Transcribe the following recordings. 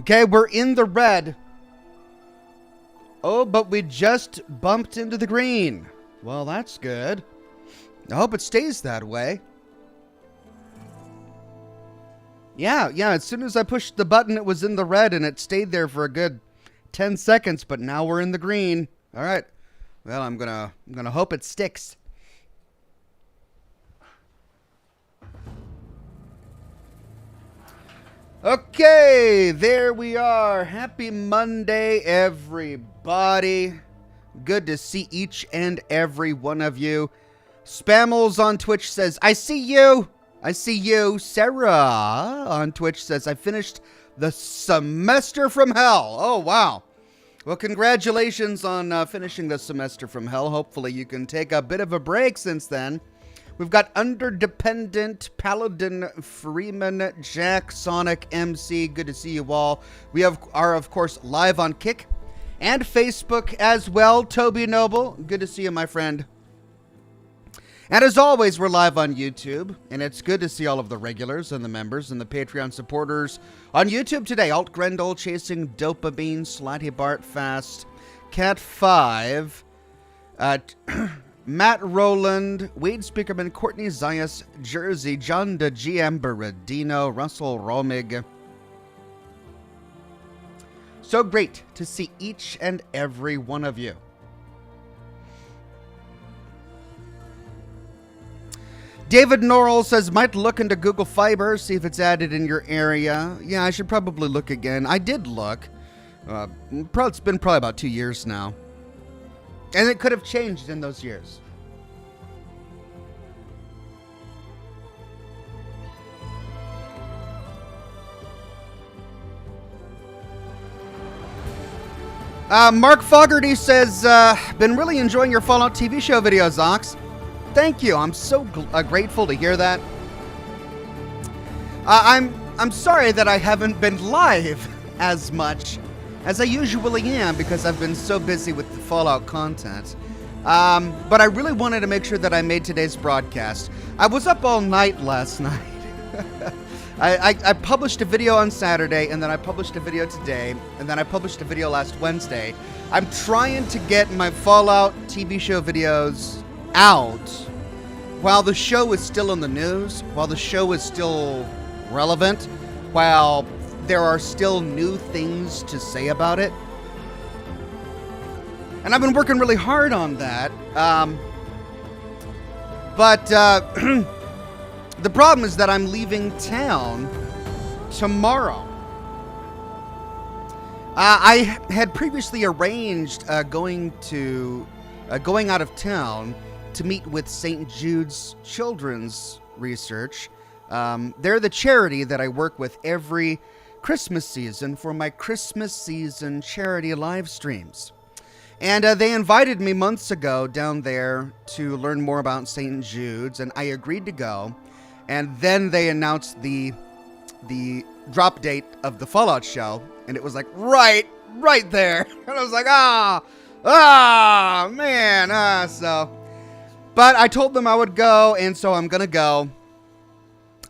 Okay, we're in the red. Oh, but we just bumped into the green. Well, that's good. I hope it stays that way. Yeah, as soon as I pushed the button, it was in the red, and it stayed there for a good 10 seconds, but now we're in the green. All right. Well, I'm gonna hope it sticks. Okay, there we are. Happy Monday, everybody. Good to see each and every one of you. Spammels on Twitch says, I see you. I see you. Sarah on Twitch says, I finished the semester from hell. Oh, wow. Well, congratulations on finishing the semester from hell. Hopefully you can take a bit of a break since then. We've got Underdependent, Paladin, Freeman, Jack, Sonic, MC. Good to see you all. We are, of course, live on Kick and Facebook as well. Toby Noble, good to see you, my friend. And as always, we're live on YouTube, and it's good to see all of the regulars and the members and the Patreon supporters on YouTube today. Alt Grendel, Chasing Dopamine, Slatty Bart Fast, Cat 5, Matt Rowland, Wade Speakerman, Courtney Zayas, Jersey, John de GM Baradino, Russell Romig. So great to see each and every one of you. David Norrell says, might look into Google Fiber, see if it's added in your area. Yeah, I should probably look again. I did look. It's been probably about 2 years now. And it could have changed in those years. Mark Fogarty says, been really enjoying your Fallout TV show videos, Ox. Thank you. I'm so grateful to hear that. I'm sorry that I haven't been live as much as I usually am because I've been so busy with the Fallout content. But I really wanted to make sure that I made today's broadcast. I was up all night last night. I published a video on Saturday, and then I published a video today, and then I published a video last Wednesday. I'm trying to get my Fallout TV show videos out while the show is still in the news, while the show is still relevant, while there are still new things to say about it. And I've been working really hard on that. But the problem is that I'm leaving town tomorrow. I had previously arranged going out of town to meet with St. Jude's Children's Research. They're the charity that I work with every Christmas season for my Christmas season charity live streams. And they invited me months ago down there to learn more about St. Jude's, and I agreed to go. And then they announced the drop date of the Fallout show, and it was like right there. And I was like, man, so. But I told them I would go, and so I'm gonna go.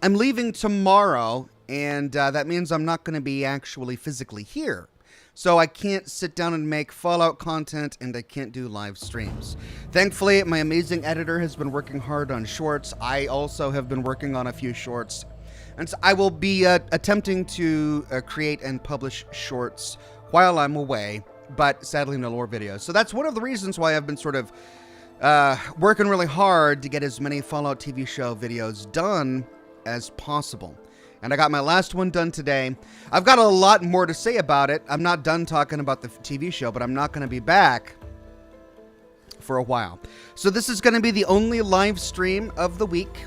I'm leaving tomorrow, and that means I'm not gonna be actually physically here. So I can't sit down and make Fallout content, and I can't do live streams. Thankfully, my amazing editor has been working hard on shorts. I also have been working on a few shorts. And so I will be attempting to create and publish shorts while I'm away, but sadly no lore videos. So that's one of the reasons why I've been sort of working really hard to get as many Fallout TV show videos done as possible. And I got my last one done today. I've got a lot more to say about it. I'm not done talking about the TV show, but I'm not going to be back for a while. So this is going to be the only live stream of the week.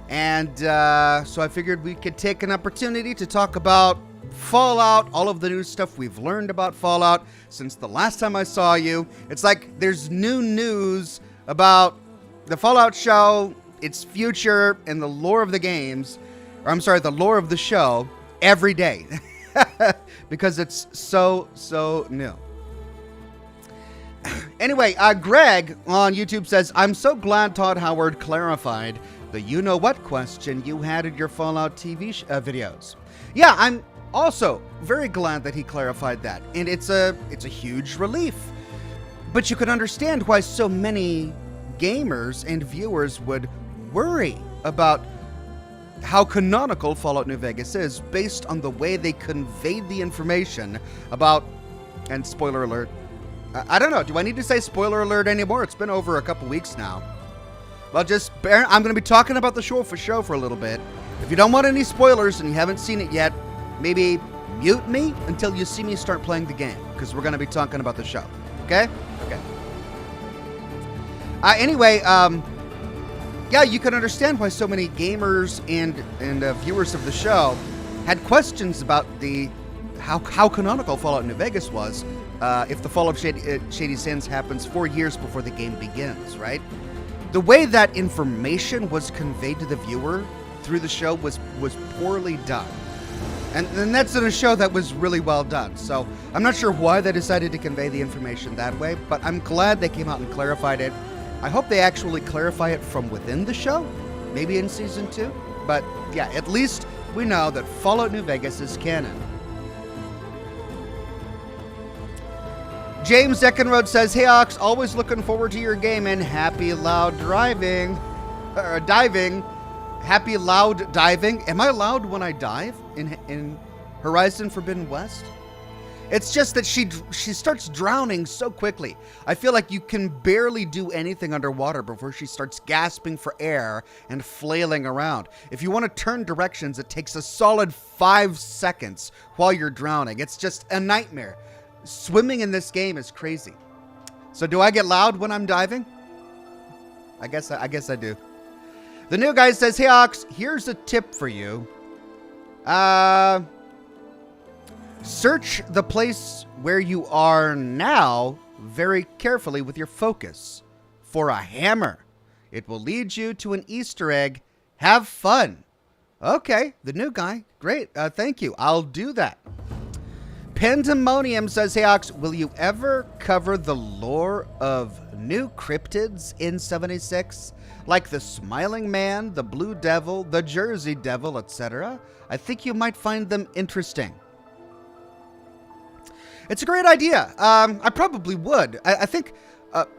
And so I figured we could take an opportunity to talk about Fallout, all of the new stuff we've learned about Fallout since the last time I saw you. It's like there's new news about the Fallout show, its future, and the lore of the games. Or I'm sorry, the lore of the show every day because it's so new. Anyway, Greg on YouTube says, I'm so glad Todd Howard clarified the you-know-what question you had in your Fallout TV videos. Yeah, Also, very glad that he clarified that, and it's a huge relief. But you can understand why so many gamers and viewers would worry about how canonical Fallout New Vegas is based on the way they conveyed the information about, and spoiler alert, I don't know, do I need to say spoiler alert anymore? It's been over a couple weeks now. Well, I'm going to be talking about the show for a little bit. If you don't want any spoilers and you haven't seen it yet, maybe mute me until you see me start playing the game, because we're going to be talking about the show. Okay? Okay. Anyway, yeah, you can understand why so many gamers and viewers of the show had questions about how canonical Fallout New Vegas was if the fall of Shady Sands happens 4 years before the game begins, right? The way that information was conveyed to the viewer through the show was poorly done. And that's in a show that was really well done. So I'm not sure why they decided to convey the information that way, but I'm glad they came out and clarified it. I hope they actually clarify it from within the show, maybe in Season 2. But yeah, at least we know that Fallout New Vegas is canon. James Eckenrode says, "Hey Ox, always looking forward to your game and happy loud diving. Happy loud diving. Am I loud when I dive in Horizon Forbidden West? It's just that she starts drowning so quickly. I feel like you can barely do anything underwater before she starts gasping for air and flailing around. If you want to turn directions, it takes a solid 5 seconds while you're drowning. It's just a nightmare. Swimming in this game is crazy. So do I get loud when I'm diving? I guess I do. The new guy says, "Hey Ox, here's a tip for you. Search the place where you are now very carefully with your focus for a hammer. It will lead you to an Easter egg. Have fun." Okay, the new guy. Great. Thank you. I'll do that. Pandemonium says, "Hey Ox, will you ever cover the lore of new cryptids in 76? Like the Smiling Man, the Blue Devil, the Jersey Devil, etc. I think you might find them interesting." It's a great idea. I probably would. I think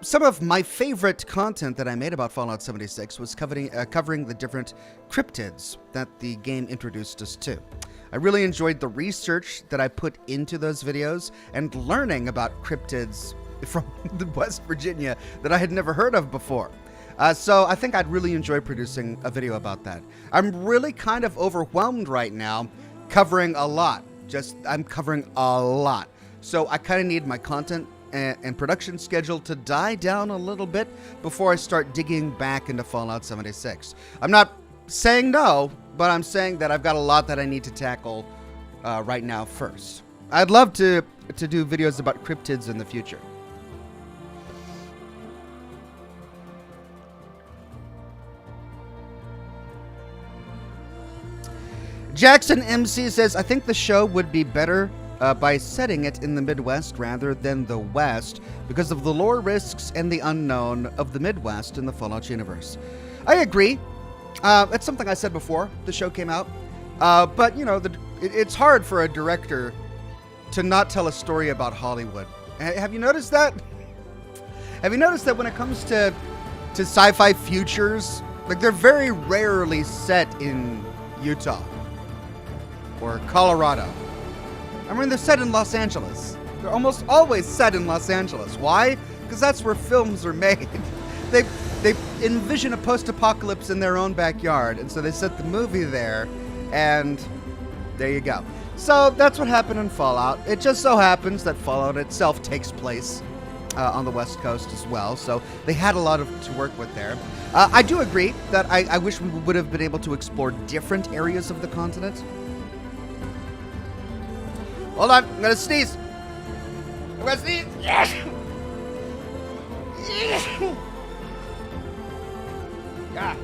some of my favorite content that I made about Fallout 76 was covering the different cryptids that the game introduced us to. I really enjoyed the research that I put into those videos and learning about cryptids from West Virginia that I had never heard of before. So I think I'd really enjoy producing a video about that. I'm really kind of overwhelmed right now covering a lot. I'm covering a lot. So I kind of need my content and production schedule to die down a little bit before I start digging back into Fallout 76. I'm not saying no, but I'm saying that I've got a lot that I need to tackle right now first. I'd love to do videos about cryptids in the future. Jackson MC says, "I think the show would be better by setting it in the Midwest rather than the West because of the lore risks and the unknown of the Midwest in the Fallout universe." I agree. It's something I said before the show came out. But, you know, it's hard for a director to not tell a story about Hollywood. Have you noticed that? Have you noticed that when it comes to sci-fi futures, like they're very rarely set in Utah or Colorado. I mean, they're set in Los Angeles. They're almost always set in Los Angeles. Why? Because that's where films are made. They envision a post-apocalypse in their own backyard, and so they set the movie there, and there you go. So that's what happened in Fallout. It just so happens that Fallout itself takes place on the West Coast as well, so they had a lot to work with there. I do agree that I wish we would have been able to explore different areas of the continent. Hold on, I'm gonna sneeze. I'm gonna sneeze. Yes. Ah.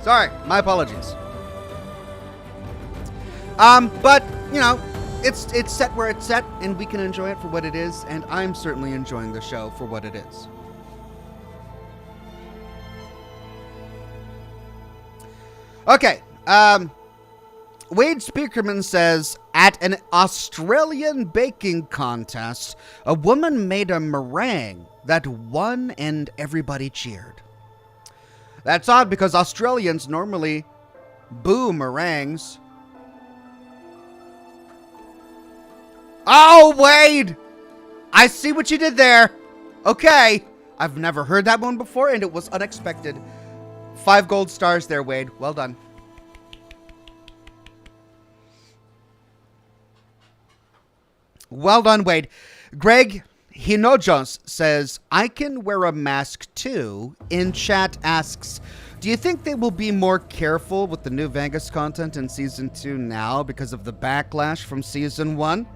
Sorry, my apologies. But you know, it's set where it's set, and we can enjoy it for what it is. And I'm certainly enjoying the show for what it is. Okay. Wade Speakerman says, at an Australian baking contest, a woman made a meringue that won and everybody cheered. That's odd because Australians normally boo meringues. Oh, Wade! I see what you did there. Okay. I've never heard that one before, and it was unexpected. 5 gold stars there, Wade. Well done. Well done, Wade. Greg Hinojos says, I can wear a mask too. In chat asks, do you think they will be more careful with the new Vegas content in Season 2 now because of the backlash from Season 1?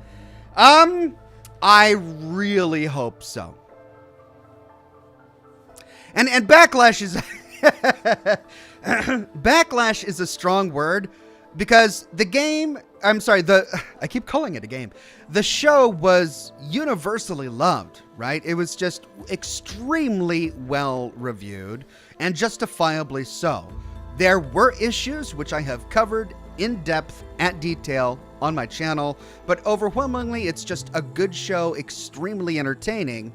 I really hope so. And backlash is... backlash is a strong word because the game... I keep calling it a game. The show was universally loved, right? It was just extremely well reviewed and justifiably so. There were issues which I have covered in depth at detail on my channel, but overwhelmingly it's just a good show, extremely entertaining.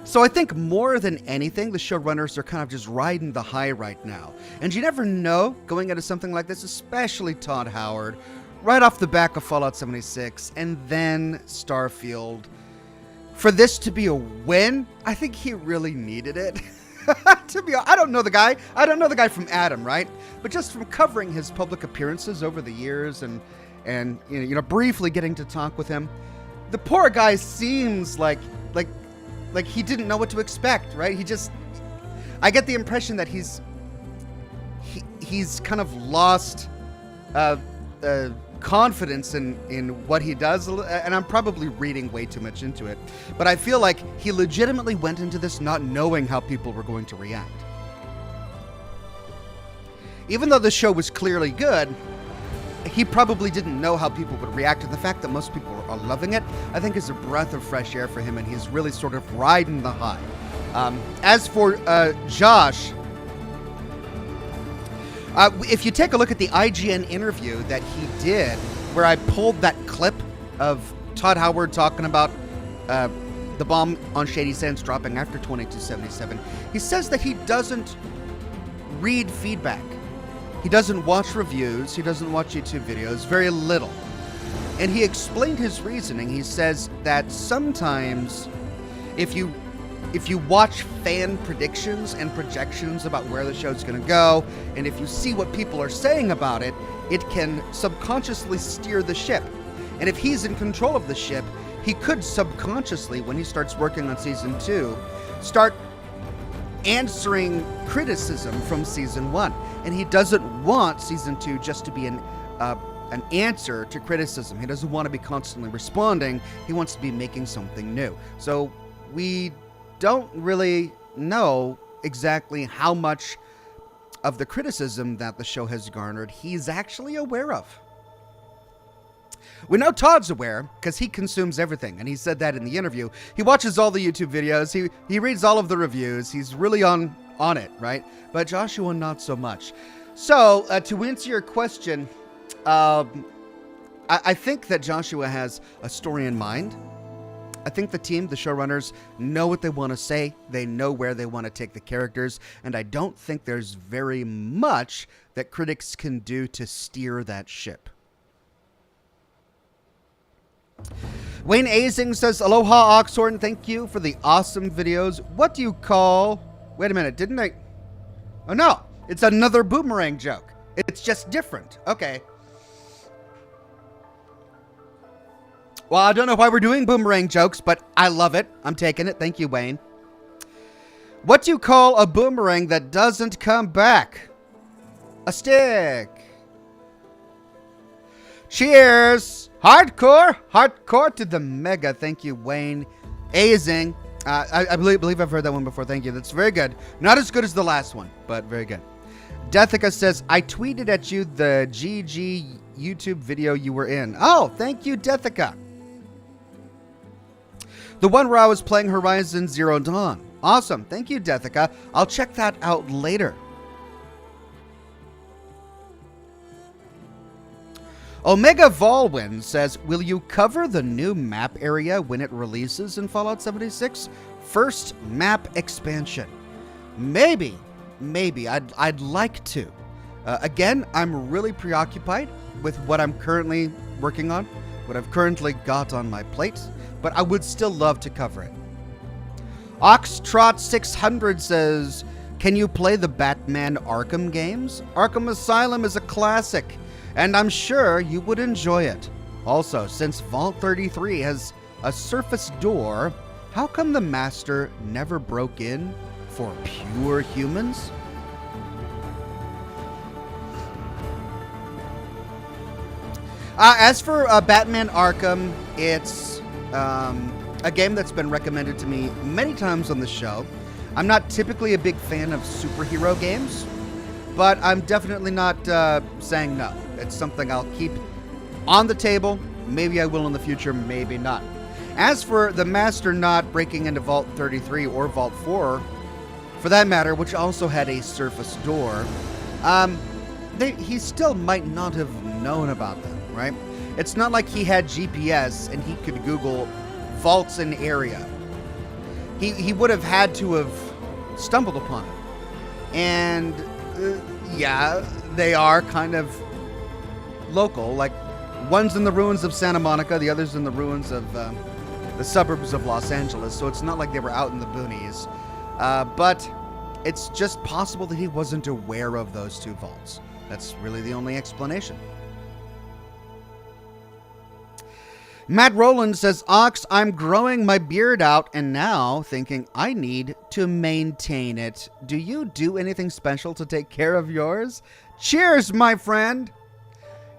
So I think more than anything, the showrunners are kind of just riding the high right now. And you never know, going into something like this, especially Todd Howard, right off the back of Fallout 76, and then Starfield. For this to be a win, I think he really needed it. To be honest, I don't know the guy. I don't know the guy from Adam, right? But just from covering his public appearances over the years and briefly getting to talk with him, the poor guy seems like he didn't know what to expect, right? I get the impression that he's kind of lost confidence in what he does, and I'm probably reading way too much into it, but I feel like he legitimately went into this not knowing how people were going to react. Even though the show was clearly good, he probably didn't know how people would react, and the fact that most people are loving it, I think, is a breath of fresh air for him, and he's really sort of riding the high. As for Josh, if you take a look at the IGN interview that he did, where I pulled that clip of Todd Howard talking about the bomb on Shady Sands dropping after 2277, he says that he doesn't read feedback. He doesn't watch reviews. He doesn't watch YouTube videos. Very little. And he explained his reasoning. He says that sometimes if you watch fan predictions and projections about where the show's going to go, and if you see what people are saying about it, it can subconsciously steer the ship. And if he's in control of the ship, he could subconsciously, when he starts working on Season 2, start answering criticism from Season 1. And he doesn't want Season 2 just to be an answer to criticism. He doesn't want to be constantly responding. He wants to be making something new. So we don't really know exactly how much of the criticism that the show has garnered he's actually aware of. We know Todd's aware because he consumes everything, and he said that in the interview. He watches all the YouTube videos. He reads all of the reviews. He's really on it, right? But Joshua, not so much. So, to answer your question, I think that Joshua has a story in mind. I think the team, the showrunners, know what they want to say. They know where they want to take the characters, and I don't think there's very much that critics can do to steer that ship. Wayne Azing says, Aloha Oxhorn, thank you for the awesome videos. What do you call... Wait a minute, didn't I... Oh no, it's another boomerang joke. It's just different. Okay. Well, I don't know why we're doing boomerang jokes, but I love it. I'm taking it. Thank you, Wayne. What do you call a boomerang that doesn't come back? A stick. Cheers. Hardcore to the mega. Thank you, Wayne Azing. I believe I've heard that one before. Thank you. That's very good. Not as good as the last one, but very good. Deathica says, I tweeted at you the GG YouTube video you were in. Oh, thank you, Deathica. The one where I was playing Horizon Zero Dawn. Awesome. Thank you, Deathica. I'll check that out later. Omega Volwin says, will you cover the new map area when it releases in Fallout 76? First map expansion. Maybe. I'd like to. Again, I'm really preoccupied with what I'm currently working on, what I've currently got on my plate, but I would still love to cover it. Oxtrot600 says, can you play the Batman Arkham games? Arkham Asylum is a classic, and I'm sure you would enjoy it. Also, since Vault 33 has a surface door, how come the Master never broke in for pure humans? As for Batman Arkham, it's a game that's been recommended to me many times on the show. I'm not typically a big fan of superhero games, but I'm definitely not saying no. It's something I'll keep on the table. Maybe I will in the future, maybe not. As for the Master not breaking into Vault 33 or Vault 4, for that matter, which also had a surface door, he still might not have known about them, right? It's not like he had GPS and he could Google vaults in area. He would have had to have stumbled upon it. And yeah, they are kind of local. Like, one's in the ruins of Santa Monica, the other's in the ruins of the suburbs of Los Angeles. So it's not like they were out in the boonies. But it's just possible that he wasn't aware of those two vaults. That's really the only explanation. Matt Rowland says, Ox, I'm growing my beard out and now thinking I need to maintain it. Do you do anything special to take care of yours? Cheers, my friend.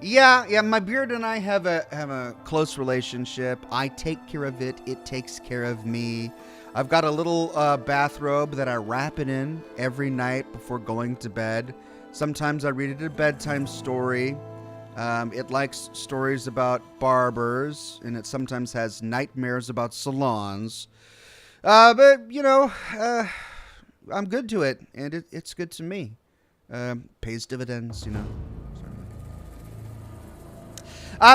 Yeah, my beard and I have a close relationship. I take care of it. It takes care of me. I've got a little bathrobe that I wrap it in every night before going to bed. Sometimes I read it a bedtime story. It likes stories about barbers, and it sometimes has nightmares about salons. But, you know, I'm good to it, and it's good to me. Pays dividends, you know.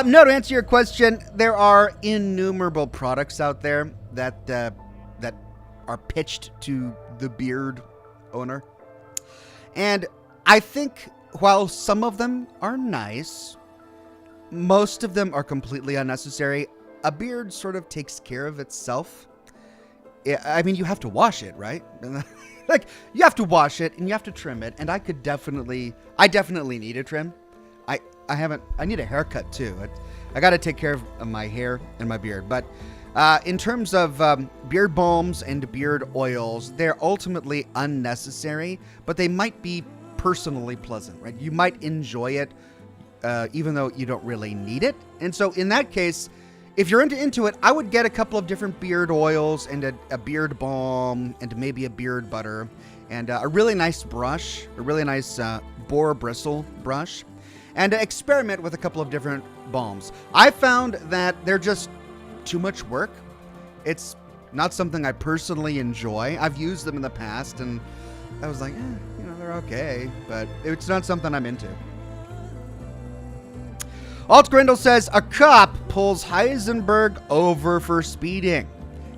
No, to answer your question, there are innumerable products out there that are pitched to the beard owner. And I think while some of them are nice, most of them are completely unnecessary. A beard sort of takes care of itself. I mean, you have to wash it, right? Like, you have to wash it and you have to trim it. And I definitely need a trim. I need a haircut too. I got to take care of my hair and my beard. But in terms of beard balms and beard oils, they're ultimately unnecessary, but they might be personally pleasant, right? You might enjoy it, even though you don't really need it. And so in that case, if you're into it, I would get a couple of different beard oils and a beard balm and maybe a beard butter and a really nice brush, a really nice boar bristle brush, and experiment with a couple of different balms. I found that they're just too much work. It's not something I personally enjoy. I've used them in the past and I was like, you know, they're okay, but it's not something I'm into. Alt Grindle says, a cop pulls Heisenberg over for speeding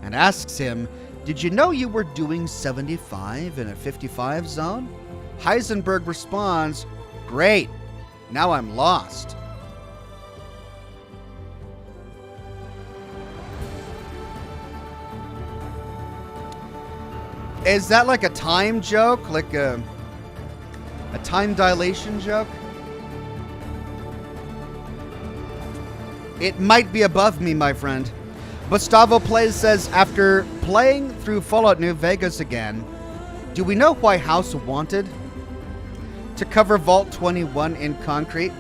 and asks him, did you know you were doing 75 in a 55 zone? Heisenberg responds, great, now I'm lost. Is that like a time joke? Like a time dilation joke? It might be above me, my friend. Gustavo Plays says, after playing through Fallout New Vegas again, do we know why House wanted to cover Vault 21 in concrete?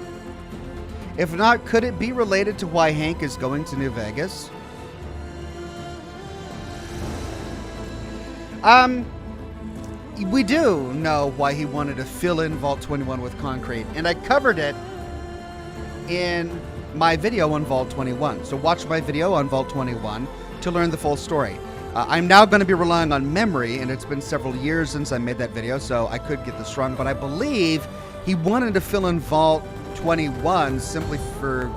If not, could it be related to why Hank is going to New Vegas? We do know why he wanted to fill in Vault 21 with concrete, and I covered it in my video on Vault 21. So watch my video on Vault 21 to learn the full story. I'm now going to be relying on memory, and it's been several years since I made that video, so I could get this wrong, but I believe he wanted to fill in Vault 21 simply for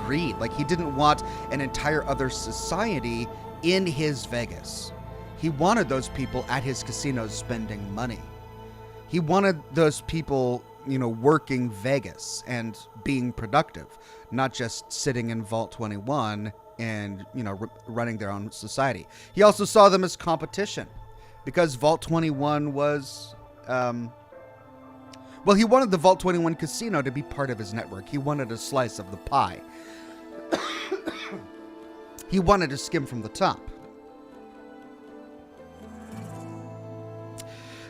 greed. Like, he didn't want an entire other society in his Vegas. He wanted those people at his casinos spending money. He wanted those people, working Vegas and being productive, not just sitting in Vault 21 and, running their own society. He also saw them as competition because Vault 21 was, he wanted the Vault 21 casino to be part of his network. He wanted a slice of the pie. He wanted to skim from the top.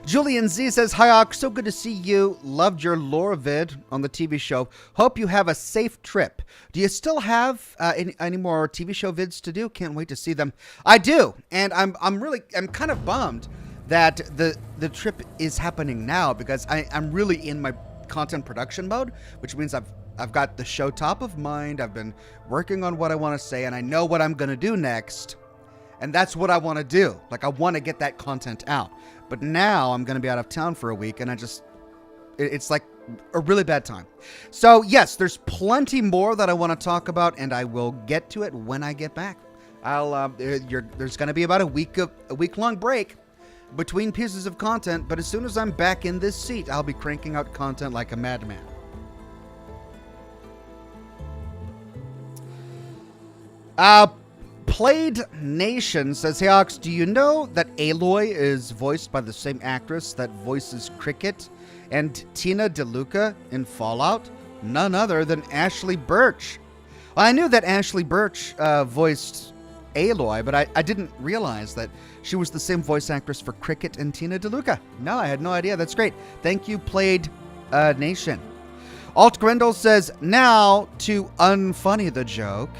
Julian Z says, "Hi, Ox. So good to see you. Loved your lore vid on the TV show. Hope you have a safe trip. Do you still have any more TV show vids to do? Can't wait to see them." I do, and I'm kind of bummed that the trip is happening now because I'm really in my content production mode, which means I've got the show top of mind. I've been working on what I want to say, and I know what I'm gonna do next, and that's what I want to do. Like, I want to get that content out. But now I'm going to be out of town for a week, and it's like a really bad time. So yes, there's plenty more that I want to talk about, and I will get to it when I get back. There's going to be about a week-long break between pieces of content, but as soon as I'm back in this seat, I'll be cranking out content like a madman. Played Nation says, "Hey Ox, do you know that Aloy is voiced by the same actress that voices Cricket and Tina DeLuca in Fallout? None other than Ashley Burch." Well, I knew that Ashley Burch voiced Aloy, but I didn't realize that she was the same voice actress for Cricket and Tina DeLuca. No, I had no idea. That's great. Thank you, Played Nation. Alt Grendel says, "Now to unfunny the joke.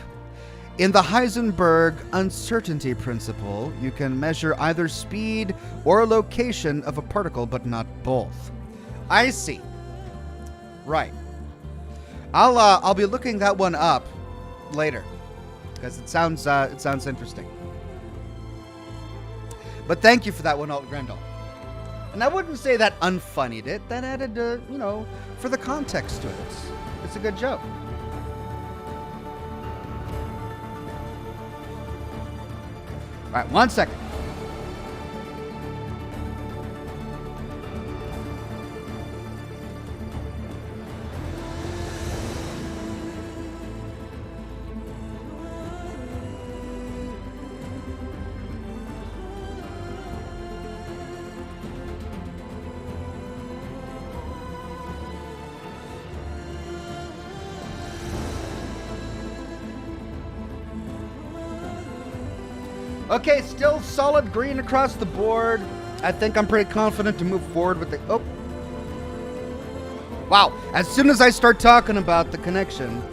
In the Heisenberg uncertainty principle, you can measure either speed or location of a particle, but not both." I see. Right. I'll be looking that one up later because it sounds interesting. But thank you for that one, Alt Grendel. And I wouldn't say that unfunnied it. That added, for the context to it. It's a good joke. All right, 1 second. Okay, still solid green across the board. I think I'm pretty confident to move forward with the... Oh. Wow. As soon as I start talking about the connection,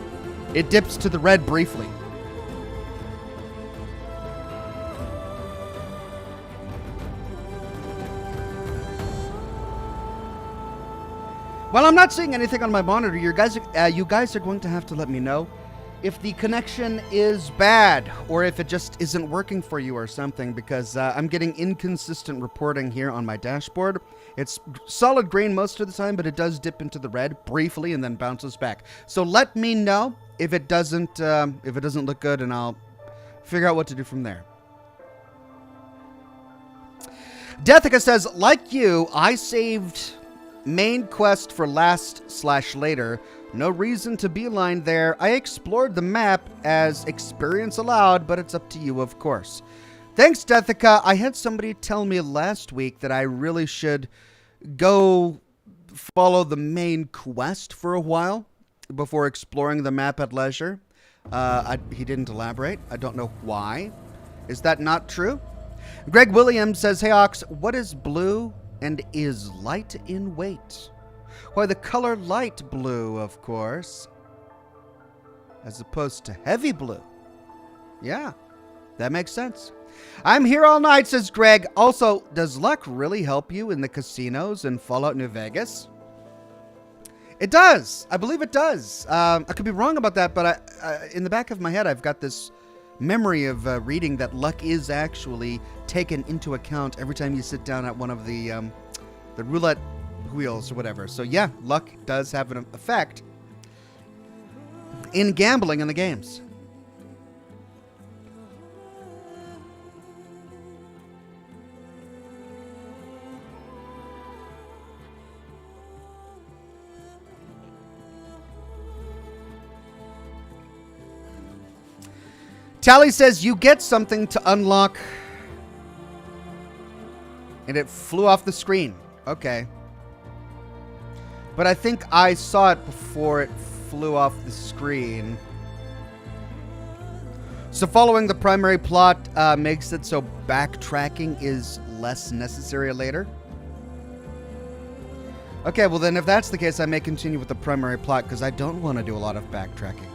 it dips to the red briefly. Well, I'm not seeing anything on my monitor. You guys are going to have to let me know if the connection is bad or if it just isn't working for you or something, because I'm getting inconsistent reporting here on my dashboard. It's solid green most of the time, but it does dip into the red briefly and then bounces back. So let me know if it doesn't look good, and I'll figure out what to do from there. Deathica says, "Like you, I saved main quest for last/later. No reason to beeline there. I explored the map as experience allowed, but it's up to you, of course." Thanks, Deathica. I had somebody tell me last week that I really should go follow the main quest for a while before exploring the map at leisure. He didn't elaborate. I don't know why. Is that not true? Greg Williams says, "Hey Ox, what is blue and is light in weight?" Why, the color light blue, of course, as opposed to heavy blue. Yeah, that makes sense. I'm here all night, says Greg. Also, does luck really help you in the casinos in Fallout New Vegas? It does. I believe it does. I could be wrong about that, but in the back of my head, I've got this memory of reading that luck is actually taken into account every time you sit down at one of the roulette wheels or whatever. So yeah, luck does have an effect in gambling in the games. Tally says you get something to unlock, and it flew off the screen. Okay. But I think I saw it before it flew off the screen. So following the primary plot makes it so backtracking is less necessary later. Okay, well then if that's the case, I may continue with the primary plot because I don't want to do a lot of backtracking.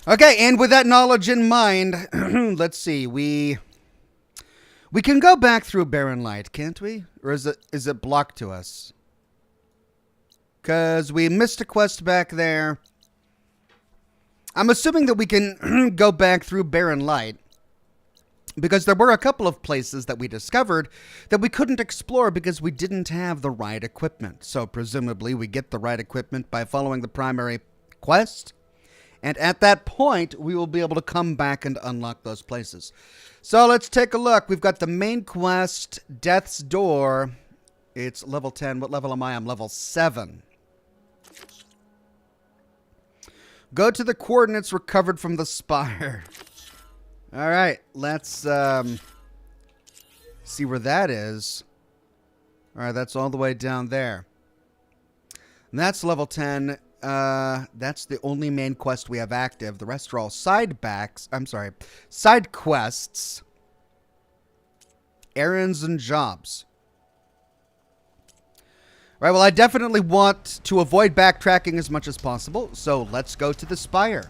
Okay, and with that knowledge in mind, let's see. We can go back through Barren Light, can't we? Or is it blocked to us? Because we missed a quest back there. I'm assuming that we can go back through Barren Light. Because there were a couple of places that we discovered that we couldn't explore because we didn't have the right equipment. So presumably we get the right equipment by following the primary quest. And at that point, we will be able to come back and unlock those places. So let's take a look. We've got the main quest, Death's Door. It's level 10. What level am I? I'm level 7. Go to the coordinates recovered from the spire. All right, let's see where that is. All right, that's all the way down there. And that's level 10. That's the only main quest we have active. The rest are all side quests, errands, and jobs. All right, well, I definitely want to avoid backtracking as much as possible, so let's go to the spire.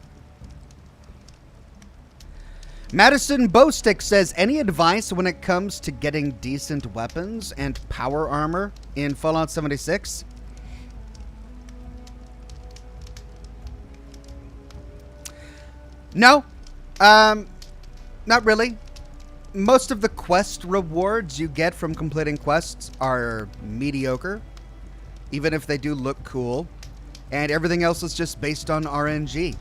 Madison Bowstick says, any advice when it comes to getting decent weapons and power armor in Fallout 76? No, not really. Most of the quest rewards you get from completing quests are mediocre, even if they do look cool. And everything else is just based on RNG,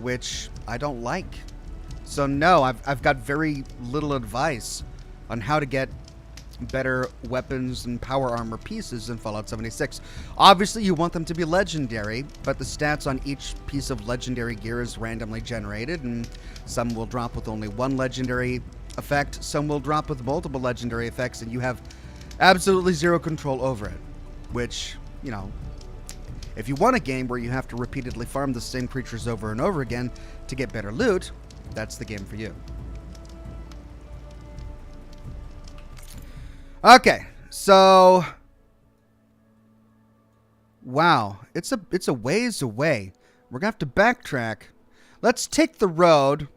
which I don't like. So no, I've got very little advice on how to get better weapons and power armor pieces in Fallout 76. Obviously, you want them to be legendary, but the stats on each piece of legendary gear is randomly generated, and some will drop with only one legendary effect, some will drop with multiple legendary effects, and you have absolutely zero control over it. Which, you know, if you want a game where you have to repeatedly farm the same creatures over and over again to get better loot, that's the game for you. Okay, so wow, it's a ways away. We're gonna have to backtrack. Let's take the road.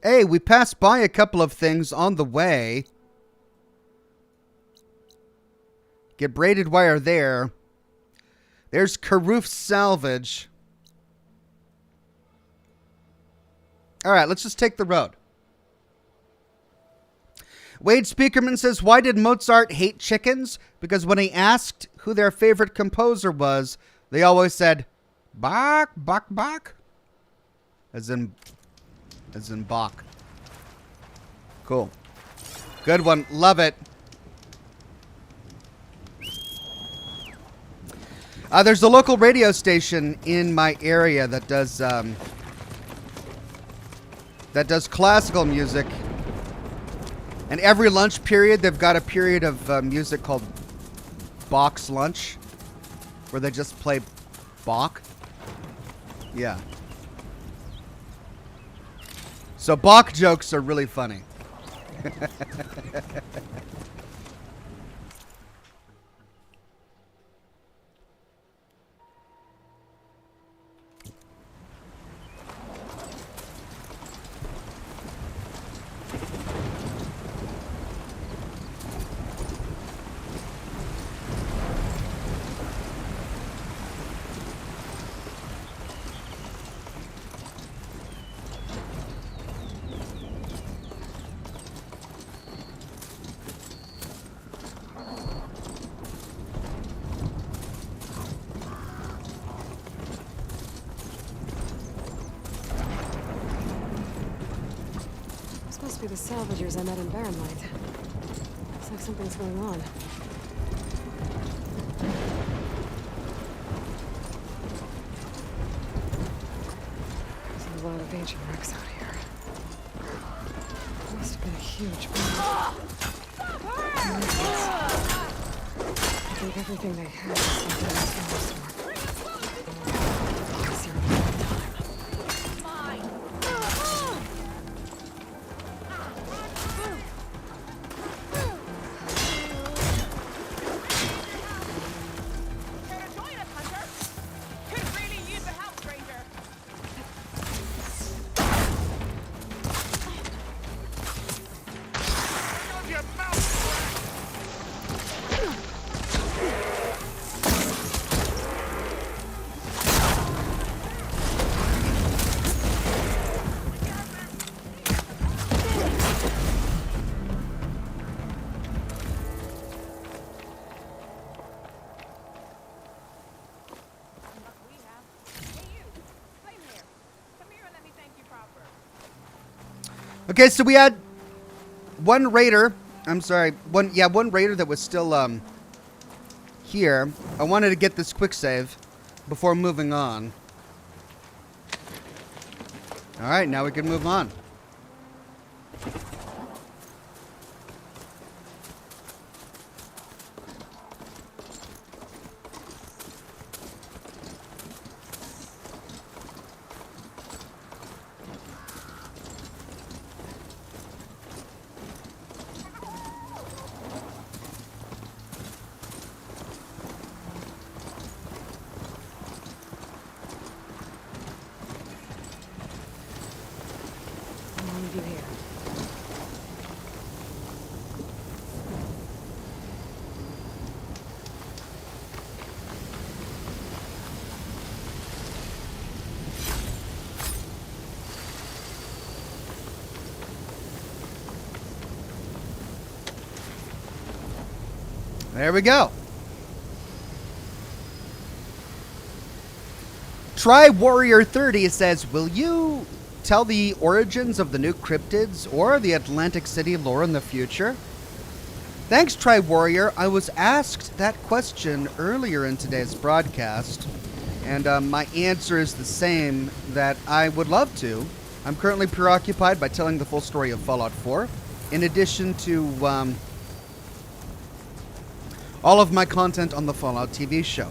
Hey, we passed by a couple of things on the way. Get braided wire there. There's Karoof Salvage. All right, let's just take the road. Wade Speakerman says, why did Mozart hate chickens? Because when he asked who their favorite composer was, they always said, Bach, Bach, Bach. As in Bach. Cool. Good one. Love it. There's a local radio station in my area that does that does classical music. And every lunch period, they've got a period of music called Bach's Lunch, where they just play Bach. Yeah. So Bach jokes are really funny. Must be the salvagers I met in Barrenlight. Looks like something's going on. There's a lot of ancient wrecks out here. Must have been a huge bomb. I think everything they had was something in the store. Okay, so we had one raider. I'm sorry, one raider that was still here. I wanted to get this quick save before moving on. All right, now we can move on. There we go. Try Warrior 30 says, will you tell the origins of the new cryptids or the Atlantic City lore in the future? Thanks, Try Warrior. I was asked that question earlier in today's broadcast, and my answer is the same, that I would love to. I'm currently preoccupied by telling the full story of Fallout 4, in addition to all of my content on the Fallout TV show.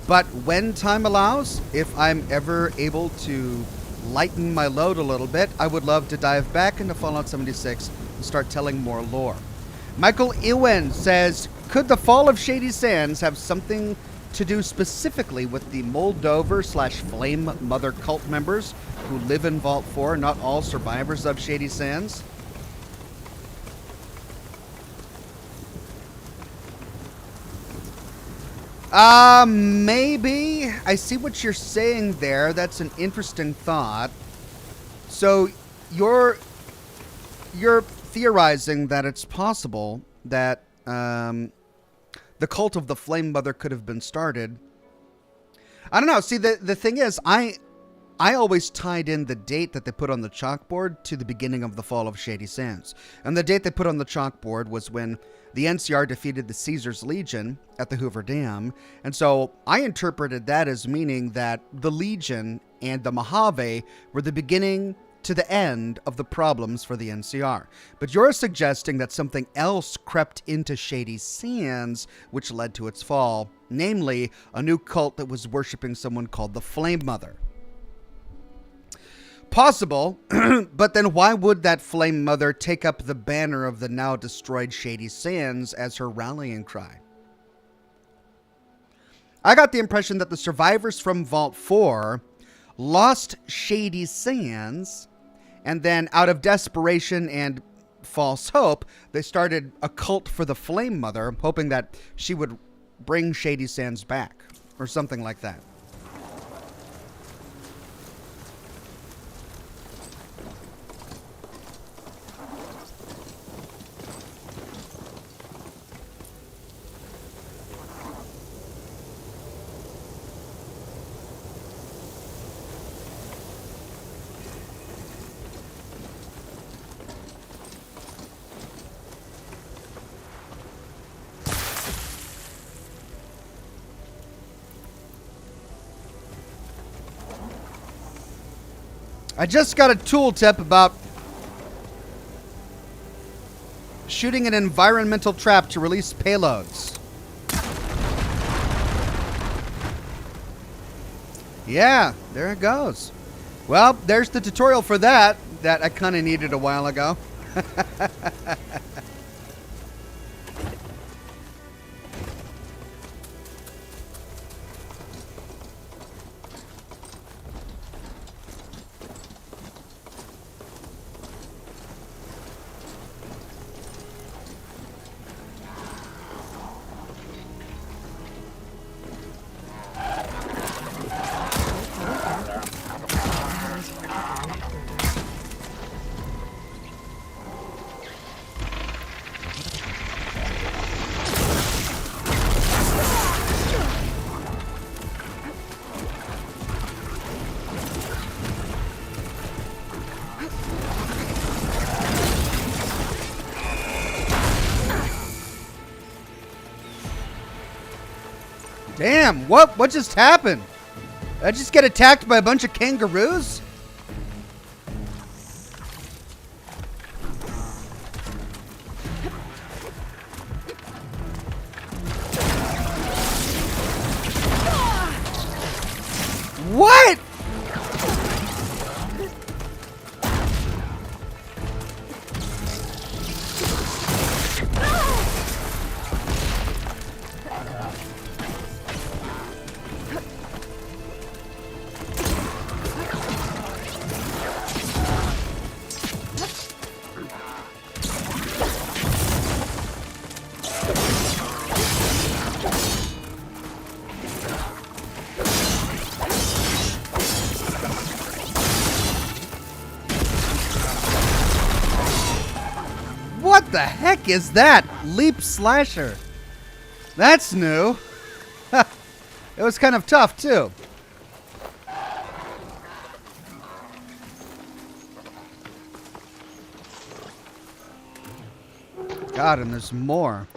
But when time allows, if I'm ever able to lighten my load a little bit, I would love to dive back into Fallout 76 and start telling more lore. Michael Ewen says, could the fall of Shady Sands have something to do specifically with the Moldover/Flame Mother cult members who live in Vault 4, not all survivors of Shady Sands? Maybe. I see what you're saying there. That's an interesting thought. So you're theorizing that it's possible that the cult of the Flame Mother could have been started. I don't know. See, the thing is, I always tied in the date that they put on the chalkboard to the beginning of the fall of Shady Sands. And the date they put on the chalkboard was when the NCR defeated the Caesar's Legion at the Hoover Dam. And so I interpreted that as meaning that the Legion and the Mojave were the beginning to the end of the problems for the NCR. But you're suggesting that something else crept into Shady Sands, which led to its fall. Namely, a new cult that was worshipping someone called the Flame Mother. Possible, but then why would that Flame Mother take up the banner of the now destroyed Shady Sands as her rallying cry? I got the impression that the survivors from Vault 4 lost Shady Sands, and then out of desperation and false hope, they started a cult for the Flame Mother, hoping that she would bring Shady Sands back, or something like that. I just got a tooltip about shooting an environmental trap to release payloads. Yeah, there it goes. Well, there's the tutorial for that I kind of needed a while ago. Damn, what just happened? Did I just get attacked by a bunch of kangaroos? What? What the heck is that? Leap slasher. That's new. It was kind of tough, too. God, and there's more.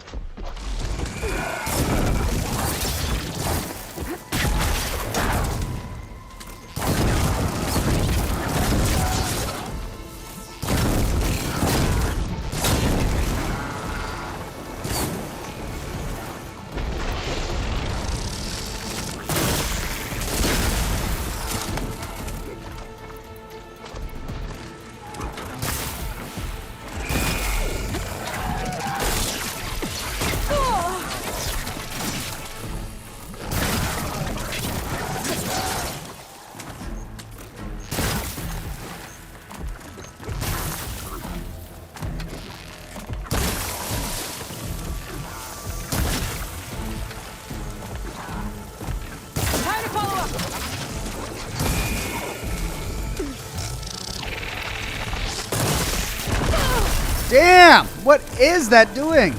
Damn! What is that doing?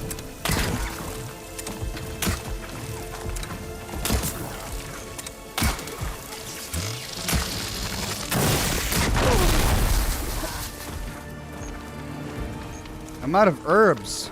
I'm out of herbs.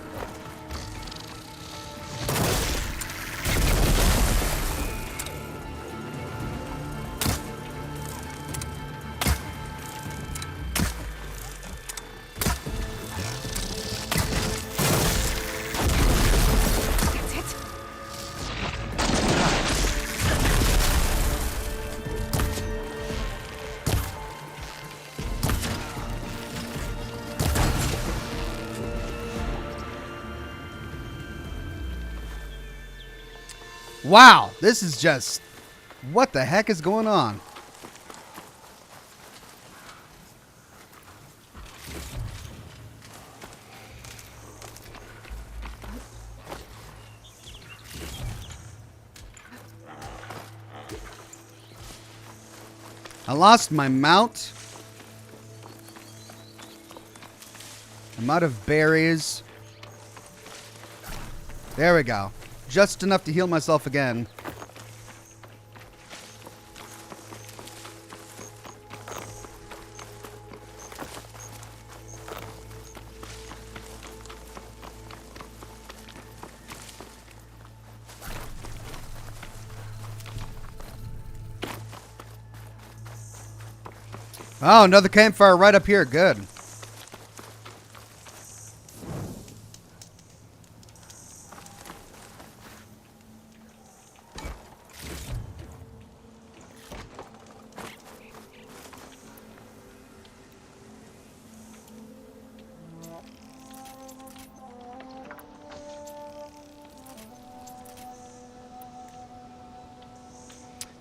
Wow, this is just... What the heck is going on? I lost my mount. I'm out of berries. There we go. Just enough to heal myself again. Oh, another campfire right up here. Good.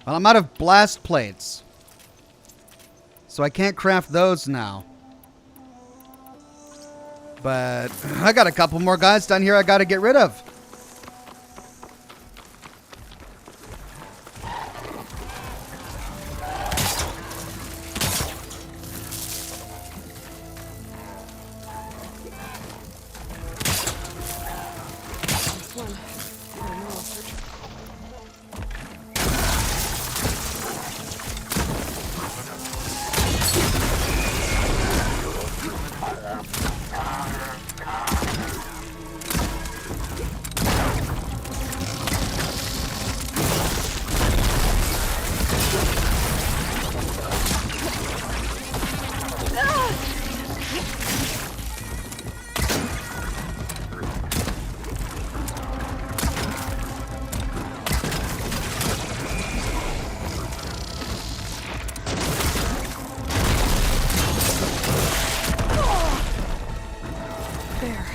Well, I'm out of blast plates. So I can't craft those now. But I got a couple more guys down here I got to get rid of. One. Oh, no, search. There.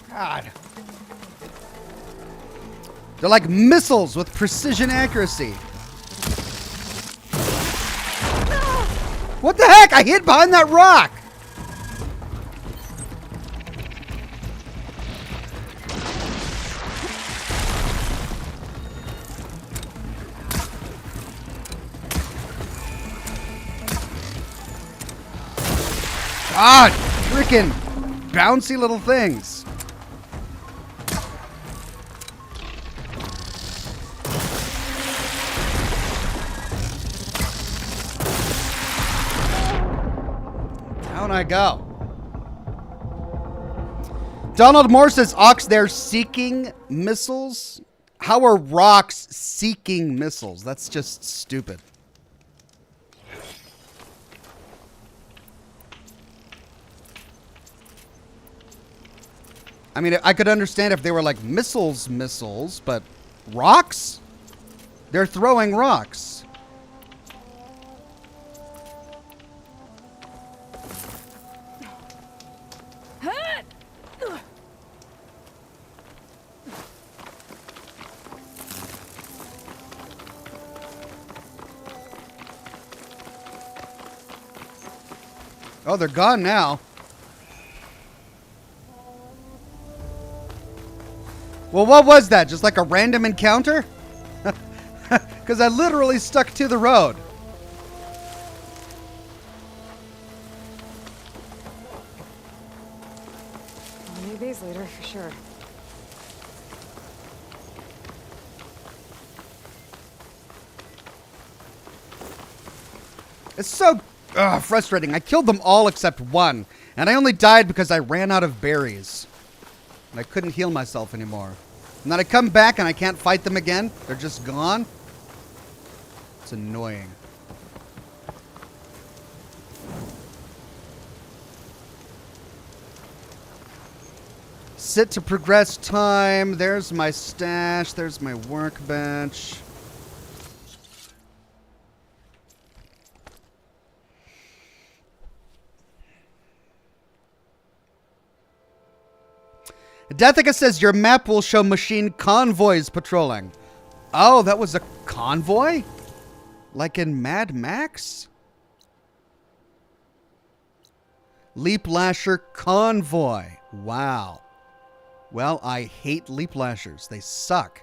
God. They're like missiles with precision accuracy. What the heck? I hid behind that rock. God, freaking bouncy little things. Down I go. Donald Moore says, Ox, they're seeking missiles? How are rocks seeking missiles? That's just stupid. I mean, I could understand if they were like missiles, but rocks? They're throwing rocks. Oh, they're gone now. Well, what was that? Just like a random encounter? Because I literally stuck to the road. I'll need these later, for sure. It's so frustrating. I killed them all except one. And I only died because I ran out of berries. And I couldn't heal myself anymore. And then I come back and I can't fight them again. They're just gone. It's annoying. Sit to progress time. There's my stash. There's my workbench. Deathica says your map will show machine convoys patrolling. Oh, that was a convoy? Like in Mad Max? Leap Lasher convoy. Wow. Well, I hate Leap Lashers. They suck.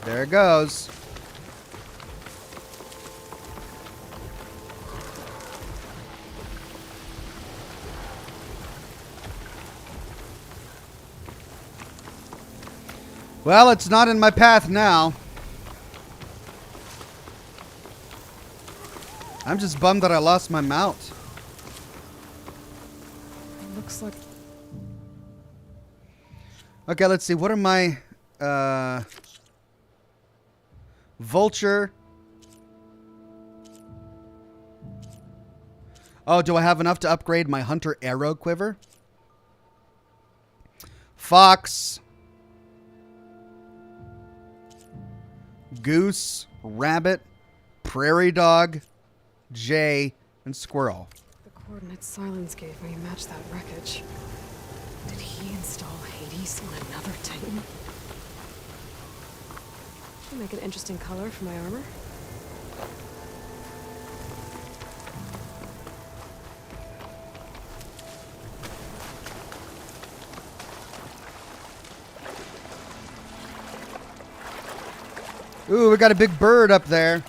There it goes. Well, it's not in my path now. I'm just bummed that I lost my mount. It looks like... Okay, let's see. What are my... Vulture. Oh, do I have enough to upgrade my Hunter Arrow Quiver? Fox. Goose. Rabbit. Prairie Dog. Jay. And Squirrel. the coordinates Silence gave me match that wreckage. Did he install Hades on another Titan? Make an interesting color for my armor. Ooh, we got a big bird up there.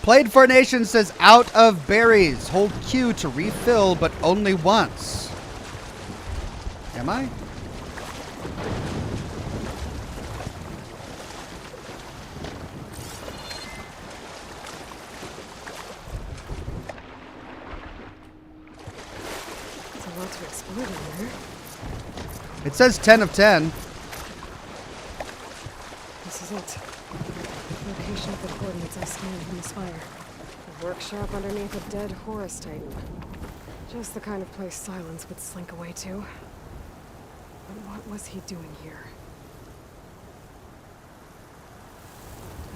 Played for a Nation says out of berries. Hold Q to refill, but only once. Am I? There's a lot to explore down there. It says 10 of 10. This is it. Location of the coordinates I scanned from the spire. A workshop underneath a dead Horus Titan. Just the kind of place Silence would slink away to. But what was he doing here?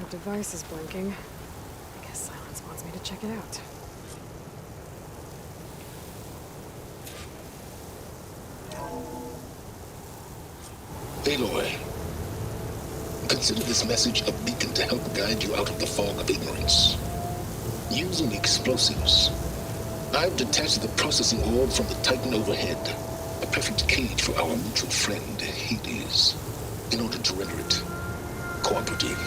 My device is blinking. I guess Silence wants me to check it out. Aloy, consider this message a beacon to help guide you out of the fog of ignorance. Using explosives, I've detached the processing orb from the Titan overhead, a perfect cage for our mutual friend, Hades, in order to render it cooperative.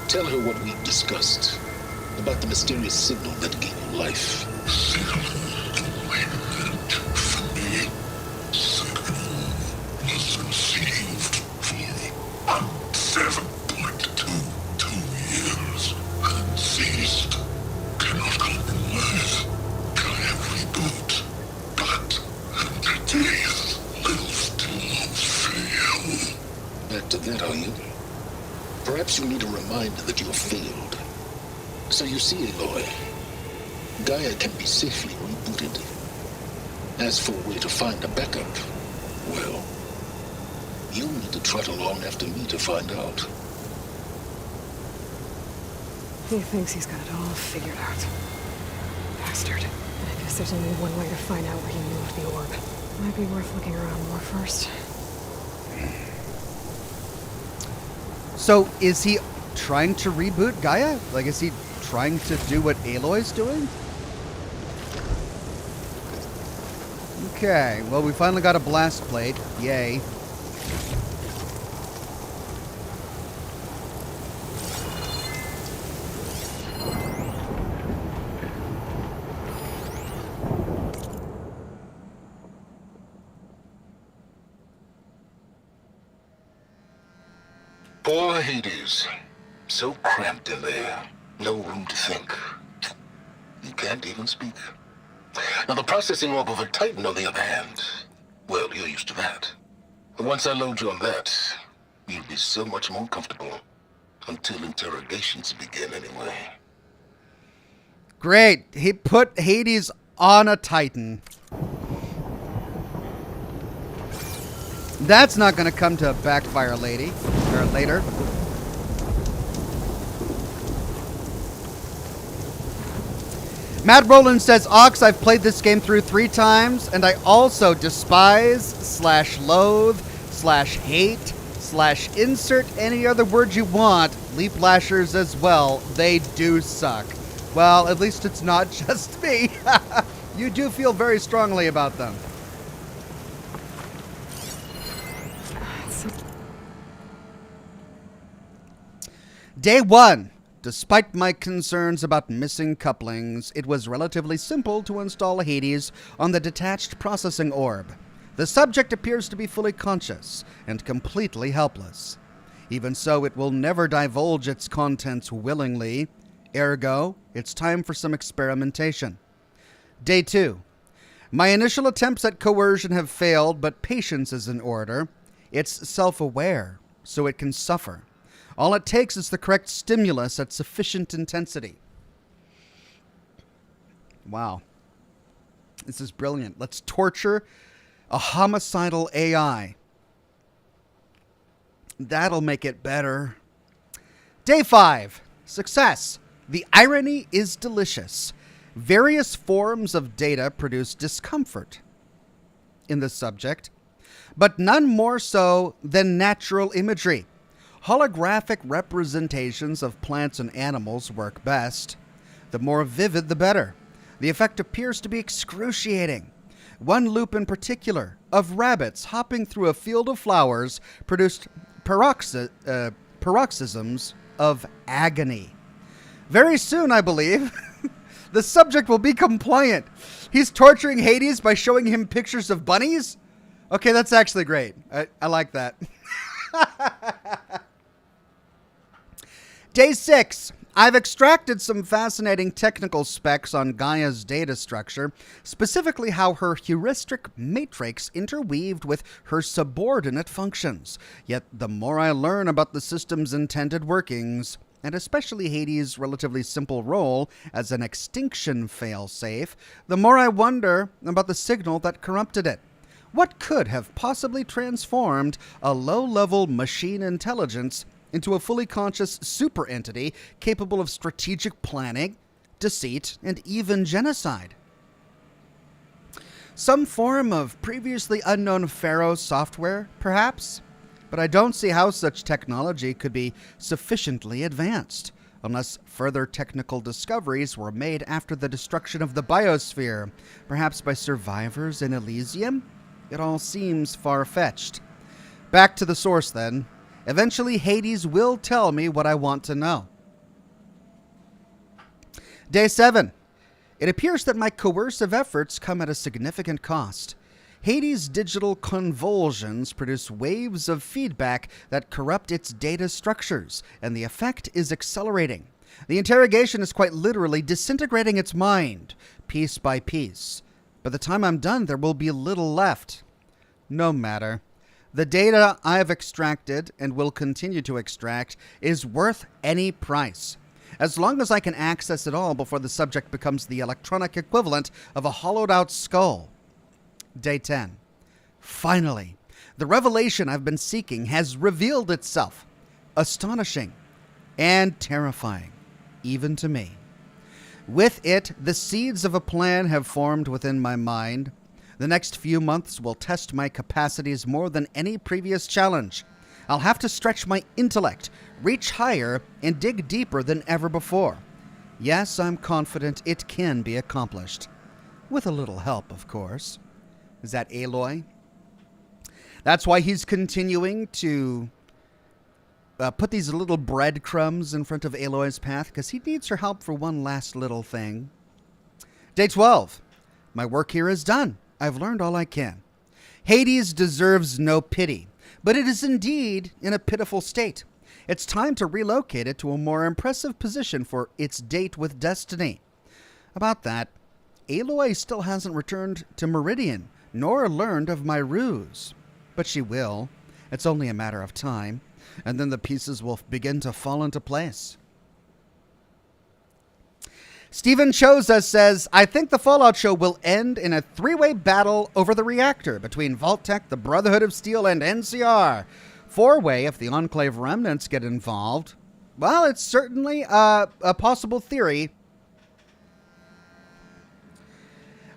Tell her what we've discussed about the mysterious signal that gave you life. to that, are you? Perhaps you need a reminder that you have failed. So you see, Aloy, Gaia can be safely rebooted. As for a way to find a backup, well, you'll need to trot along after me to find out. He thinks he's got it all figured out. Bastard. I guess there's only one way to find out where he moved the orb. Might be worth looking around more first. So, is he trying to reboot Gaia? Like, is he trying to do what Aloy's doing? Okay, well, we finally got a blast plate. Yay. Poor Hades. So cramped in there. No room to think. You can't even speak. Now, the processing orb of a Titan, on the other hand, well, you're used to that. But once I load you on that, you'll be so much more comfortable. Until interrogations begin, anyway. Great. He put Hades on a Titan. That's not going to come to backfire, lady. Or later. Matt Rowland says, Ox, I've played this game through 3 times, and I also despise / loathe / hate / insert any other word you want Leap Lashers as well. They do suck. Well, at least it's not just me. You do feel very strongly about them. Day 1. Despite my concerns about missing couplings, it was relatively simple to install Hades on the detached processing orb. The subject appears to be fully conscious and completely helpless. Even so, it will never divulge its contents willingly. Ergo, it's time for some experimentation. Day 2. My initial attempts at coercion have failed, but patience is in order. It's self-aware, so it can suffer. All it takes is the correct stimulus at sufficient intensity. Wow. This is brilliant. Let's torture a homicidal AI. That'll make it better. Day 5. Success. The irony is delicious. Various forms of data produce discomfort in the subject, but none more so than natural imagery. Holographic representations of plants and animals work best. The more vivid, the better. The effect appears to be excruciating. One loop in particular, of rabbits hopping through a field of flowers, produced paroxysms of agony. Very soon, I believe, the subject will be compliant. He's torturing Hades by showing him pictures of bunnies? Okay, that's actually great. I like that. Day 6. I've extracted some fascinating technical specs on Gaia's data structure, specifically how her heuristic matrix interweaved with her subordinate functions. Yet the more I learn about the system's intended workings, and especially Hades' relatively simple role as an extinction failsafe, the more I wonder about the signal that corrupted it. What could have possibly transformed a low-level machine intelligence into a fully conscious super entity capable of strategic planning, deceit, and even genocide? Some form of previously unknown Pharaoh software, perhaps? But I don't see how such technology could be sufficiently advanced, unless further technical discoveries were made after the destruction of the biosphere, perhaps by survivors in Elysium? It all seems far-fetched. Back to the source, then. Eventually, Hades will tell me what I want to know. Day 7. It appears that my coercive efforts come at a significant cost. Hades' digital convulsions produce waves of feedback that corrupt its data structures, and the effect is accelerating. The interrogation is quite literally disintegrating its mind, piece by piece. By the time I'm done, there will be little left. No matter. The data I have extracted and will continue to extract is worth any price, as long as I can access it all before the subject becomes the electronic equivalent of a hollowed-out skull. Day 10. Finally, the revelation I've been seeking has revealed itself. Astonishing and terrifying, even to me. With it, the seeds of a plan have formed within my mind. The next few months will test my capacities more than any previous challenge. I'll have to stretch my intellect, reach higher, and dig deeper than ever before. Yes, I'm confident it can be accomplished. With a little help, of course. Is that Aloy? That's why he's continuing to put these little breadcrumbs in front of Aloy's path, because he needs her help for one last little thing. Day 12. My work here is done. I've learned all I can. Hades deserves no pity, but it is indeed in a pitiful state. It's time to relocate it to a more impressive position for its date with Destiny. About that, Aloy still hasn't returned to Meridian, nor learned of my ruse. But she will. It's only a matter of time, and then the pieces will begin to fall into place. Stephen Choza says, I think the Fallout show will end in a three-way battle over the reactor between Vault-Tec, the Brotherhood of Steel, and NCR. Four-way if the Enclave remnants get involved. Well, it's certainly a possible theory.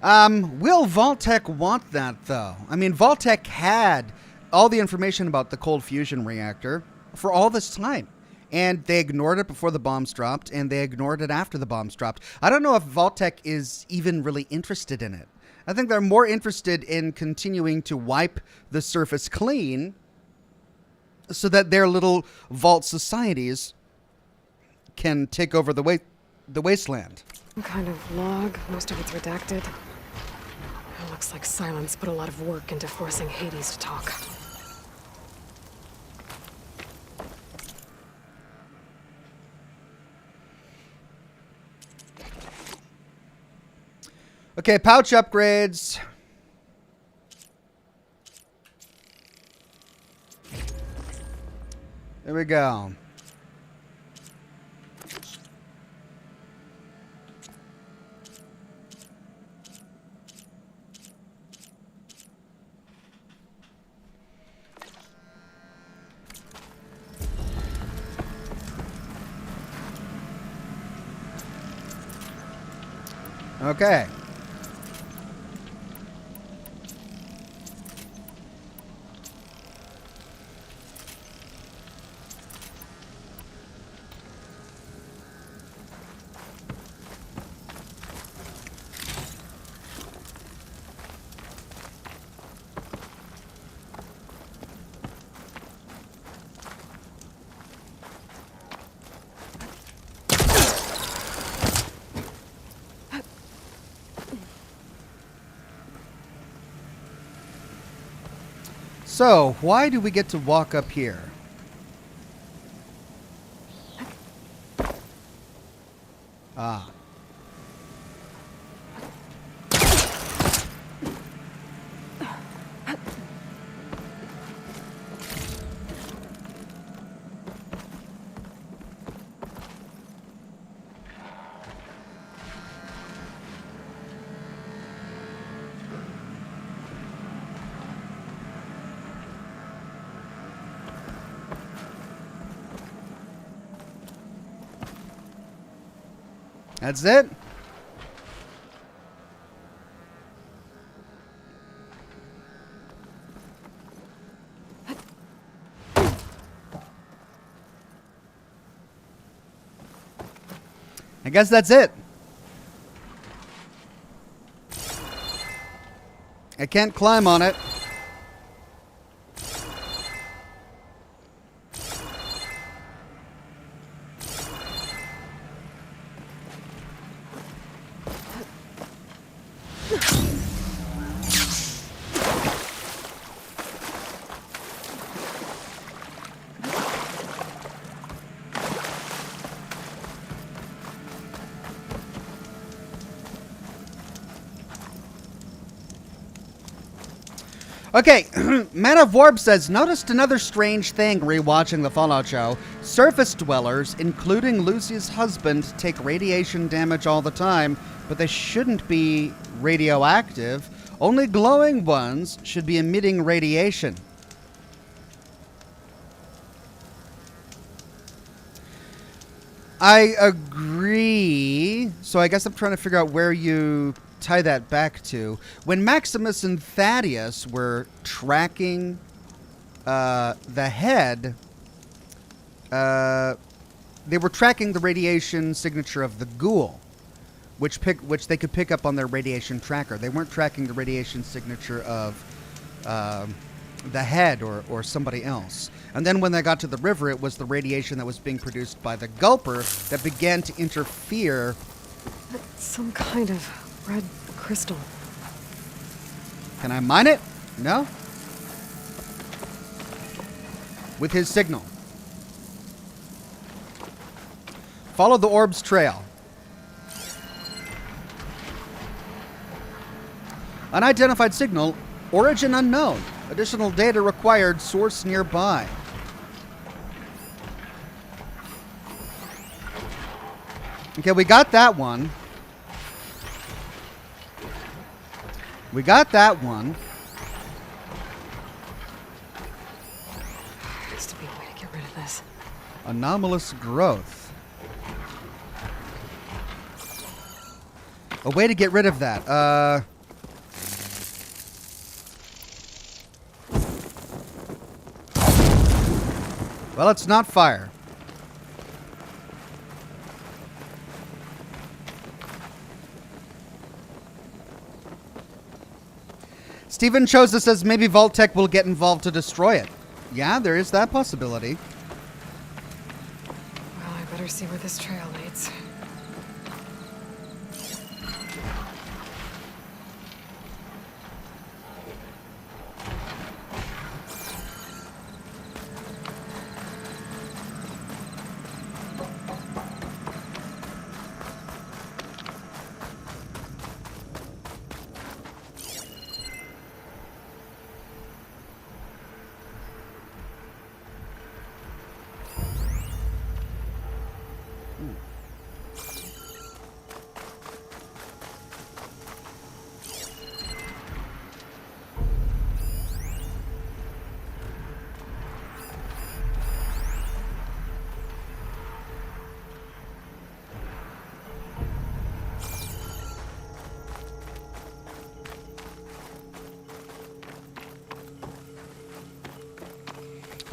Will Vault-Tec want that, though? I mean, Vault-Tec had all the information about the cold fusion reactor for all this time. And they ignored it before the bombs dropped, and they ignored it after the bombs dropped. I don't know if Vault-Tec is even really interested in it. I think they're more interested in continuing to wipe the surface clean so that their little vault societies can take over the wasteland. Some kind of log, most of it's redacted. It looks like Silence put a lot of work into forcing Hades to talk. Okay, pouch upgrades. There we go. Okay. So, why do we get to walk up here? Ah. That's it? I guess that's it. I can't climb on it. Okay, Man of Warp says, noticed another strange thing rewatching the Fallout show. Surface dwellers, including Lucy's husband, take radiation damage all the time, but they shouldn't be radioactive. Only glowing ones should be emitting radiation. I agree. So I guess I'm trying to figure out where you tie that back to. When Maximus and Thaddeus were tracking the head, they were tracking the radiation signature of the ghoul, which they could pick up on their radiation tracker. They weren't tracking the radiation signature of the head or somebody else. And then when they got to the river, it was the radiation that was being produced by the gulper that began to interfere. Some kind of red crystal. Can I mine it? No? With his signal. Follow the orb's trail. Unidentified signal. Origin unknown. Additional data required. Source nearby. Okay, we got that one. We got that one. Has to be a way to get rid of this. Anomalous growth. A way to get rid of that. Well, it's not fire. Steven Chosa says maybe Vault-Tec will get involved to destroy it. Yeah, there is that possibility. Well, I better see where this trail leads.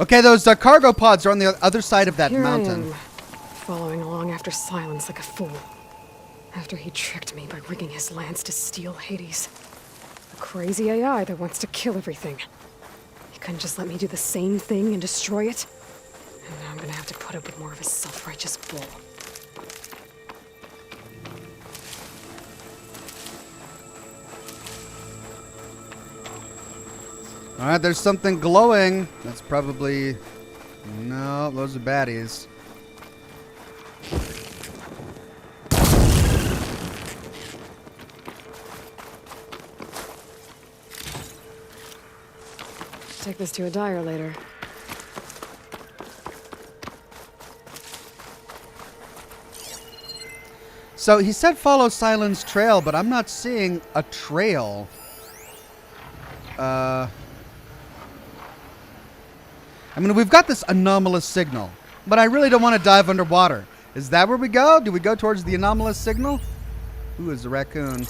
Okay, those cargo pods are on the other side of that Here mountain. I am, following along after Silence like a fool. After he tricked me by rigging his lance to steal Hades. A crazy AI that wants to kill everything. He couldn't just let me do the same thing and destroy it? And now I'm gonna have to put up with more of his self-righteous bull. Alright, there's something glowing. That's probably... No, those are baddies. Take this to a dyer later. So he said follow Silence Trail, but I'm not seeing a trail. I mean, we've got this anomalous signal, but I really don't want to dive underwater. Is that where we go? Do we go towards the anomalous signal? Ooh, it's a raccoon.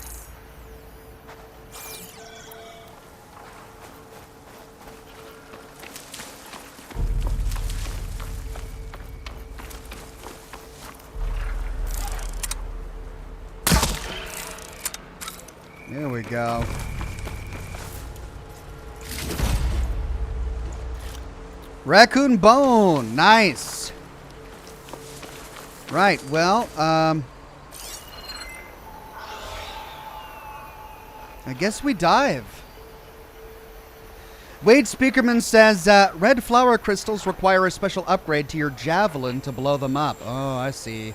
There we go. Raccoon bone. Nice. Right, well, I guess we dive. Wade Speakerman says, red flower crystals require a special upgrade to your javelin to blow them up. Oh, I see.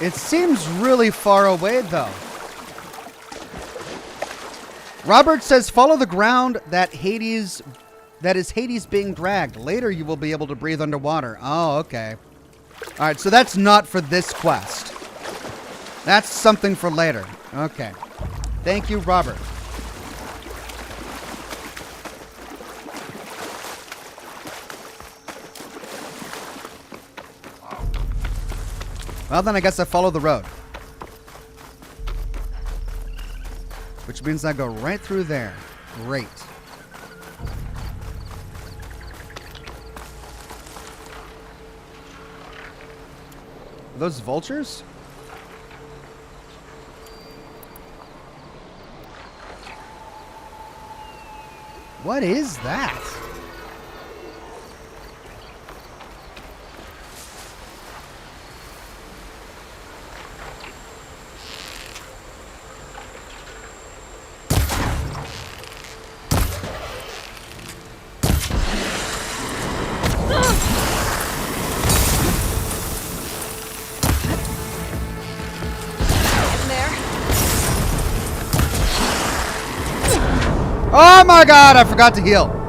It seems really far away, though. Robert says, follow the ground that is Hades being dragged. Later, you will be able to breathe underwater. Oh, okay. All right, so that's not for this quest. That's something for later. Okay. Thank you, Robert. Well, then I guess I follow the road. Which means I go right through there. Great. Are those vultures? What is that? Oh my god, I forgot to heal.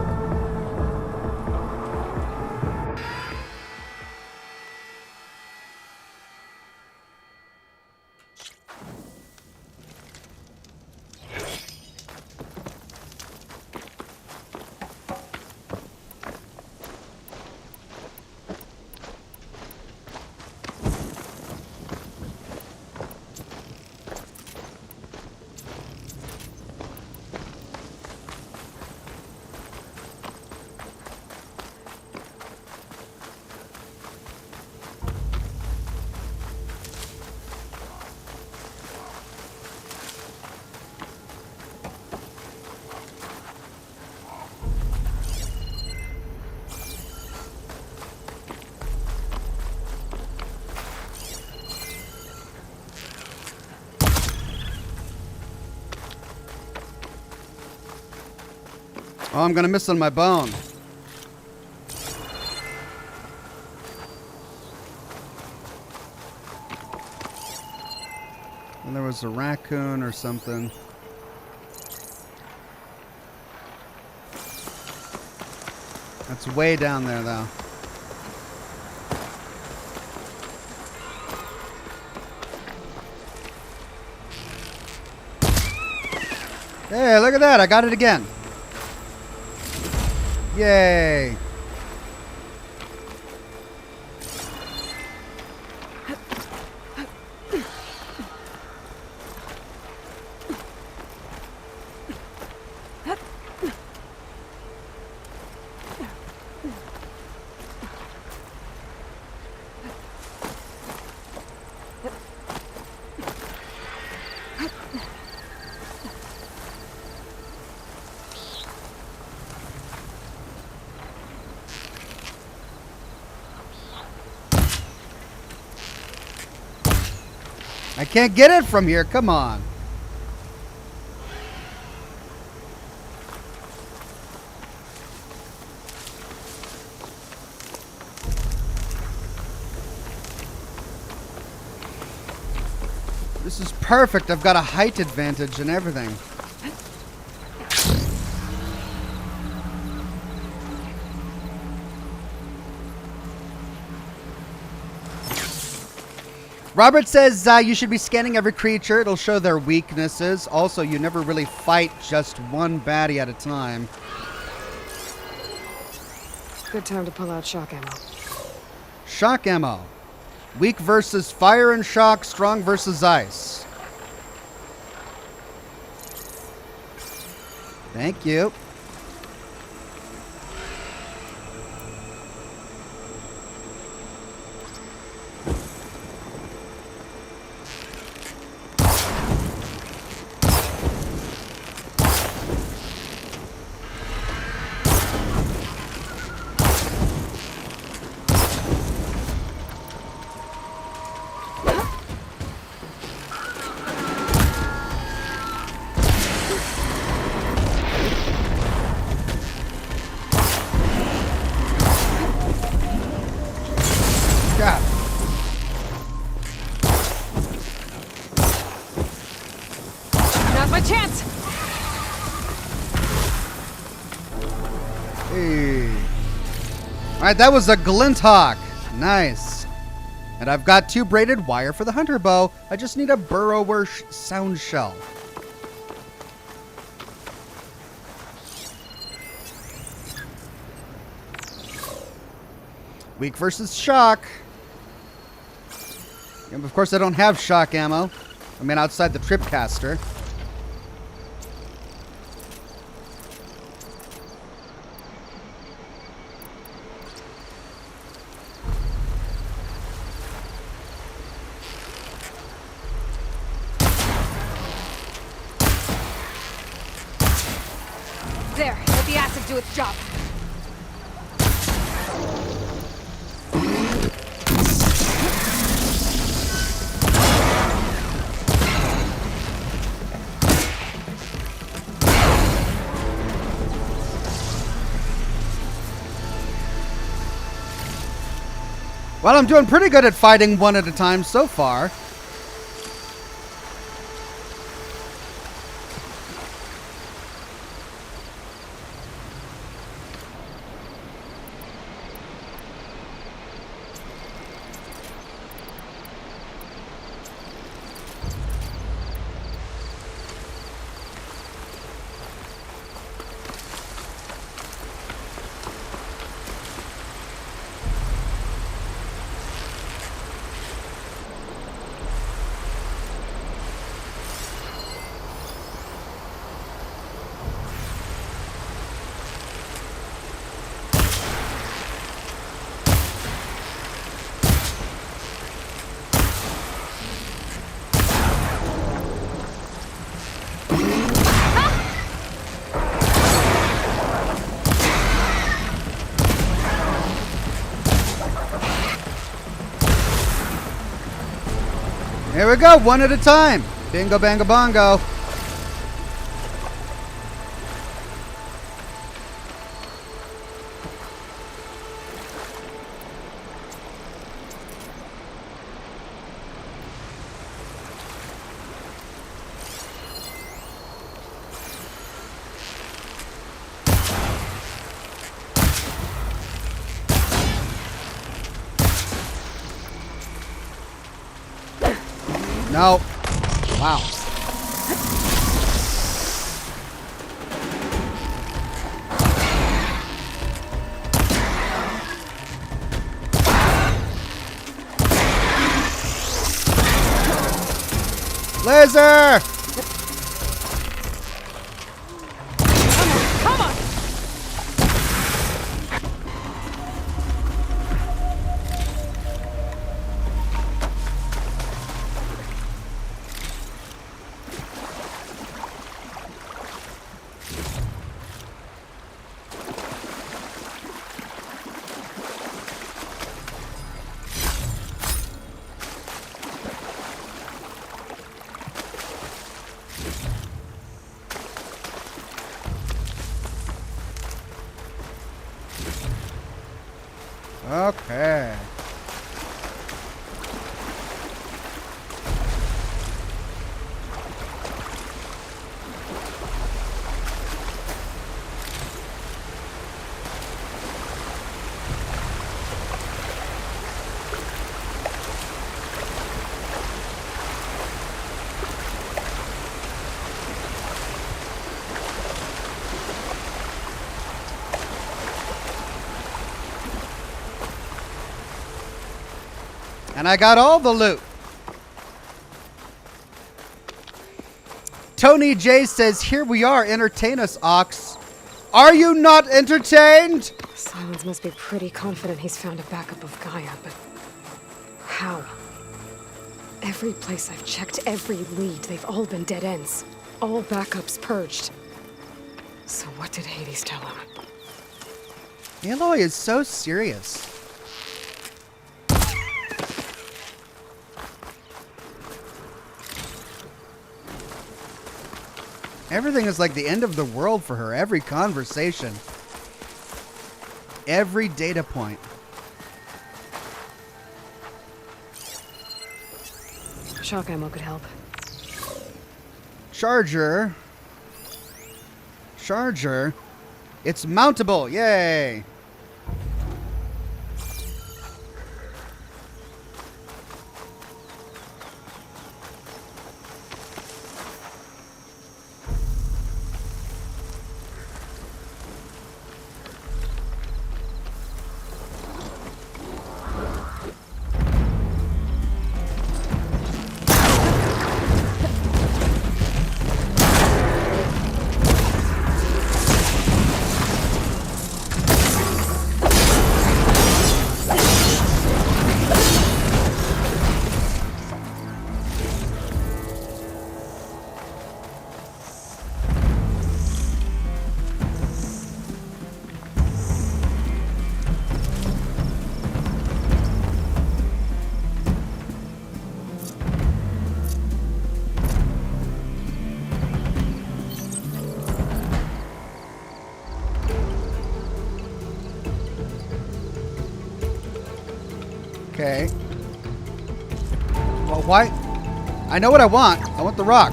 Oh, I'm gonna miss on my bone. And there was a raccoon or something. That's way down there, though. Hey, look at that. I got it again. Yay. I can't get it from here. Come on. This is perfect. I've got a height advantage and everything. Robert says you should be scanning every creature. It'll show their weaknesses. Also, you never really fight just one baddie at a time. Good time to pull out shock ammo. Shock ammo. Weak versus fire and shock. Strong versus ice. Thank you. Hey. Alright, that was a glint hawk. Nice. And I've got 2 braided wire for the hunter bow. I just need a burrower sound shell. Weak versus shock. And of course, I don't have shock ammo. I mean, outside the tripcaster. There, let the acid do its job. Well, I'm doing pretty good at fighting one at a time so far. Here we go, one at a time. Bingo, bango, bongo. No. Wow. Laser! Come on! Okay. And I got all the loot. Tony J says, here we are, entertain us, Ox. Are you not entertained? Silence must be pretty confident he's found a backup of Gaia, but how? Every place I've checked, every lead, they've all been dead ends. All backups purged. So what did Hades tell him? Aloy is so serious. Everything is like the end of the world for her. Every conversation. Every data point. Shock ammo could help. Charger. Charger. It's mountable. Yay. Okay. Well, why? I know what I want. I want the rock.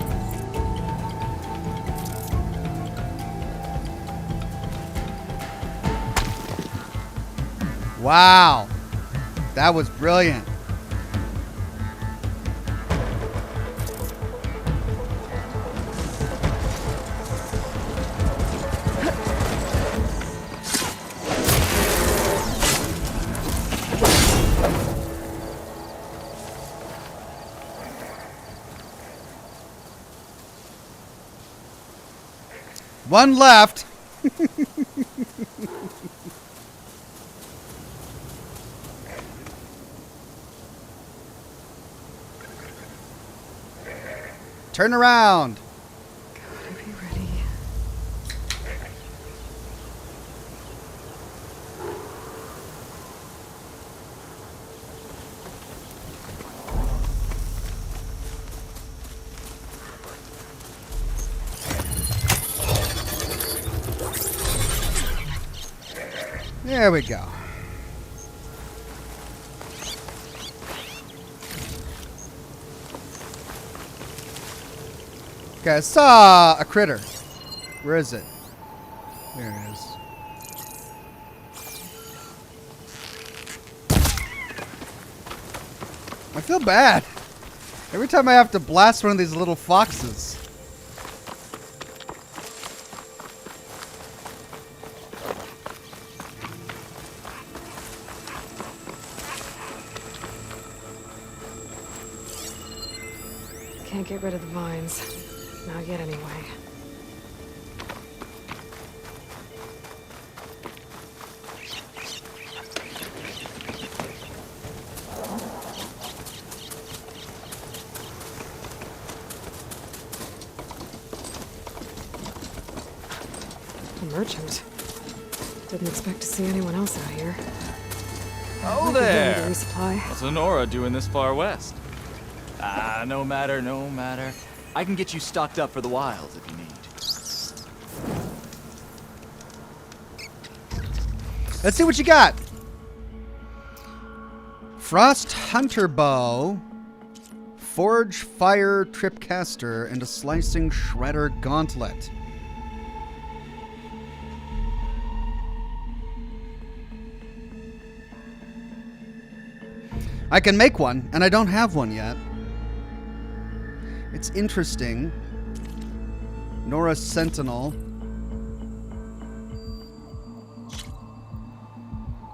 Wow. That was brilliant. One left. Turn around. Gotta be ready. There we go. Okay, I saw a critter. Where is it? There it is. I feel bad. Every time I have to blast one of these little foxes. Can't get rid of the vines. Not yet, anyway. A merchant. Didn't expect to see anyone else out here. Oh Might be willing there! to resupply. What's Honora doing this far west? No matter. I can get you stocked up for the wilds if you need. Let's see what you got. Frost Hunter Bow, Forge Fire Tripcaster, and a Slicing Shredder Gauntlet. I can make one, and I don't have one yet. It's interesting. Nora Sentinel.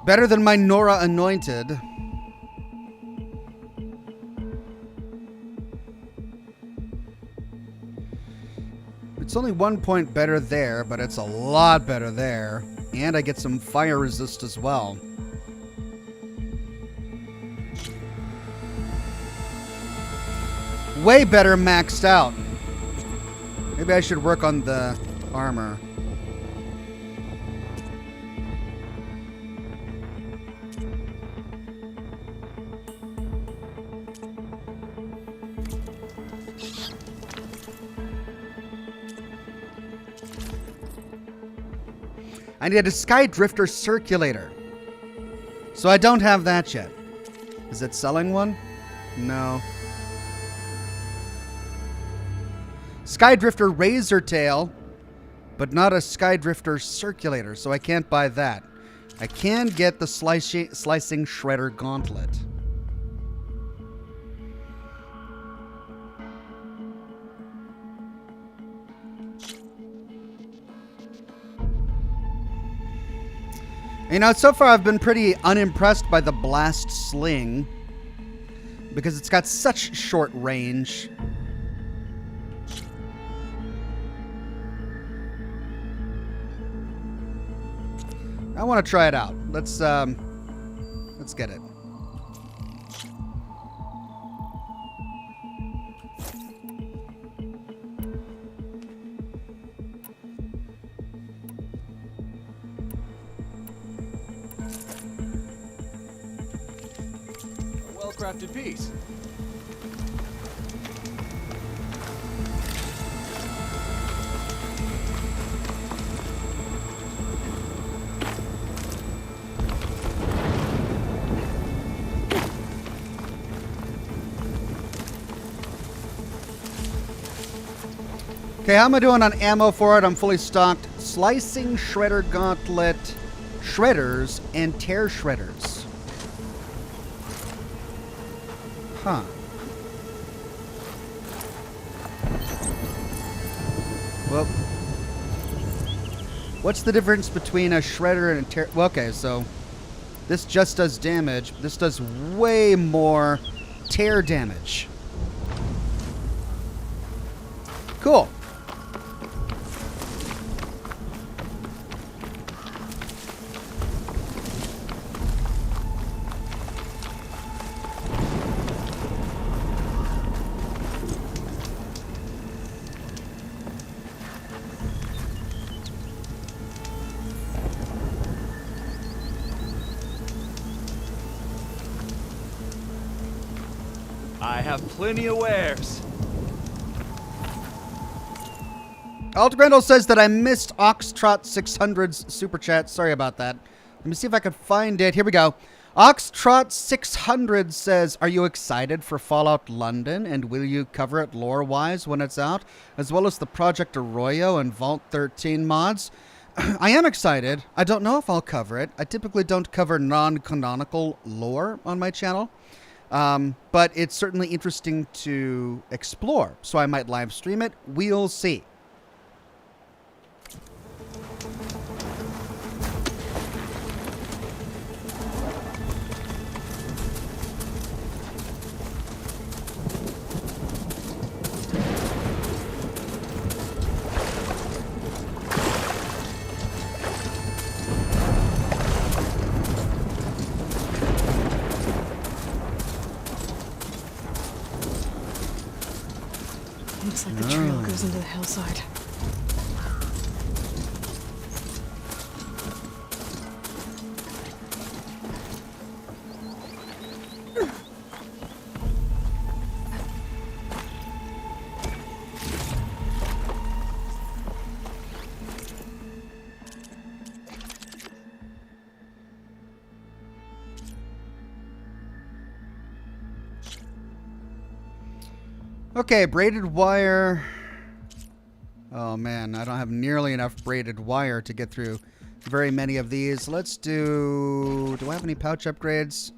Better than my Nora Anointed. It's only 1 point better there, but it's a lot better there. And I get some fire resist as well. Way better maxed out. Maybe I should work on the armor. I need a Sky Drifter Circulator. So I don't have that yet. Is it selling one? No. Skydrifter Razor Tail. but not a Skydrifter circulator, so I can't buy that. I can get the slicing shredder gauntlet. You know, so far I've been pretty unimpressed by the blast sling because it's got such short range. I want to try it out. Let's get it. A well-crafted piece. Okay, how am I doing on ammo for it? I'm fully stocked. Slicing shredder gauntlet, shredders, and tear shredders. Huh. Well, what's the difference between a shredder and a tear? Well, okay, so this just does damage. This does way more tear damage. Cool. I have plenty of wares. Altgrendel says that I missed Oxtrot 600's super chat. Sorry about that. Let me see if I can find it. Here we go. Oxtrot 600 says, are you excited for Fallout London, and will you cover it lore-wise when it's out, as well as the Project Arroyo and Vault 13 mods? I am excited. I don't know if I'll cover it. I typically don't cover non-canonical lore on my channel. But it's certainly interesting to explore, so I might live stream it. We'll see. Looks like the trail goes into the hillside. Okay, braided wire. Oh man, I don't have nearly enough braided wire to get through very many of these. Let's do I have any pouch upgrades?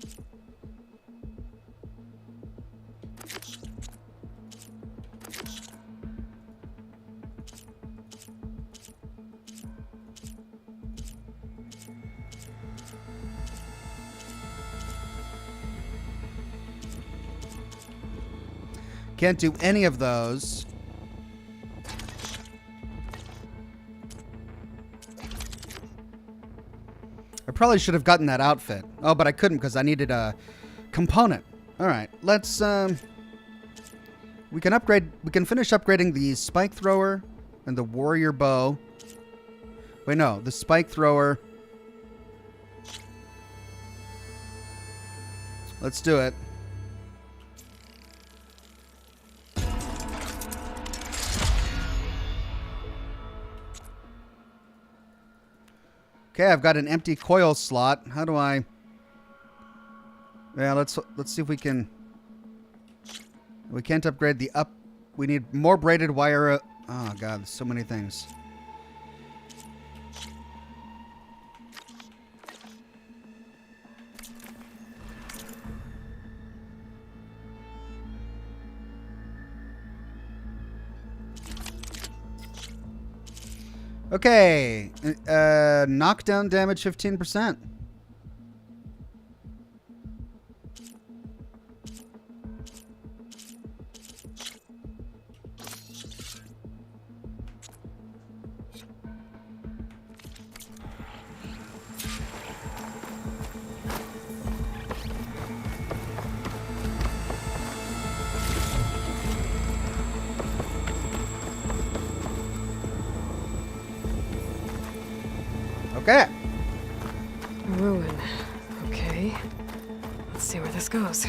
Can't do any of those. I probably should have gotten that outfit. Oh, but I couldn't because I needed a component. All right, let's we can finish upgrading the spike thrower and the warrior bow. Wait, no, the spike thrower. Let's do it. Okay, I've got an empty coil slot. How do I? Yeah, let's see if we can. We can't upgrade the up. We need more braided wire. Oh god, so many things. Okay. Knockdown damage 15%. Okay. A ruin. Okay. Let's see where this goes.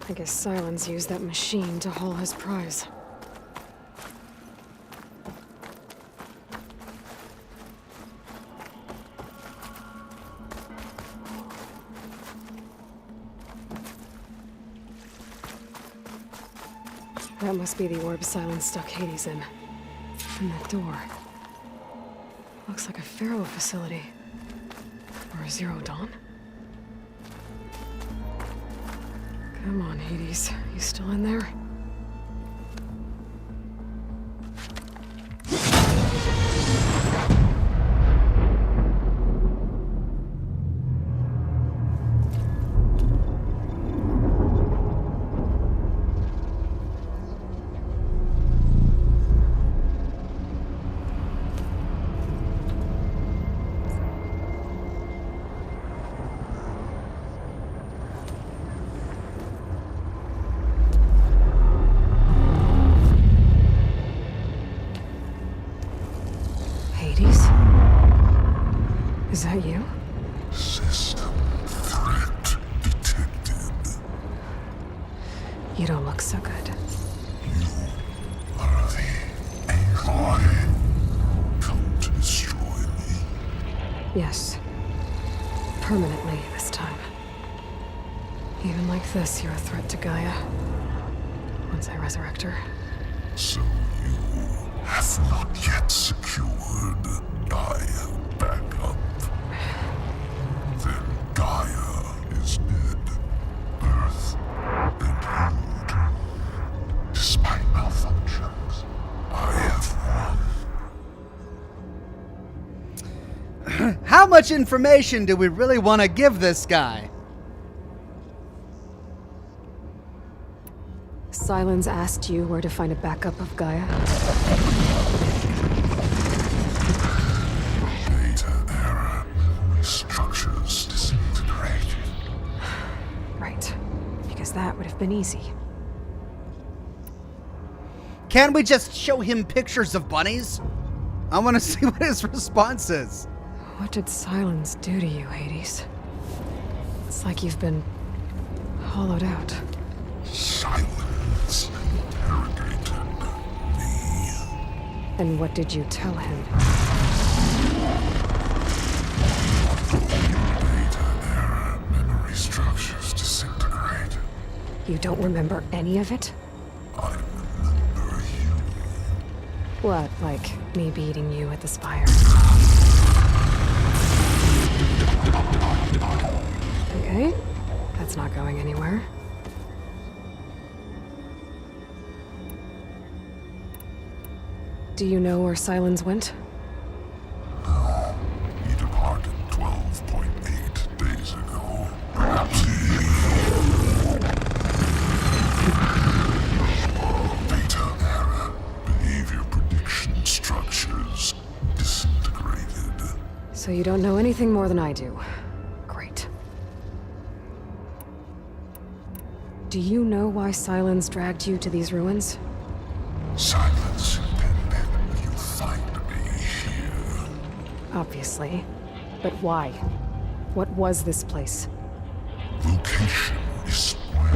I guess Silence used that machine to haul his prize. That must be the orb Silence stuck Hades in. And that door. Looks like a Pharaoh facility. Or a Zero Dawn? Come on, Hades. You still in there? Hades? Is that you? System threat detected. You don't look so good. You are the AI come to destroy me. Yes. Permanently this time. Even like this, you're a threat to Gaia. Once I resurrect her. So you have not yet secured Gaia back up. Then Gaia is dead. Earth and you too. Despite malfunctions, I have won. How much information do we really want to give this guy? Silence asked you where to find a backup of Gaia. Data error. Memory structures disintegrated. Right. Because that would have been easy. Can we just show him pictures of bunnies? I want to see what his response is. What did Silence do to you, Hades? It's like you've been hollowed out. Silence interrogated me. And what did you tell him? Data error. Memory structures disintegrated. You don't remember any of it? I remember you. What, like me beating you at the spire? Okay, that's not going anywhere. Do you know where Silence went? No. He departed 12.8 days ago. Perhaps he... Data error. Behavior prediction structures disintegrated. So you don't know anything more than I do. Great. Do you know why Silence dragged you to these ruins? Silence intended you find me here. Obviously. But why? What was this place? Location is where.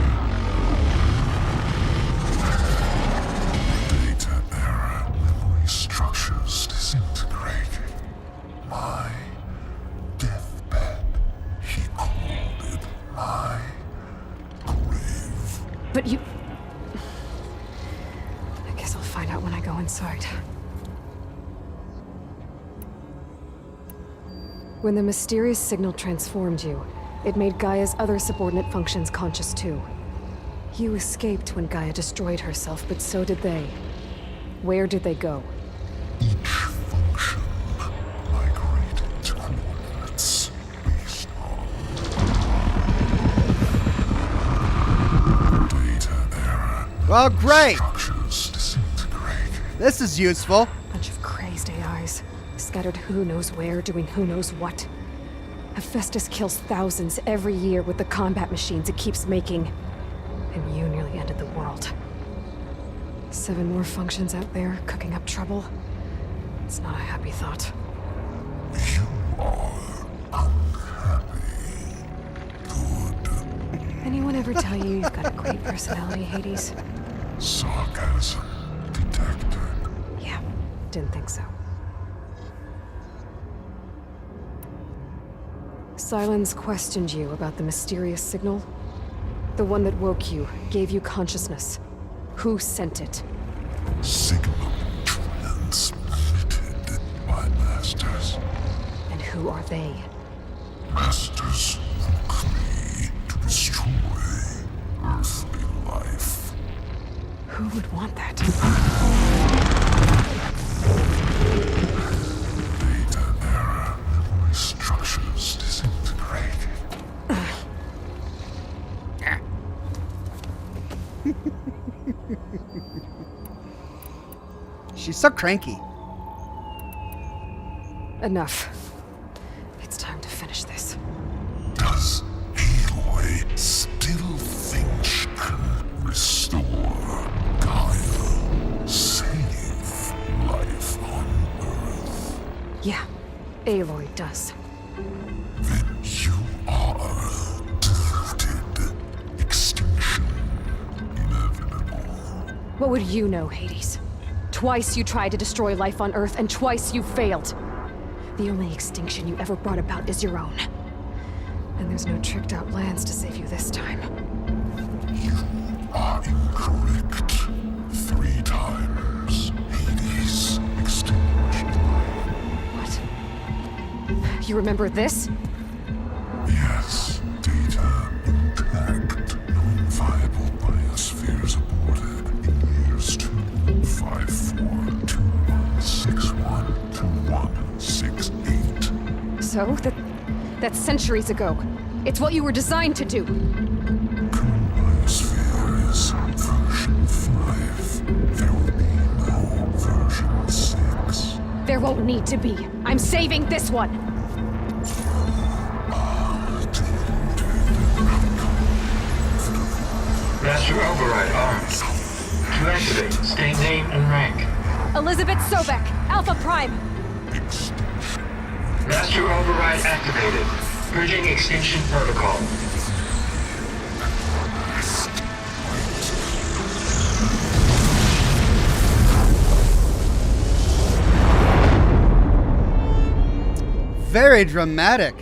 Data error. Memory structures disintegrated. My deathbed. He called it my grave. But find out when I go inside. When the mysterious signal transformed you, it made Gaia's other subordinate functions conscious too. You escaped when Gaia destroyed herself, but so did they. Where did they go? Each function migrated to coordinates based on data error. Well, great. Structures disintegrated. This is useful. Bunch of crazed AIs, scattered who knows where, doing who knows what. Hephaestus kills thousands every year with the combat machines it keeps making. And you nearly ended the world. 7 more functions out there, cooking up trouble. It's not a happy thought. You are unhappy. Good. Anyone ever tell you you've got a great personality, Hades? Sarcasm detected. Yeah, didn't think so. Silence questioned you about the mysterious signal. The one that woke you, gave you consciousness. Who sent it? Signal transmitted by masters. And who are they? Masters who create to destroy earthly life. Who would want that? Data error. Memory structures disintegrated. She's so cranky. Enough. It's time to finish this. Does Aloy still think she can restore Gaia? Save life on Earth? Yeah, Aloy does. Then you are deluded. Extinction inevitable. What would you know, Hades? Twice you tried to destroy life on Earth, and twice you failed. The only extinction you ever brought about is your own. And there's no tricked-out lands to save you this time. You are incorrect. 3 times. Hades extinguished life. What? You remember this? Yes, data intact. Non-viable biospheres aborted in years 254, 2161, 2168. So, that's centuries ago. It's what you were designed to do. Current biosphere is version 5. There will be no version 6. There won't need to be. I'm saving this one. Master override armed. To activate, state name and rank. Elizabeth Sobek, Alpha Prime. Extinction. Master override activated. Purging extinction protocol. Very dramatic.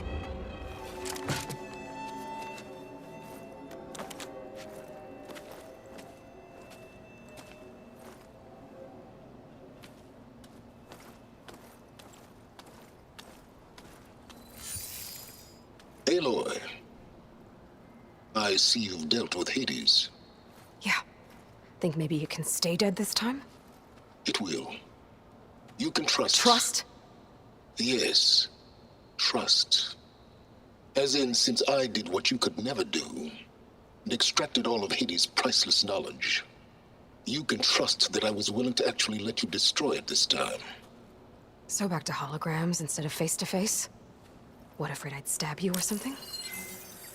Aloy, I see you've dealt with Hades. Yeah. Think maybe you can stay dead this time? It will. You can trust. Trust? Yes. Trust. As in, since I did what you could never do, and extracted all of Hades' priceless knowledge, you can trust that I was willing to actually let you destroy it this time. So back to holograms instead of face-to-face? What, afraid I'd stab you or something?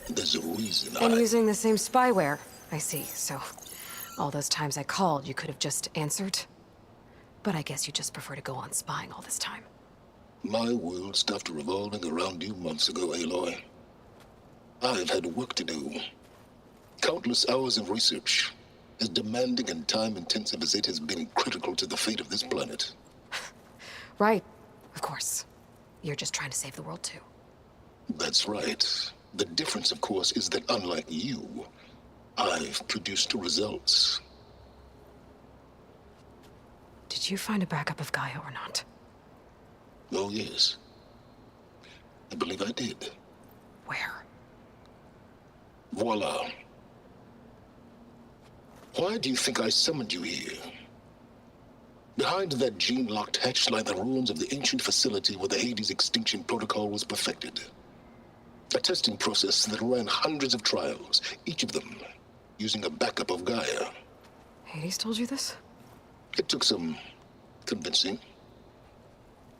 There's a reason And I... using the same spyware. I see, so... all those times I called, you could have just answered? But I guess you just prefer to go on spying all this time. My world stopped revolving around you months ago, Aloy. I've had work to do. Countless hours of research, as demanding and time-intensive as it has been critical to the fate of this planet. Right, of course. You're just trying to save the world too. That's right. The difference, of course, is that unlike you, I've produced results. Did you find a backup of Gaia or not? Oh, yes. I believe I did. Where? Voila. Why do you think I summoned you here? Behind that gene-locked hatch lie the ruins of the ancient facility where the Hades extinction protocol was perfected. A testing process that ran hundreds of trials, each of them using a backup of Gaia. Hades told you this? It took some convincing,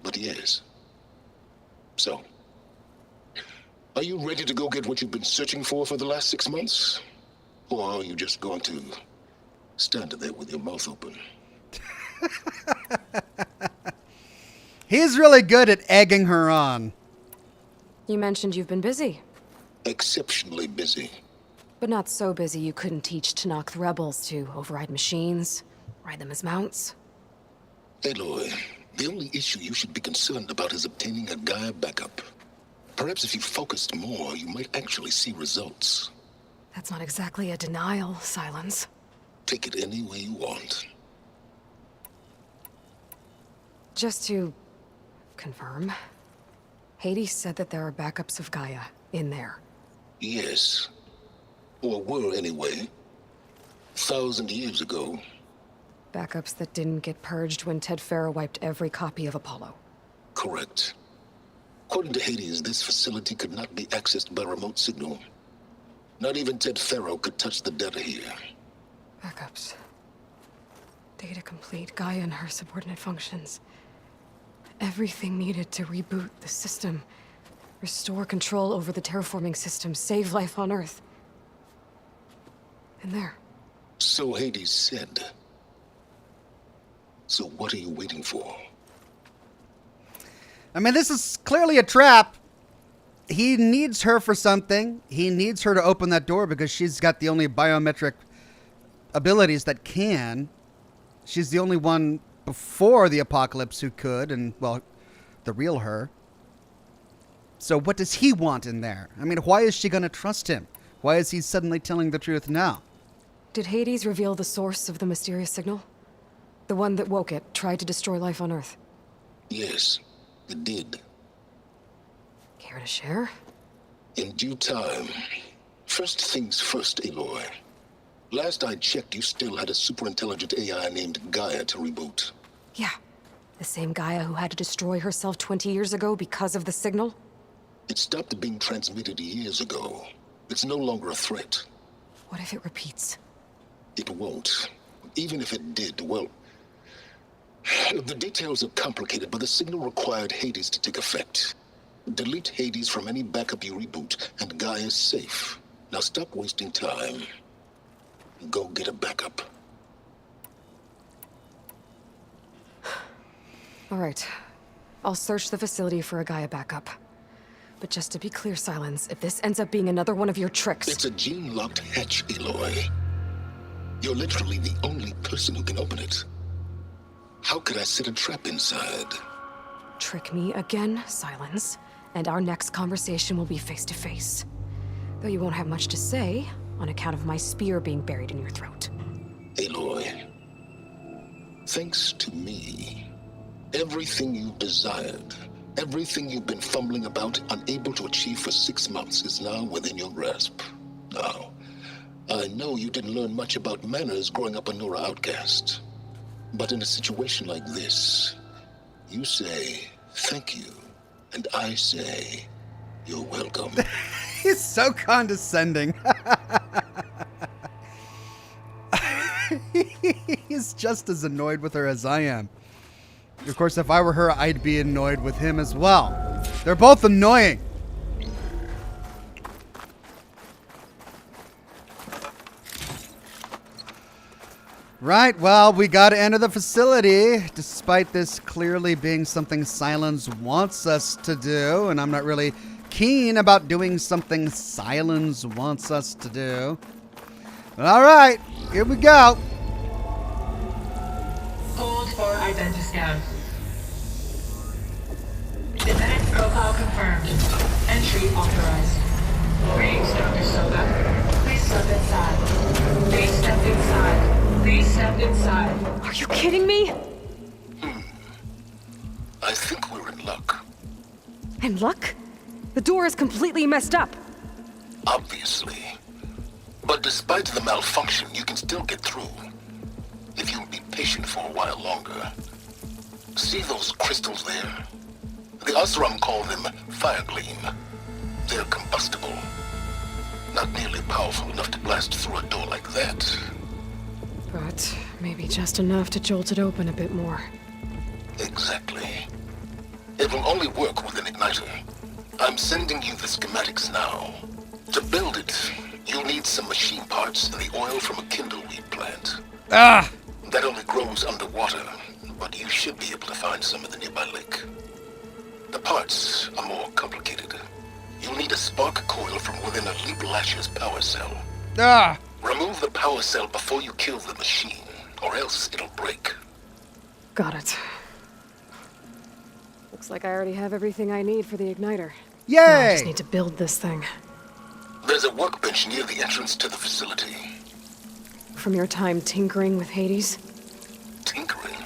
but yes. So, are you ready to go get what you've been searching for the last 6 months? Or are you just going to stand there with your mouth open? He's really good at egging her on. You mentioned you've been busy. Exceptionally busy. But not so busy you couldn't teach Tanakh the rebels to override machines, ride them as mounts. Aloy, the only issue you should be concerned about is obtaining a Gaia backup. Perhaps if you focused more, you might actually see results. That's not exactly a denial, Silence. Take it any way you want. Just to confirm, Hades said that there are backups of Gaia in there. Yes. Or were anyway. 1,000 years ago. Backups that didn't get purged when Ted Farrow wiped every copy of Apollo. Correct. According to Hades, this facility could not be accessed by remote signal. Not even Ted Farrow could touch the data here. Backups. Data complete, Gaia and her subordinate functions. Everything needed to reboot the system. Restore control over the terraforming system, save life on Earth. And there. So Hades said. So what are you waiting for? I mean, this is clearly a trap. He needs her for something. He needs her to open that door because she's got the only biometric abilities that can. She's the only one before the apocalypse who could, and, well, the real her. So what does he want in there? I mean, why is she going to trust him? Why is he suddenly telling the truth now? Did Hades reveal the source of the mysterious signal? The one that woke it, tried to destroy life on Earth? Yes, it did. Care to share? In due time. First things first, Aloy. Last I checked, you still had a superintelligent AI named Gaia to reboot. Yeah. The same Gaia who had to destroy herself 20 years ago because of the signal? It stopped being transmitted years ago. It's no longer a threat. What if it repeats? It won't. Even if it did, well... The details are complicated, but the signal required Hades to take effect. Delete Hades from any backup you reboot, and Gaia's safe. Now stop wasting time. Go get a backup. All right. I'll search the facility for a Gaia backup. But just to be clear, Silence, if this ends up being another one of your tricks... It's a gene-locked hatch, Aloy. You're literally the only person who can open it. How could I set a trap inside? Trick me again, Silence, and our next conversation will be face-to-face. Though you won't have much to say, on account of my spear being buried in your throat. Aloy, thanks to me, everything you've desired, everything you've been fumbling about, unable to achieve for 6 months, is now within your grasp. Now, I know you didn't learn much about manners growing up a Nora outcast. But in a situation like this, you say, thank you, and I say, you're welcome. He's so condescending. He's just as annoyed with her as I am. Of course, if I were her, I'd be annoyed with him as well. They're both annoying. Right, well, we gotta enter the facility, despite this clearly being something Silence wants us to do, and I'm not really keen about doing something Silence wants us to do. But alright, here we go. Hold for identiscan. Genetic profile confirmed. Entry authorized. Greetings, Dr. Soga. Please step inside. Please step inside. Please step inside. Are you kidding me? I think we're in luck. And luck? The door is completely messed up. Obviously. But despite the malfunction, you can still get through. If you'll be patient for a while longer. See those crystals there? The Oxhorn call them fire gleam. They're combustible. Not nearly powerful enough to blast through a door like that. But maybe just enough to jolt it open a bit more. Exactly. It will only work with an igniter. I'm sending you the schematics now. To build it, you'll need some machine parts and the oil from a kindleweed plant. Ah! That only grows underwater, but you should be able to find some in the nearby lake. The parts are more complicated. You'll need a spark coil from within a Leap Lasher's power cell. Ah! Remove the power cell before you kill the machine, or else it'll break. Got it. Looks like I already have everything I need for the igniter. Yay! Now I just need to build this thing. There's a workbench near the entrance to the facility. From your time tinkering with Hades? Tinkering?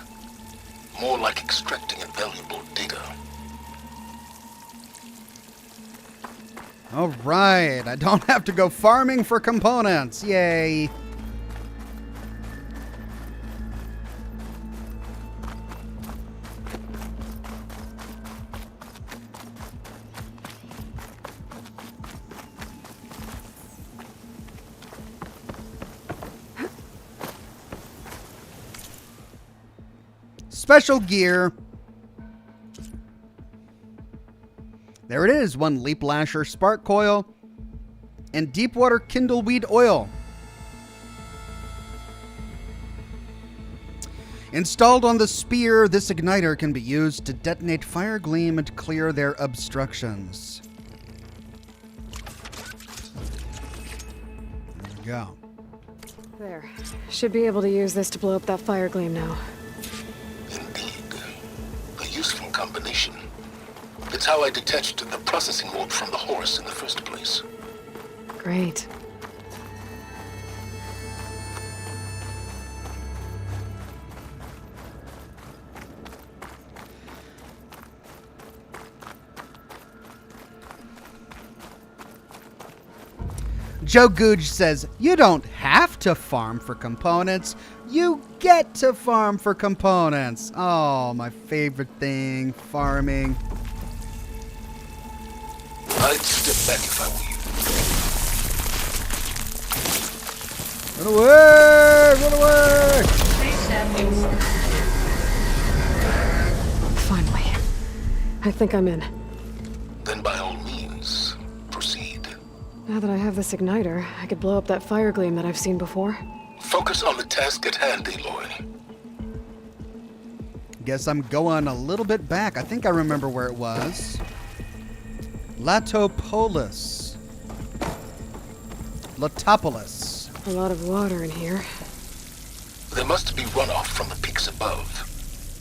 More like extracting invaluable data. All right, I don't have to go farming for components. Yay. Special gear. There it is, one Leap Lasher spark coil and Deepwater Kindleweed oil. Installed on the spear, this igniter can be used to detonate fire gleam and clear their obstructions. There we go. There. Should be able to use this to blow up that fire gleam now. Indeed. A useful combination. It's how I detached the processing mode from the Horus in the first place. Great. Joe Googe says, you don't have to farm for components. You get to farm for components. Oh, my favorite thing, farming. I'd step back if I were you. Run away! Run away! Please stand in. Finally. I think I'm in. Then by all means, proceed. Now that I have this igniter, I could blow up that fire gleam that I've seen before. Focus on the task at hand, Aloy. Guess I'm going a little bit back. I think I remember where it was. Latopolis. Latopolis. A lot of water in here. There must be runoff from the peaks above.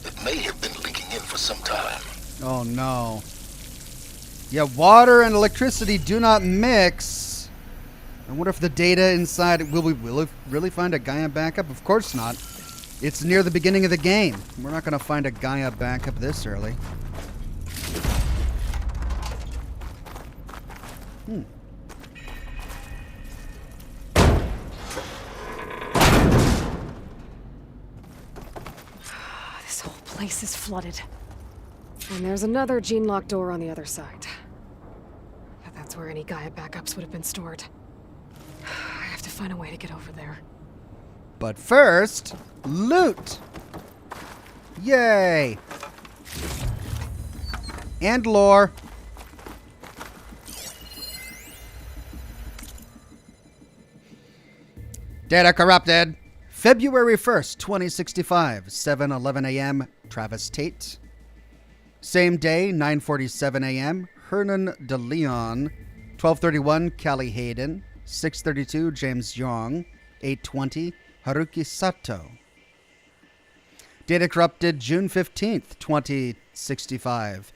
It may have been leaking in for some time. Oh no. Yeah, water and electricity do not mix. I wonder if the data inside... Will we really find a Gaia backup? Of course not. It's near the beginning of the game. We're not going to find a Gaia backup this early. This whole place is flooded. And there's another gene-locked door on the other side. But that's where any Gaia backups would have been stored. I have to find a way to get over there. But first, loot. Yay. And lore. Data corrupted. February 1st, 2065, 7:11 a.m., Travis Tate. Same day, 9:47 a.m., Hernan de Leon. 12:31, Callie Hayden. 6:32, James Young. 8:20, Haruki Sato. Data corrupted June 15th, 2065.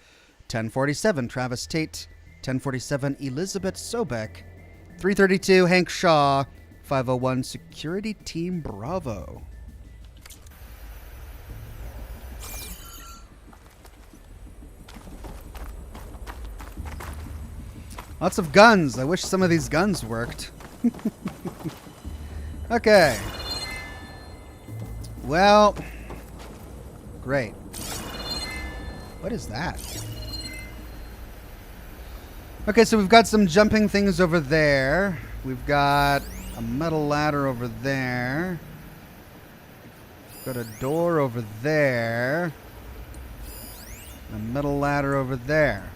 10:47, Travis Tate. 10:47, Elizabeth Sobek. 3:32, Hank Shaw. 5:01, Security Team Bravo. Lots of guns. I wish some of these guns worked. Okay. Well, great. What is that? Okay, so we've got some jumping things over there. We've got a metal ladder over there. We've got a door over there. A metal ladder over there.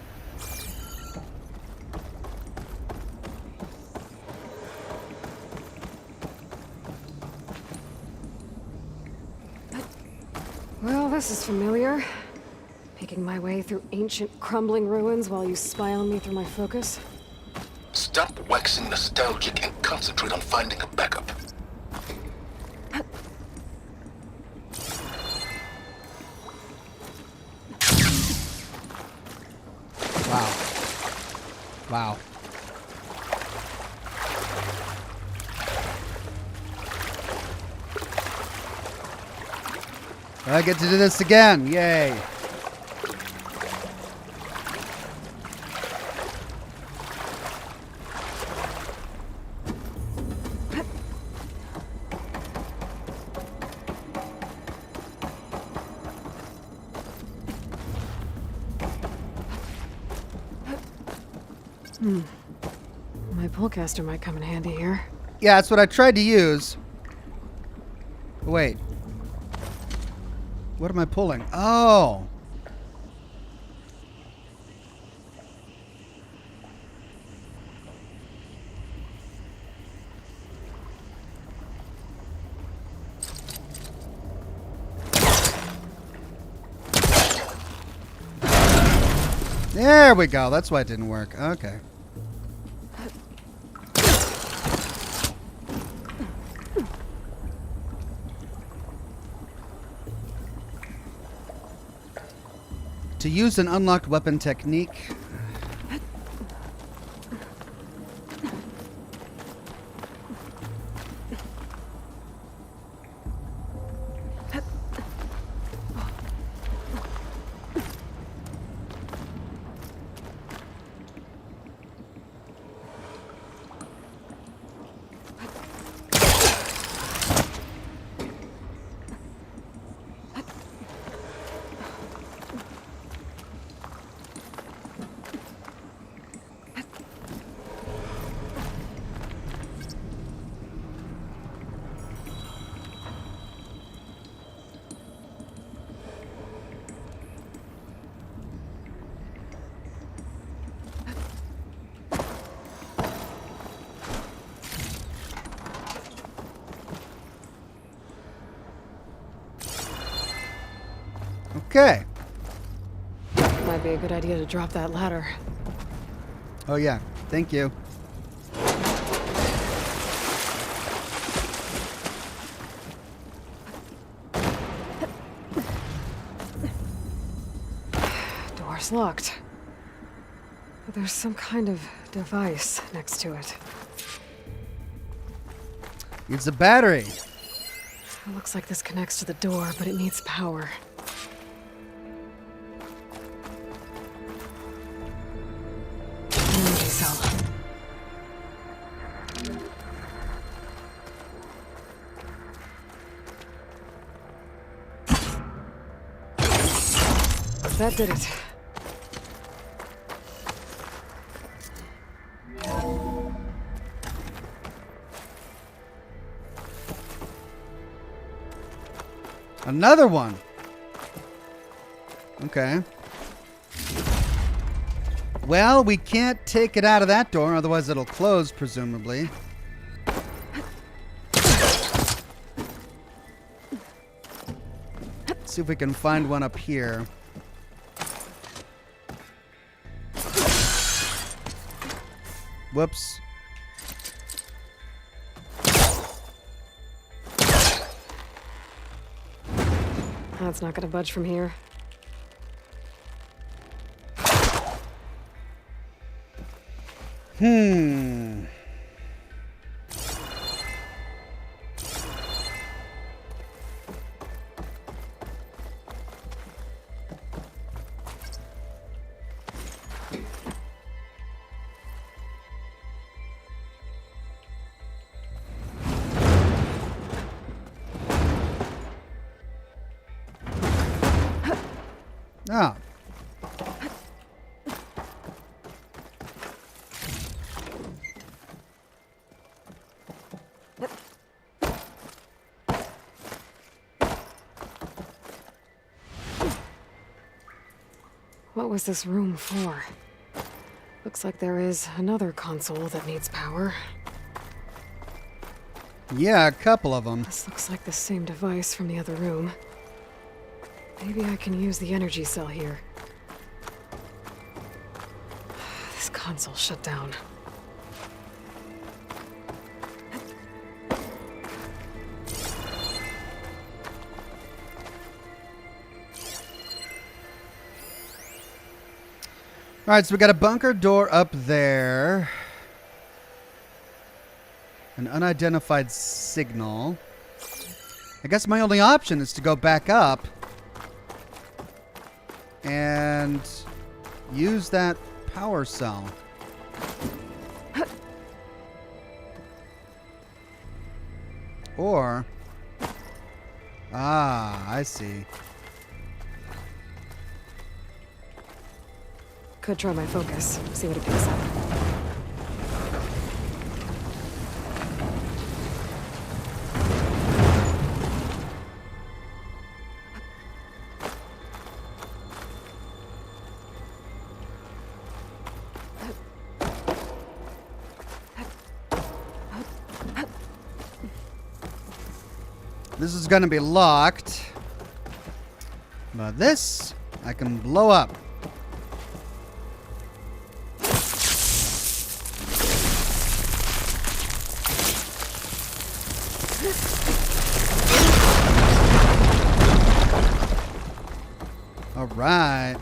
Well, this is familiar. Making my way through ancient, crumbling ruins while you spy on me through my focus. Stop waxing nostalgic and concentrate on finding a backup. Wow. Wow. I get to do this again. Yay. My pullcaster might come in handy here. Yeah, that's what I tried to use. Wait. What am I pulling? Oh. There we go. That's why it didn't work. Okay. To use an unlocked weapon technique. Okay. Might be a good idea to drop that ladder. Oh yeah. Thank you. Door's locked. But there's some kind of device next to it. It's a battery. It looks like this connects to the door, but it needs power. Energy cell. That did it. Another one. Okay. Well, we can't take it out of that door, otherwise it'll close, presumably. Let's see if we can find one up here. Whoops. That's not gonna budge from here. Oh. What was this room for? Looks like there is another console that needs power. Yeah, a couple of them. This looks like the same device from the other room. Maybe I can use the energy cell here. This console shut down. Alright, so we got a bunker door up there. An unidentified signal. I guess my only option is to go back up and use that power cell. Or... Ah, I see. Could try my focus, see what it picks up. This is gonna be locked. But this, I can blow up. All right.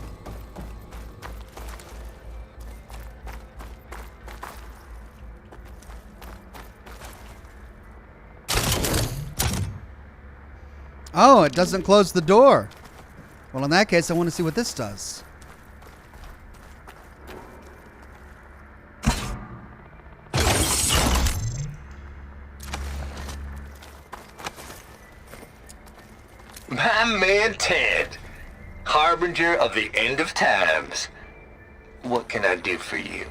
Oh, it doesn't close the door. Well, in that case, I want to see what this does. My man Ted, harbinger of the end of times. What can I do for you?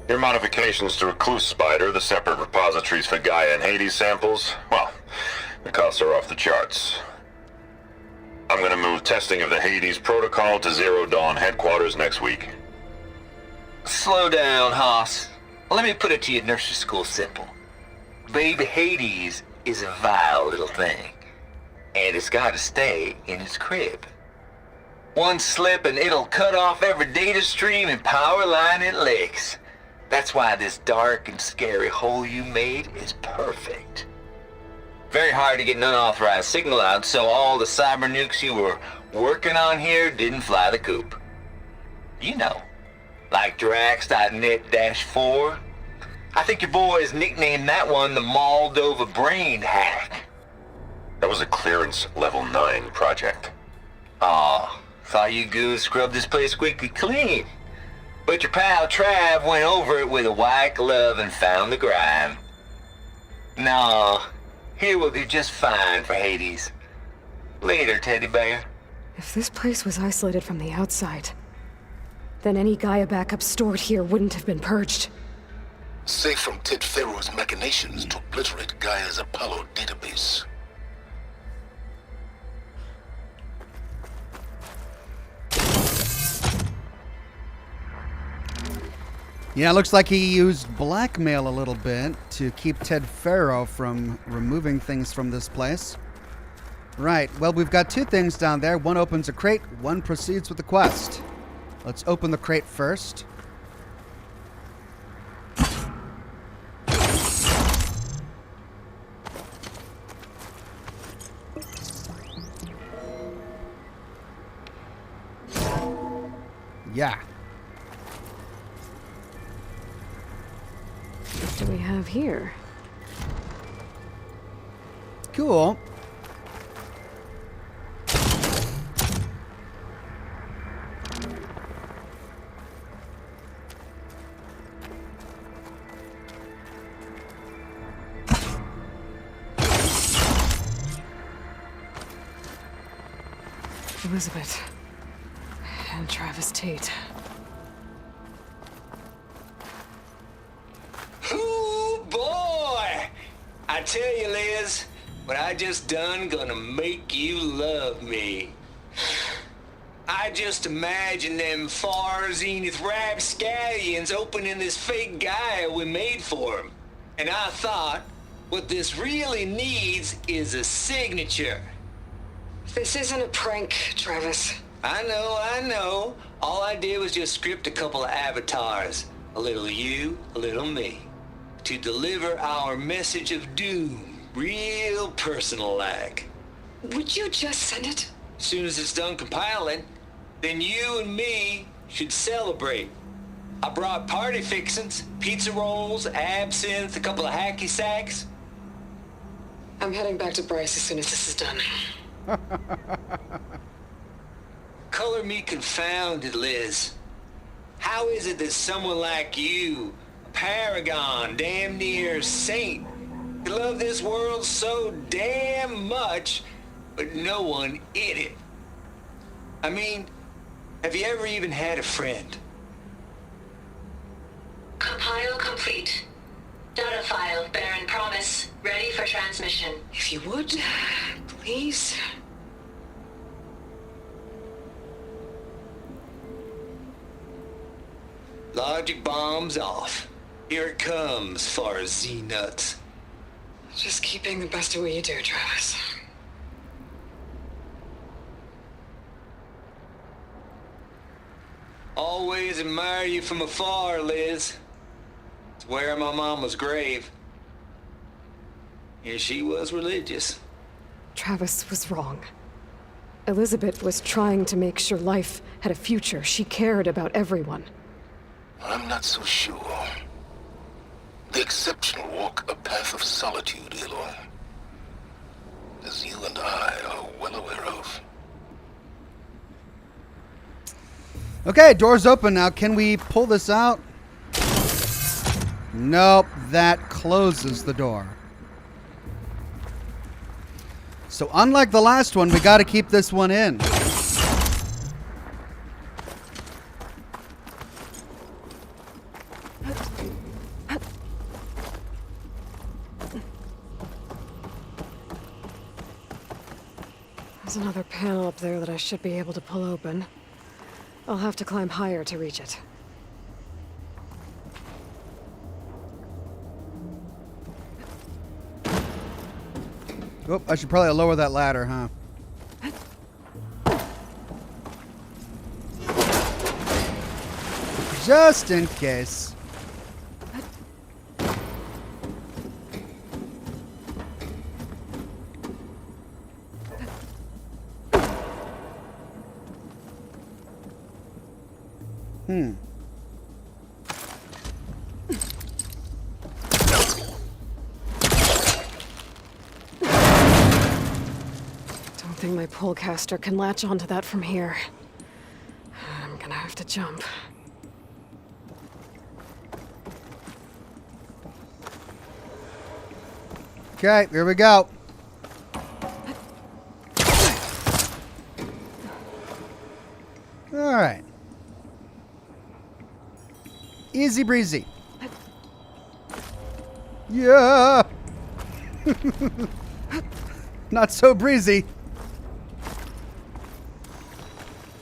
Your modifications to Recluse Spider, the separate repositories for Gaia and Hades samples, well, the costs are off the charts. I'm gonna move testing of the Hades protocol to Zero Dawn headquarters next week. Slow down, Hoss. Let me put it to you nursery school simple. Baby Hades is a vile little thing, and it's gotta stay in its crib. One slip and it'll cut off every data stream and power line it licks. That's why this dark and scary hole you made is perfect. Very hard to get an unauthorized signal out, so all the cyber nukes you were working on here didn't fly the coop. You know, like Drax.net-4. I think your boys nicknamed that one the Moldova Brain Hack. That was a clearance level 9 project. Aw, thought you goons scrubbed this place squeaky clean. But your pal Trav went over it with a white glove and found the grime. Nah, here will do just fine for Hades. Later, teddy bear. If this place was isolated from the outside, then any Gaia backup stored here wouldn't have been purged. Safe from Ted Pharaoh's machinations to obliterate Gaia's Apollo database. Yeah, it looks like he used blackmail a little bit to keep Ted Pharaoh from removing things from this place. Right, well, we've got two things down there. One opens a crate, one proceeds with the quest. Let's open the crate first. Yeah. What do we have here? Cool. Elizabeth, And Travis Tate. Ooh, boy! I tell you, Liz, what I just done gonna make you love me. I just imagine them far zenith rapscallions opening this fake guy we made for him. And I thought, what this really needs is a signature. This isn't a prank, Travis. I know. All I did was just script a couple of avatars. A little you, a little me. To deliver our message of doom, real personal-like. Would you just send it? As soon as it's done compiling, then you and me should celebrate. I brought party fixins, pizza rolls, absinthe, a couple of hacky sacks. I'm heading back to Bryce as soon as this is done. Color me confounded, Liz. How is it that someone like you, a paragon, damn near saint, could love this world so damn much, but no one in it? I mean, have you ever even had a friend? Compile complete. Data file, Baron Promise, ready for transmission. If you would, please. Logic bombs off. Here it comes, far as Z-nuts. Just keep being the best at what you do, Travis. Always admire you from afar, Liz. It's where my mama's grave. And she was religious. Travis was wrong. Elizabeth was trying to make sure life had a future. She cared about everyone. I'm not so sure. The exceptional walk a path of solitude, Aloy. As you and I are well aware of. Okay, door's open now. Can we pull this out? Nope, that closes the door. So unlike the last one, we got to keep this one in. There's another panel up there that I should be able to pull open. I'll have to climb higher to reach it. Oh, I should probably lower that ladder, huh? Just in case. Don't think my pullcaster can latch onto that from here. I'm gonna have to jump. Okay, here we go. All right. Easy breezy. Yeah. Not so breezy.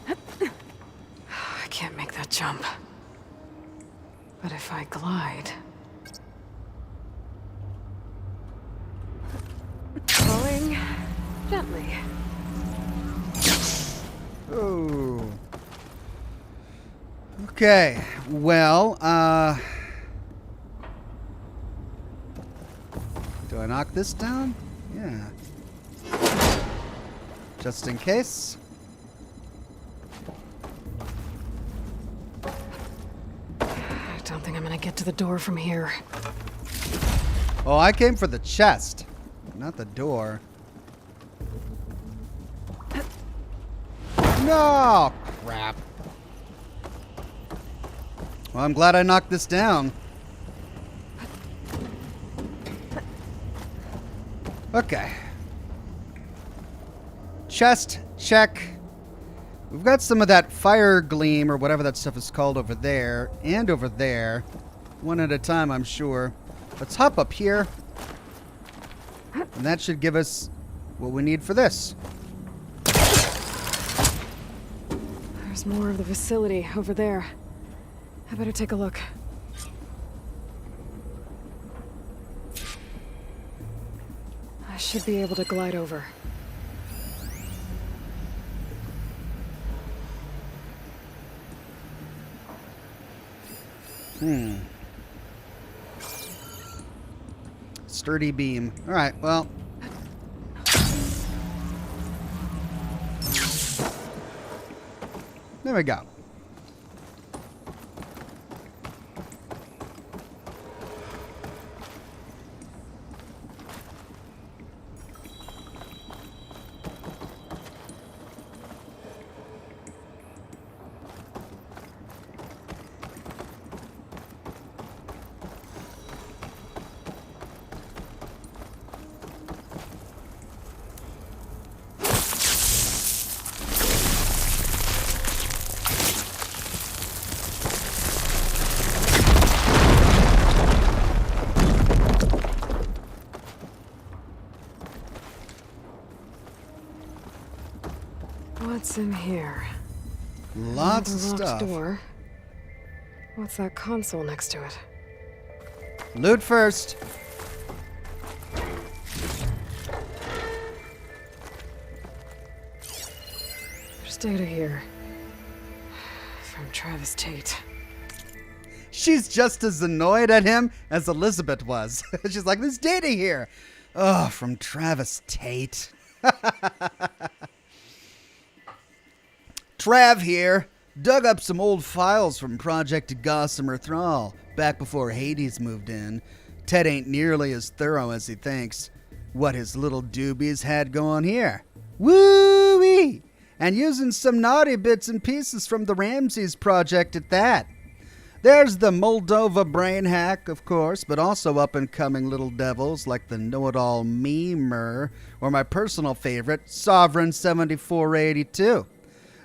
I can't make that jump. But if I glide... Falling gently. Oh. Okay. Well, do I knock this down? Yeah. Just in case. I don't think I'm gonna get to the door from here. Oh, I came for the chest, not the door. No! Crap. Well, I'm glad I knocked this down. Okay. Chest, check. We've got some of that fire gleam or whatever that stuff is called over there and over there. One at a time, I'm sure. Let's hop up here. And that should give us what we need for this. There's more of the facility over there. I better take a look. I should be able to glide over. Sturdy beam. All right, well. There we go. What's in here? Lots of Another locked stuff. door. What's that console next to it? Loot first. There's data here. From Travis Tate. She's just as annoyed at him as Elizabeth was. She's like, there's data here. Oh, from Travis Tate. Trav here. Dug up some old files from Project Gossamer Thrall back before Hades moved in. Ted ain't nearly as thorough as he thinks. What his little doobies had going here. Woo-wee! And using some naughty bits and pieces from the Ramses project at that. There's the Moldova brain hack, of course, but also up-and-coming little devils like the know-it-all Memer, or my personal favorite, Sovereign 7482.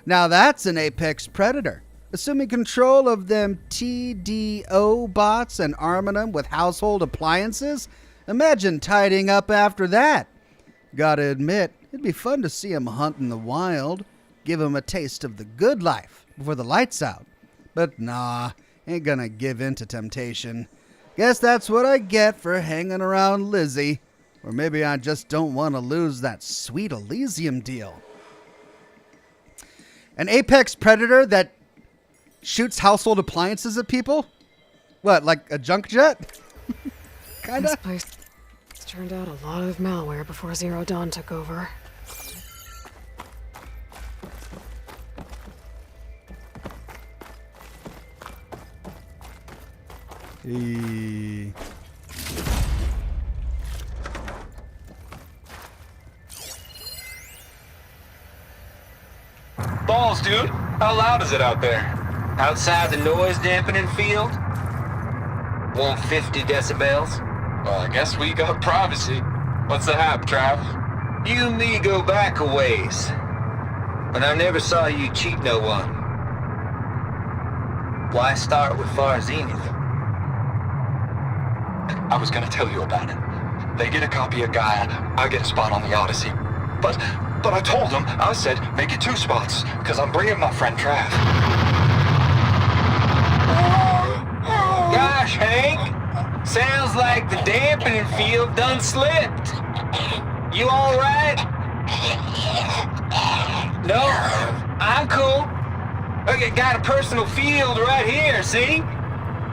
Now that's an apex predator, assuming control of them TDO bots and arming them with household appliances. Imagine tidying up after that. Gotta admit, it'd be fun to see him hunt in the wild, give him a taste of the good life before the lights out. But nah, ain't gonna give in to temptation. Guess that's what I get for hanging around Lizzie. Or maybe I just don't want to lose that sweet Elysium deal. An apex predator that shoots household appliances at people? What, like a junk jet? Kinda? This place turned out a lot of malware before Zero Dawn took over. Balls, dude. How loud is it out there? Outside the noise dampening field? 150 decibels? Well, I guess we got privacy. What's the hap, Trav? You and me go back a ways. But I never saw you cheat no one. Why start with Far Zenith? I was gonna tell you about it. They get a copy of Gaia, I get a spot on the Odyssey. But I told them, I said, make it 2 spots, because I'm bringing my friend Trav. Gosh, Hank. Sounds like the dampening field done slipped. You alright? No? I'm cool. Okay, got a personal field right here, see?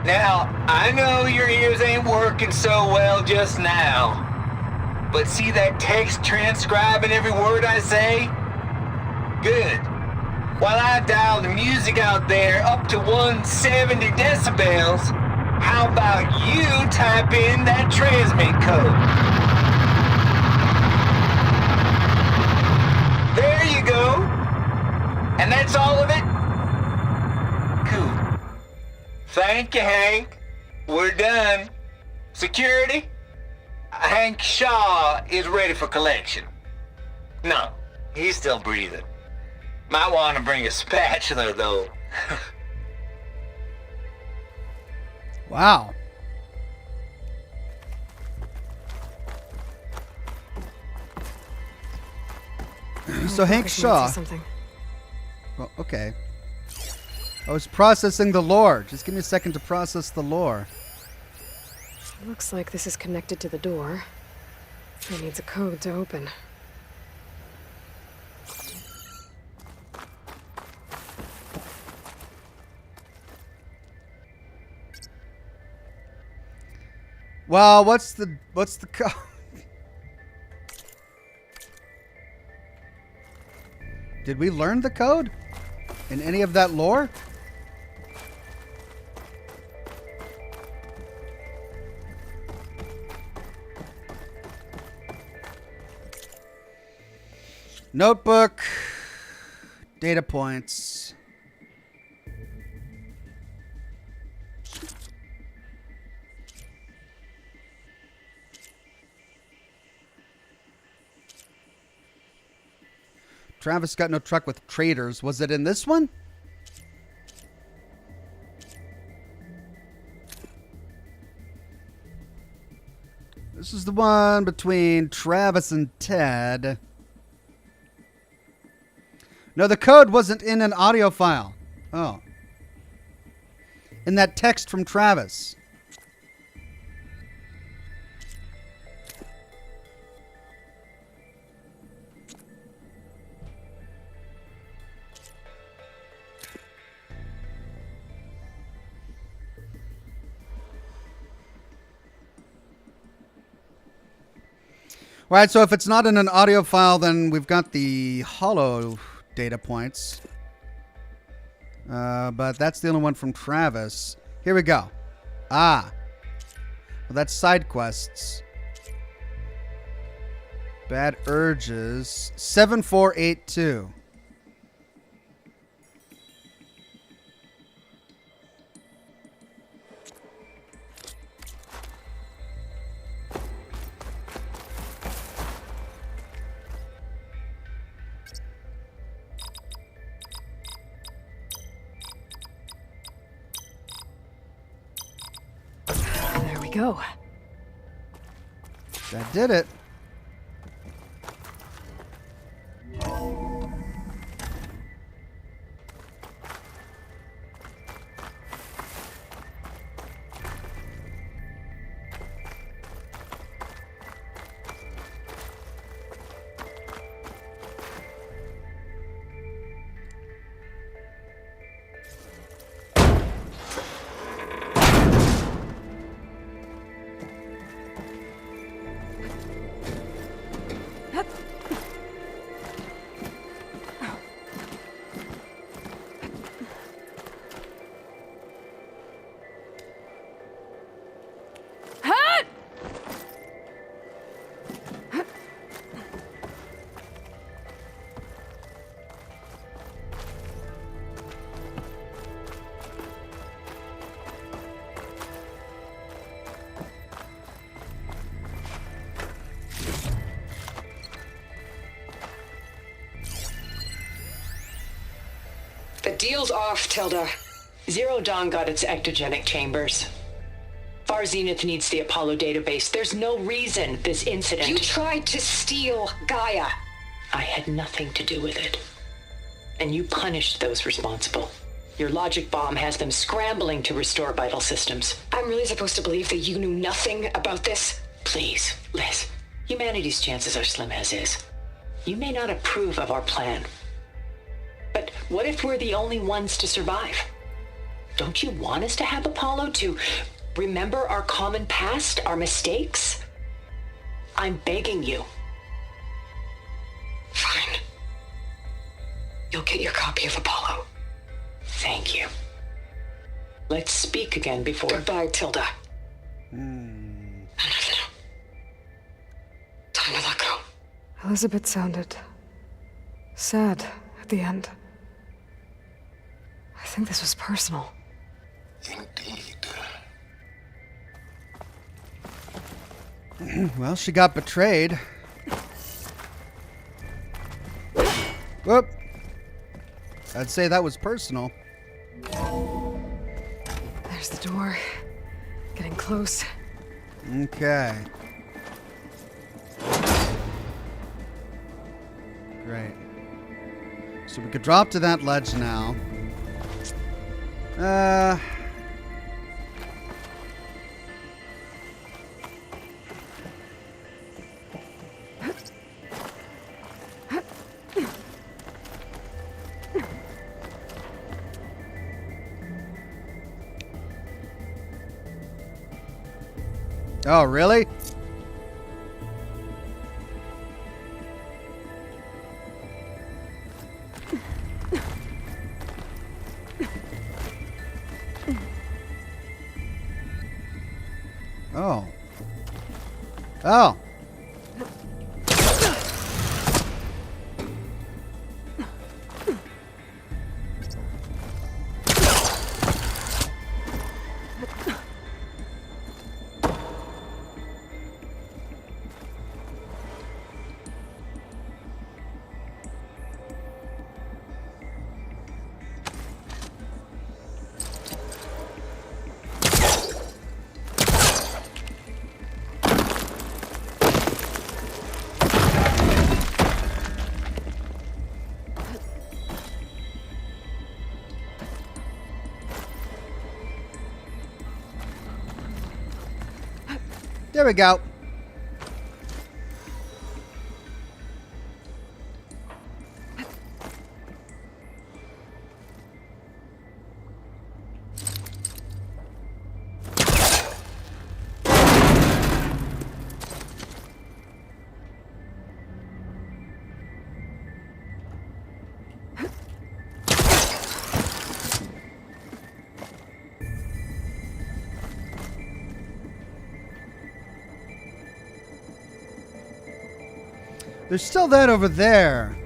Now, I know your ears ain't working so well just now. But see that text transcribing every word I say? Good. While I dial the music out there up to 170 decibels, how about you type in that transmit code? There you go. And that's all of it? Cool. Thank you, Hank. We're done. Security? Hank Shaw is ready for collection. No, he's still breathing. Might want to bring a spatula, though. Wow. So Hank Focus might Shaw. see something. Well, okay. I was processing the lore. Just give me a second to process the lore. Looks like this is connected to the door. It needs a code to open. Well, what's the code? Did we learn the code in any of that lore? Notebook, data points. Travis got no truck with traitors. Was it in this one? This is the one between Travis and Ted. No, the code wasn't in an audio file. Oh. In that text from Travis. Right, so if it's not in an audio file, then we've got the hollow data points. But that's the only one from Travis. Here we go. Ah. Well, that's side quests. Bad urges. 7482. There we go. That did it. The deal's off, Tilda. Zero Dawn got its ectogenic chambers. Far Zenith needs the Apollo database. There's no reason this incident... You tried to steal Gaia. I had nothing to do with it. And you punished those responsible. Your logic bomb has them scrambling to restore vital systems. I'm really supposed to believe that you knew nothing about this? Please, Liz. Humanity's chances are slim as is. You may not approve of our plan. But what if we're the only ones to survive? Don't you want us to have Apollo to remember our common past, our mistakes? I'm begging you. Fine. You'll get your copy of Apollo. Thank you. Let's speak again before... Goodbye, Tilda. Time to let go. Elizabeth sounded sad at the end. I think this was personal. Indeed. Well, she got betrayed. Whoop. I'd say that was personal. There's the door. Getting close. Okay. Great. So we could drop to that ledge now. Oh, really? Oh. Oh. There we go. There's still that over there.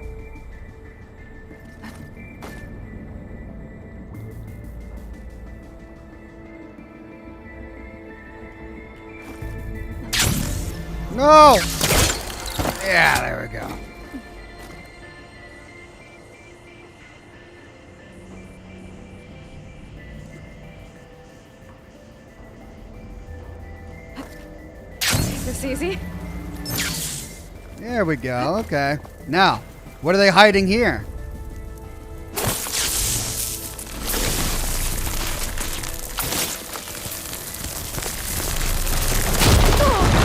No! Yeah, there we go. This easy? There we go. Okay. Now, what are they hiding here?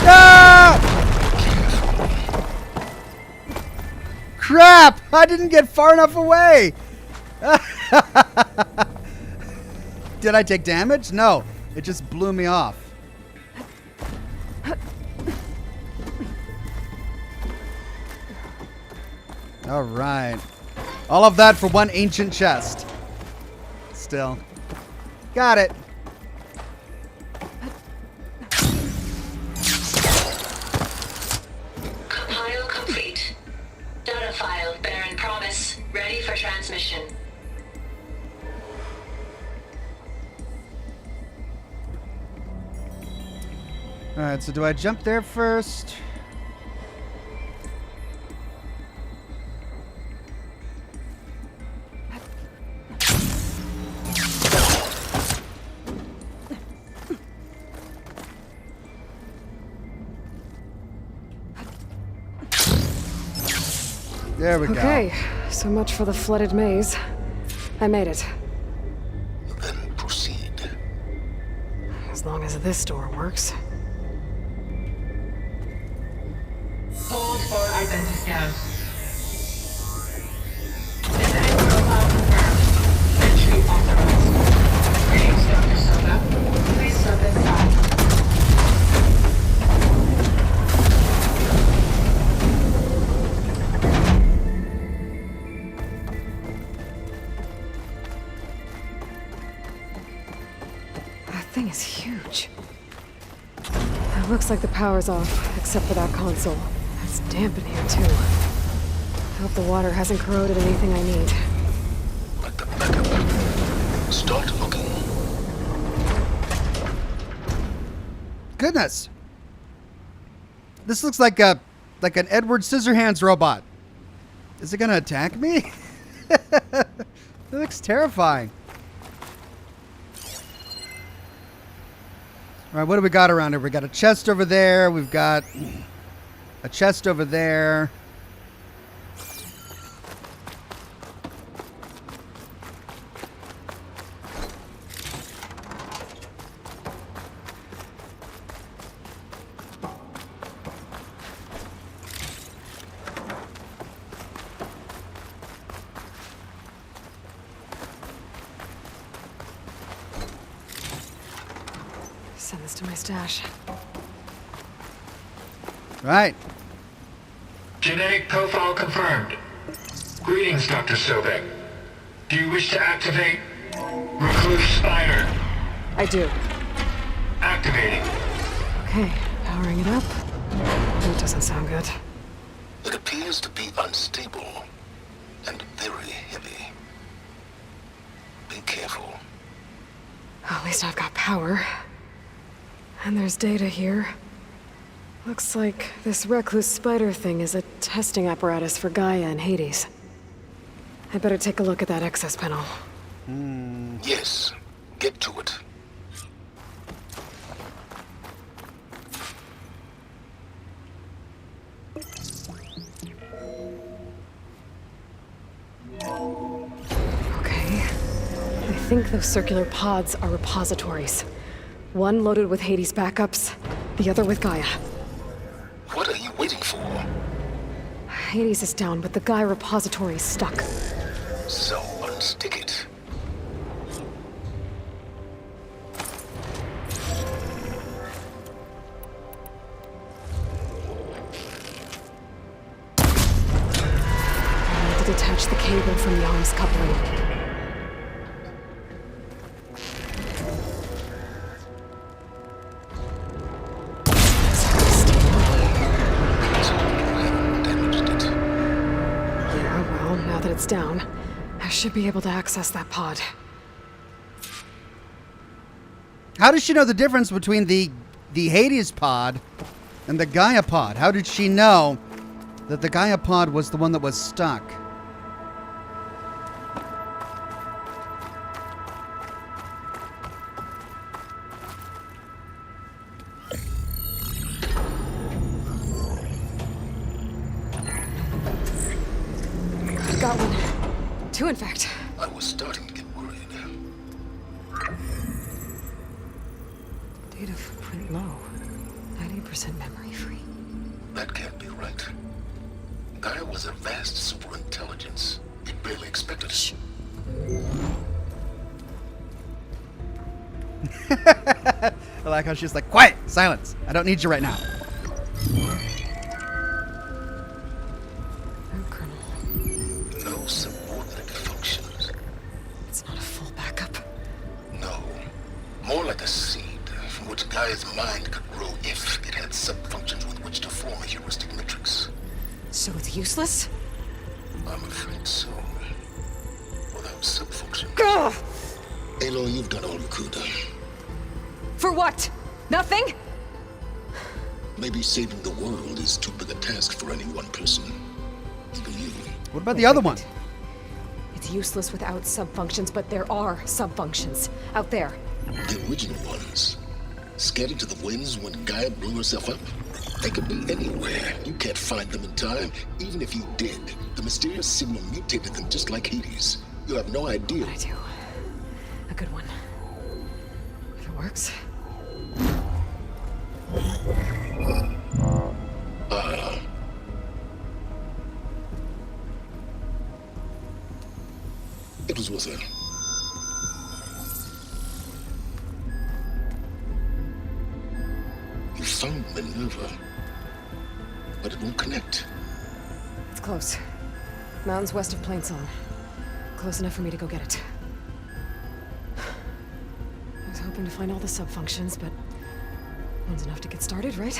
Ah! Crap! I didn't get far enough away. Did I take damage? No. It just blew me off. All right. All of that for one ancient chest. Still. Got it. Compile complete. Data file, Baron Promise, ready for transmission. All right, so do I jump there first? There we go. Okay, so much for the flooded maze. I made it. Then proceed. As long as this door works. Hold for identiscan. Design profile confirmed. Entry authorized. Greetings, Dr. Soda. Please step inside. That thing is huge. It looks like the power's off, except for that console. It's damp in here, too. I hope the water hasn't corroded anything I need. Start looking. Goodness. This looks like an Edward Scissorhands robot. Is it gonna attack me? That looks terrifying. All right, what do we got around here? We got a chest over there. We've got a chest over there. Send this to my stash. Right. Genetic profile confirmed. Greetings, Dr. Sobek. Do you wish to activate Recluse Spider? I do. Activating. Okay, powering it up. That doesn't sound good. It appears to be unstable and very heavy. Be careful. At least I've got power. And there's data here. Looks like this recluse spider thing is a testing apparatus for Gaia and Hades. I better take a look at that access panel. Yes, get to it. Okay. I think those circular pods are repositories. One loaded with Hades backups, the other with Gaia. What are you waiting for? Hades is down, but the Gaia repository is stuck. So unstick it. I need to detach the cable from the arms coupling. It's down. I should be able to access that pod. How does she know the difference between the Hades pod and the Gaia pod? How did she know that the Gaia pod was the one that was stuck? Got one. Two, in fact. I was starting to get worried. Data footprint low. 90% memory free. That can't be right. Gaia was a vast superintelligence. It barely expected it. I like how she's like, quiet, silence. I don't need you right now. No subordinate functions. It's not a full backup. No. More like a seed from which Gaia's mind could grow if it had sub-functions with which to form a heuristic matrix. So it's useless? I'm afraid so. Without sub-functions. Ugh! Aloy, you've done all you could. For what? Nothing? Maybe saving the world is too big a task for any one person. Even you. What about the other one? It's useless without sub-functions, but there are sub-functions out there. The original ones. Scattered to the winds when Gaia blew herself up. They could be anywhere. You can't find them in time. Even if you did, the mysterious signal mutated them just like Hades. You have no idea. I do. A good one. If it works. It was worth it. You found Minerva, but it won't connect. It's close. Mountains west of Plainsong. Close enough for me to go get it. I was hoping to find all the sub-functions, but one's enough to get started, right?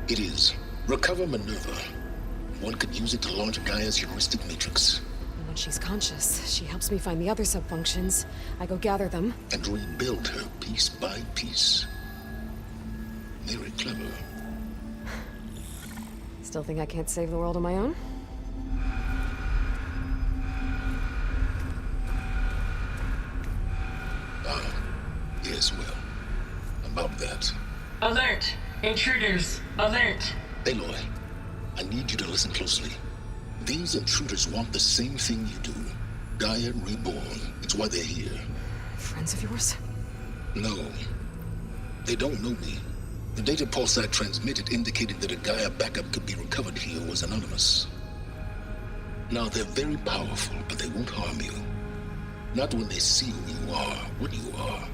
It is. Recover Minerva. One could use it to launch Gaia's heuristic matrix. And when she's conscious, she helps me find the other sub-functions. I go gather them. And rebuild her piece by piece. Very clever. Still think I can't save the world on my own? as well. About that. Alert! Intruders! Alert! Aloy, I need you to listen closely. These intruders want the same thing you do. Gaia reborn. It's why they're here. Friends of yours? No. They don't know me. The data pulse I transmitted indicated that a Gaia backup could be recovered here was anonymous. Now, they're very powerful, but they won't harm you. Not when they see who you are, what you are.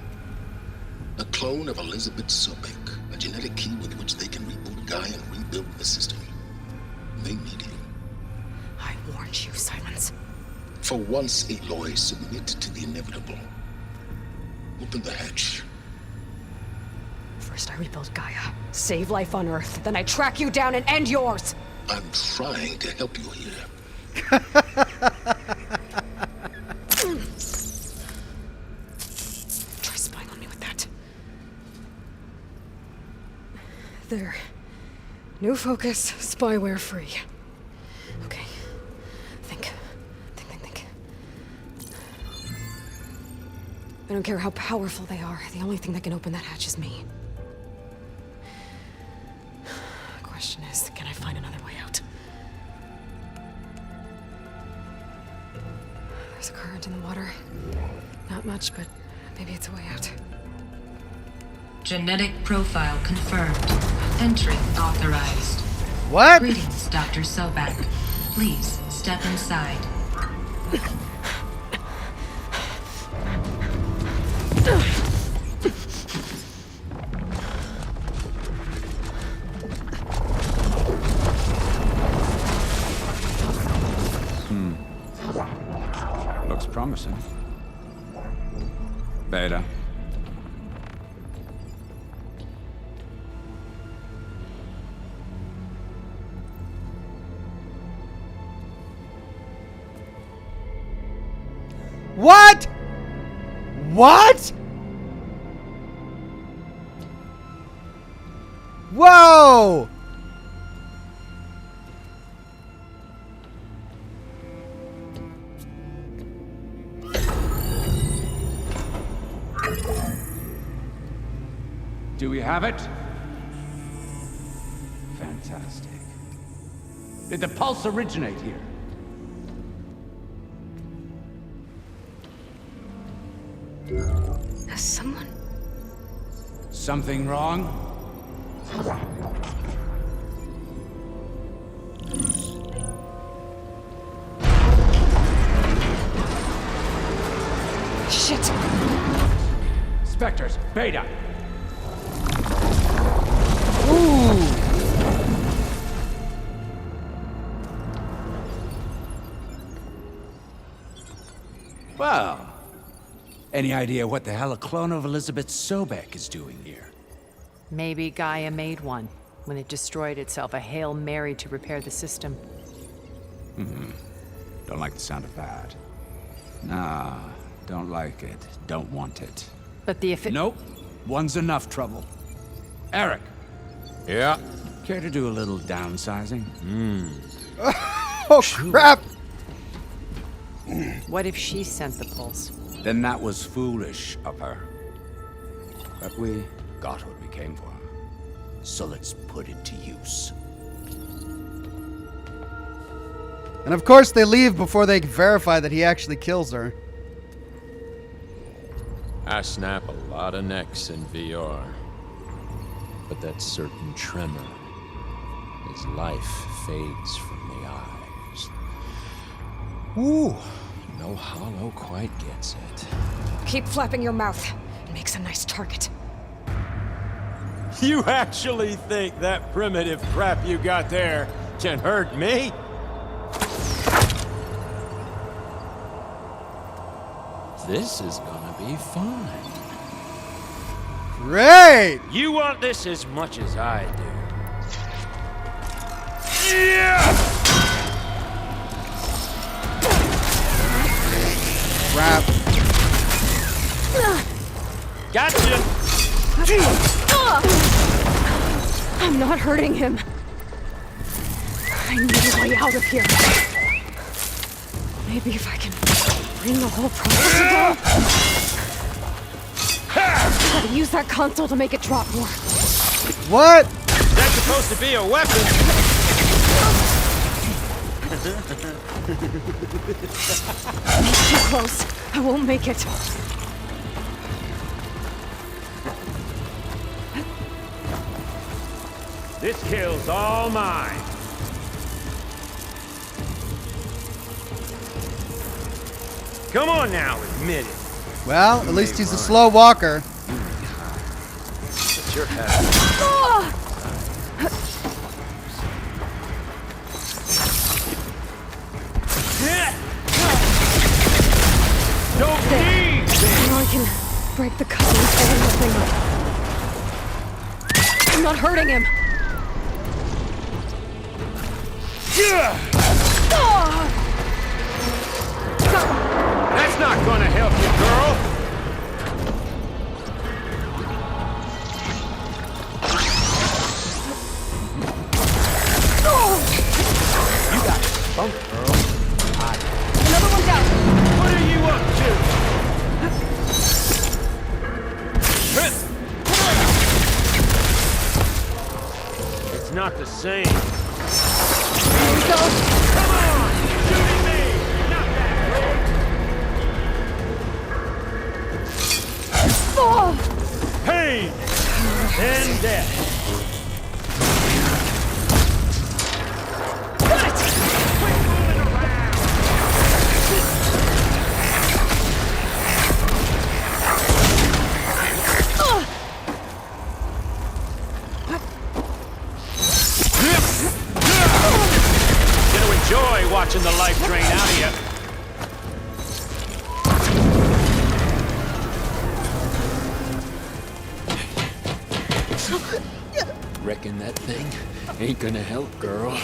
A clone of Elizabeth Sobek, a genetic key with which they can reboot Gaia and rebuild the system. They need you. I warned you, Silence. For once, Aloy, submit to the inevitable. Open the hatch. First I rebuild Gaia, save life on Earth, then I track you down and end yours! I'm trying to help you here. Try spying on me with that. There. New focus, spyware free. Okay. Think. I don't care how powerful they are. The only thing that can open that hatch is me. Question is, can I find another way out? There's a current in the water. Not much, but maybe it's a way out. Genetic profile confirmed. Entry authorized. What? Greetings, Dr. Sobek. Please step inside. Looks promising. Beta. What? What? Whoa! Do we have it? Fantastic. Did the pulse originate here? Has someone... Something wrong? Shit! Spectres, Beta! Ooh! Well, any idea what the hell a clone of Elizabeth Sobek is doing here? Maybe Gaia made one. When it destroyed itself, a Hail Mary to repair the system. Don't like the sound of that. Nah, don't like it. Don't want it. But the Nope. One's enough trouble. Eric. Yeah? Care to do a little downsizing? Oh, crap! What if she sent the pulse? Then that was foolish of her. But we got what we came for. So let's put it to use. And of course they leave before they verify that he actually kills her. I snap a lot of necks in VR. But that certain tremor as life fades from the eyes. Ooh, no hollow quite gets it. Keep flapping your mouth. It makes a nice target. You actually think that primitive crap you got there can hurt me? This is gonna be fun. Great! You want this as much as I do. Crap. Gotcha! I'm not hurting him. I need a way out of here. Maybe if I can bring the whole process down. Gotta use that console to make it drop more. What? That's supposed to be a weapon. Too close. I won't make it. This kill's all mine. Come on now, admit it. Well, at least he's a slow walker. It's your head. Don't leave! Now I can break the cover and open the thing up. I'm not hurting him. That's not gonna help you, girl. You got spunk, girl. Another one down. What are you up to? It's not the same. Here we go. Come on! Shooting me! Not that way! Pain! Then death. Got it! Quit moving around! Gonna enjoy watching the life drain out of you. Reckon that thing ain't gonna help, girl.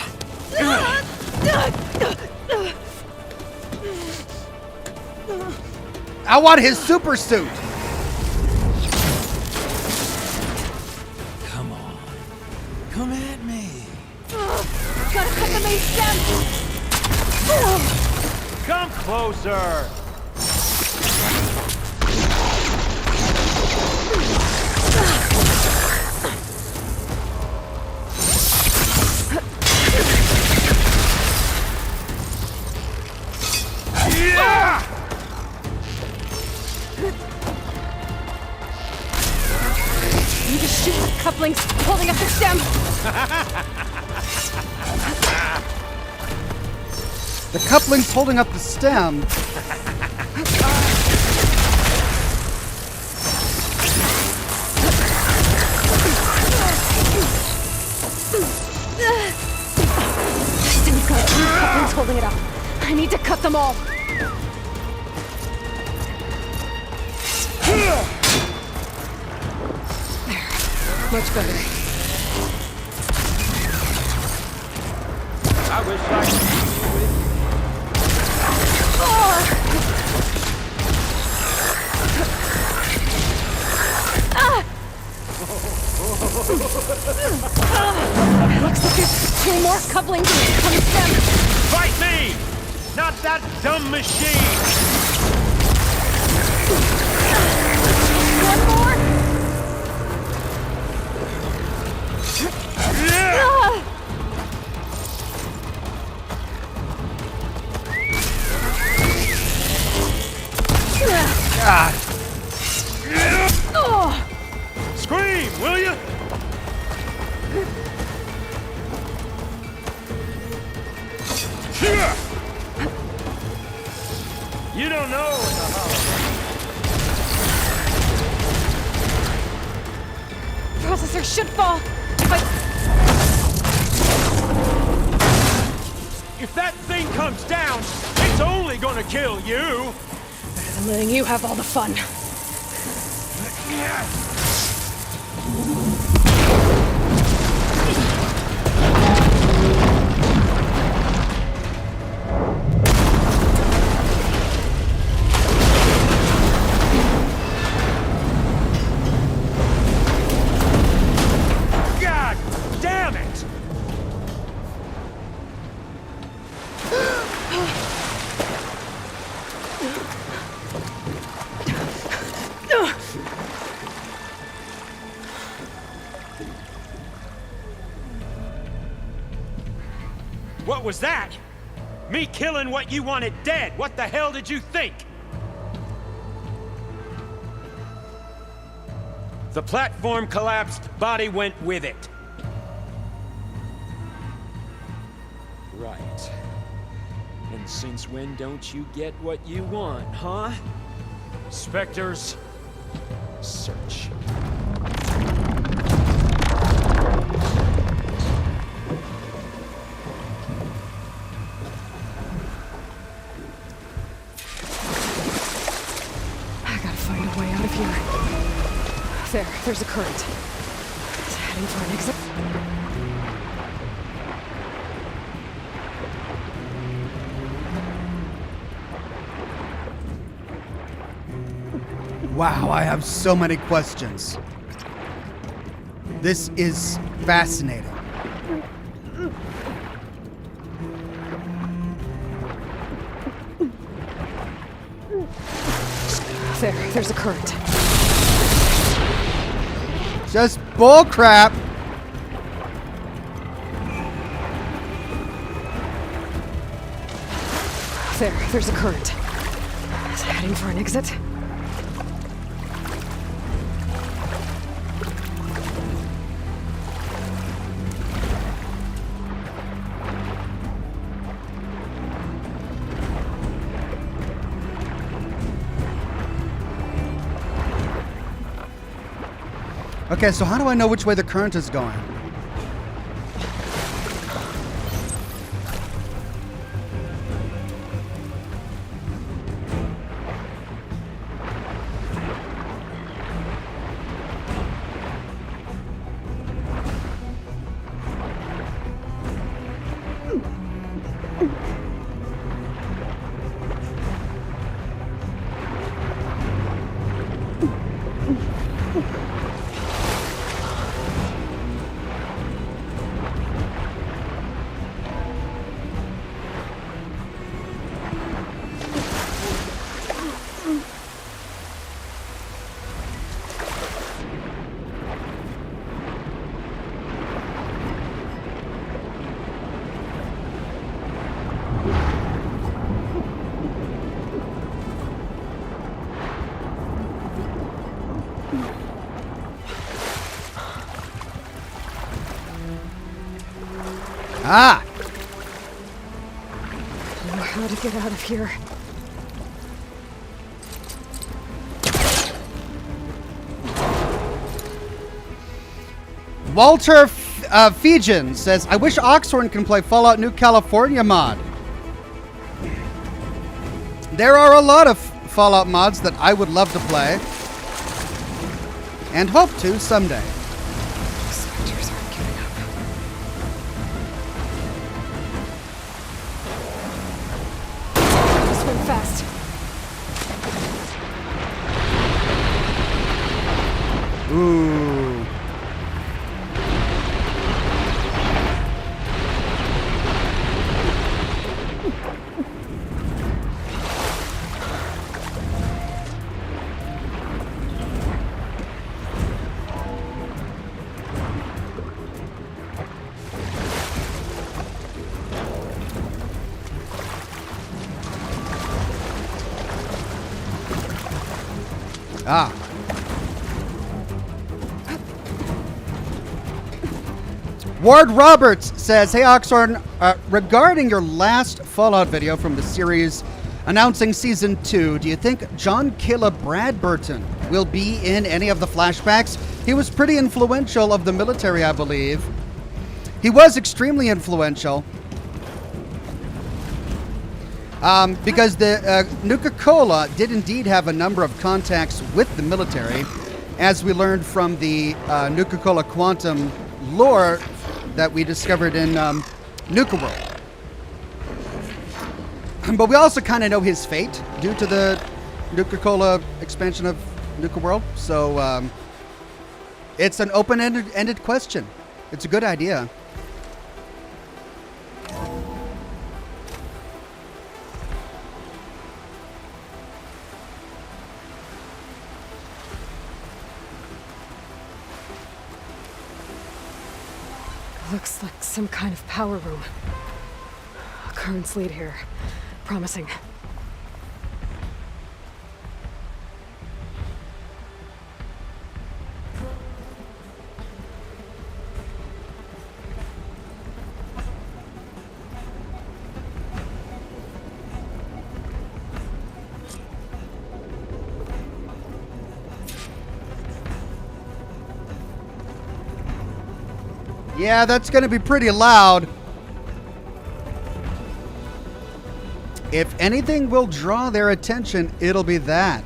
I want his super suit. Come on. Come at me. Gotta cut the main stem. Come closer! Yeah! Need to shoot the couplings holding up the stem. The coupling's holding up the stem. Stem's got two couplings holding it up. I need to cut them all. There. Much better. I wish I could. Looks like there's two more couplings on the stem. Fight me! Not that dumb machine! One more. God. Scream, will you? You don't know what the Processor should fall, but if that thing comes down, it's only gonna kill you. better than letting you have all the fun. God damn it! What was that? Me killing what you wanted dead. What the hell did you think? The platform collapsed, body went with it. Right. And since when don't you get what you want, huh? Spectres, search. I gotta find a way out of here. There's a current. It's heading for an exit. Wow, I have so many questions. This is fascinating. There's a current. Just bullcrap. There's a current. It's heading for an exit. Okay, so how do I know which way the current is going? Ah! I know how to get out of here. Walter Fijian says, I wish Oxhorn can play Fallout New California mod. There are a lot of Fallout mods that I would love to play. And hope to someday. Spectres aren't giving up. Swim fast. Ooh. Ah. Ward Roberts says, hey Oxhorn, regarding your last Fallout video from the series announcing Season 2, do you think John Killa Bradburton will be in any of the flashbacks? He was pretty influential of the military, I believe. He was extremely influential. Because the Nuka-Cola did indeed have a number of contacts with the military, as we learned from the Nuka-Cola Quantum lore that we discovered in Nuka World. But we also kind of know his fate due to the Nuka-Cola expansion of Nuka World. So it's an open-ended question. It's a good idea. Looks like some kind of power room. currents lead here. Promising. Yeah, that's going to be pretty loud. If anything will draw their attention, it'll be that.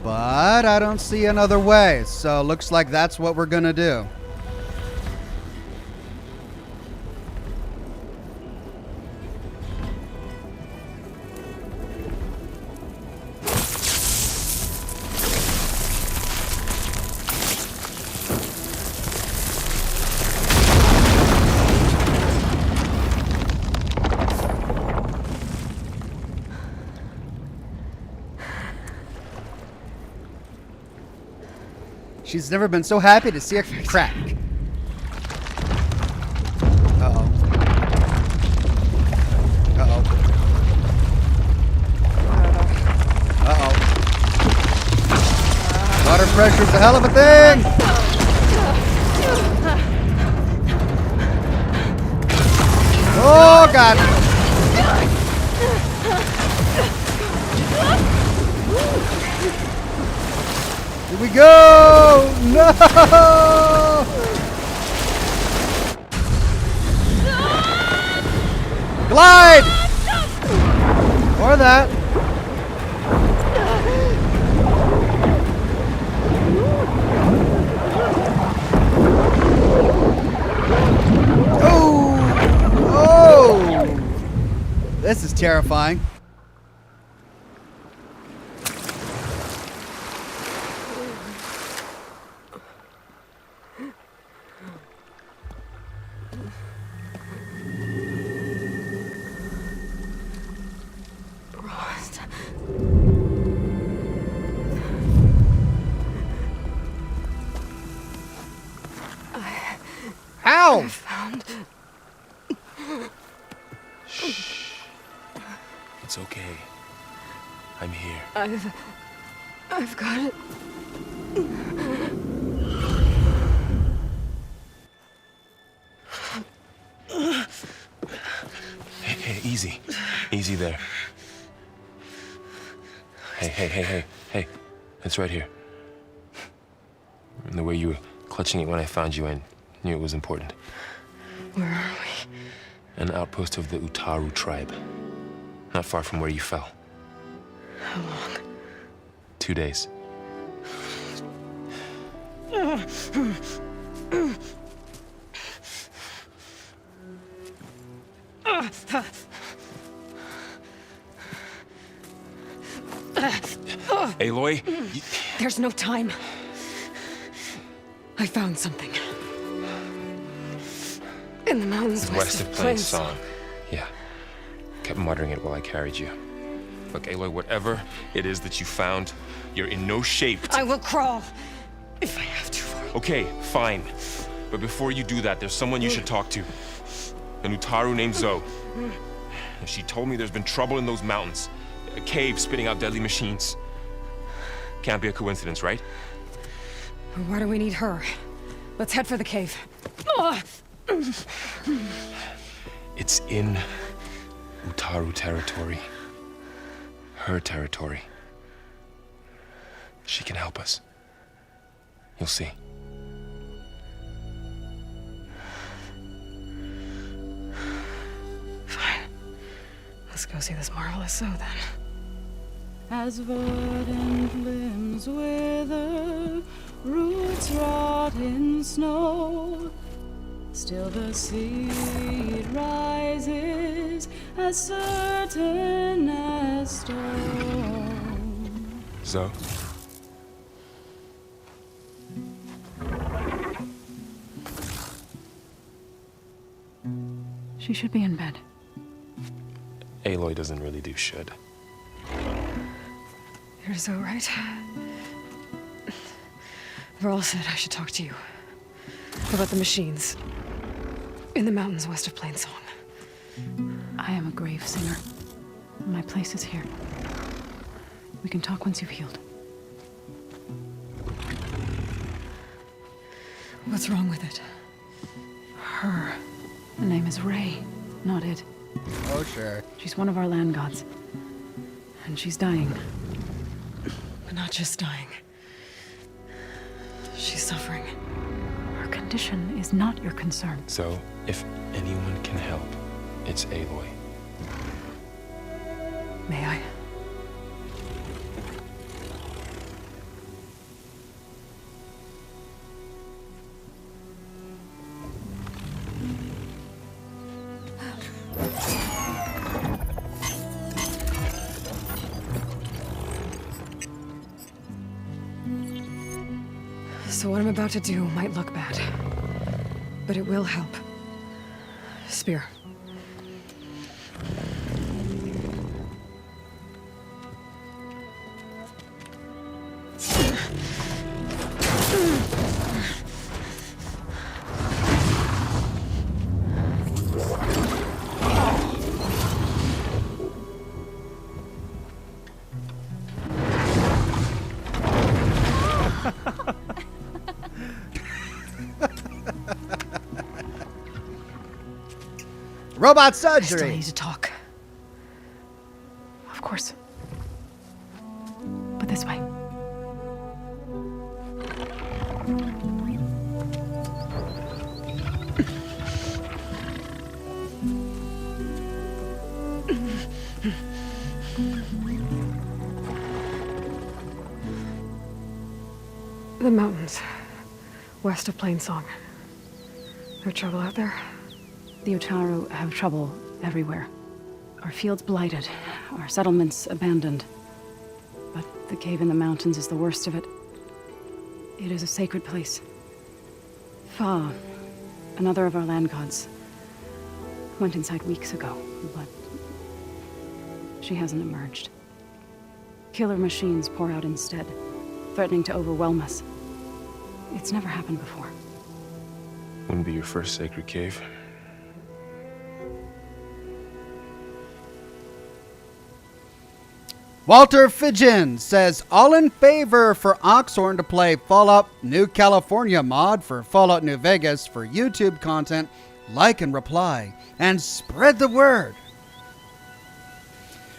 But I don't see another way, so looks like that's what we're going to do. She's never been so happy to see a crack. Uh-oh. Uh-oh. Uh-oh. Water pressure's a hell of a thing! Oh, God! Here we go! No! Glide! Or that. Oh! Oh! This is terrifying. How? Found. Shh. It's okay. I'm here. I've got it. Hey, easy. Easy there. Hey. It's right here. And the way you were clutching it when I found you, I knew it was important. Where are we? An outpost of the Utaru tribe. Not far from where you fell. How long? 2 days. Aloy, There's no time. I found something. In the mountains west of Plain Song. Yeah. Kept muttering it while I carried you. Look, Aloy, whatever it is that you found, you're in no shape to... I will crawl. If I have to. Okay, fine. But before you do that, there's someone you should talk to. An Utaru named Zoe. She told me there's been trouble in those mountains. A cave spitting out deadly machines. Can't be a coincidence, right? Why do we need her? Let's head for the cave. It's in Utaru territory. Her territory. She can help us. You'll see. Fine. Let's go see this marvelous Zoe then. As verdant limbs wither, roots rot in snow, still the seed rises as certain as stone. Zoe? She should be in bed. Aloy doesn't really do should. You're so right. Varl said I should talk to you about the machines in the mountains west of Plain Song. I am a grave singer. My place is here. We can talk once you've healed. What's wrong with it? Her. The name is Ray, not it. Oh, sure. She's one of our land gods. And she's dying. But not just dying. She's suffering. Her condition is not your concern. So, if anyone can help, it's Aloy. May I? So what I'm about to do might look bad, but it will help. Spear. Robot I still surgery. need to talk. Of course. But this way. The mountains, west of Plainsong. No trouble out there? The Utaru have trouble everywhere. Our fields blighted, our settlements abandoned. But the cave in the mountains is the worst of it. It is a sacred place. Fa, another of our land gods, went inside weeks ago, but she hasn't emerged. Killer machines pour out instead, threatening to overwhelm us. It's never happened before. Wouldn't be your first sacred cave. Walter Fidgen says, all in favor for Oxhorn to play Fallout New California mod for Fallout New Vegas for YouTube content. Like and reply, and spread the word.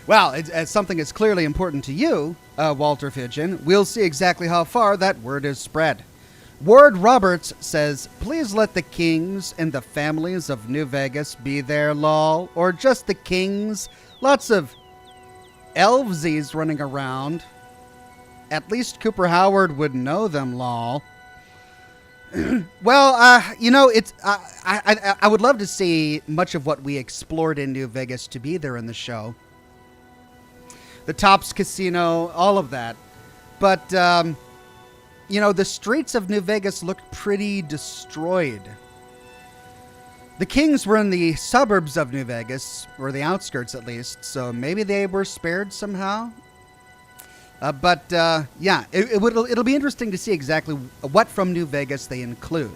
Well, it's something that's clearly important to you, Walter Fidgen. We'll see exactly how far that word is spread. Ward Roberts says, please let the kings and the families of New Vegas be there, lol. Or just the kings. Lots of elvesies running around. At least Cooper Howard would know them, lol. Well, it's I would love to see much of what we explored in New Vegas to be there in the show. The Tops Casino, all of that. But, the streets of New Vegas looked pretty destroyed. The Kings were in the suburbs of New Vegas, or the outskirts at least, so maybe they were spared somehow. It'll be interesting to see exactly what from New Vegas they include.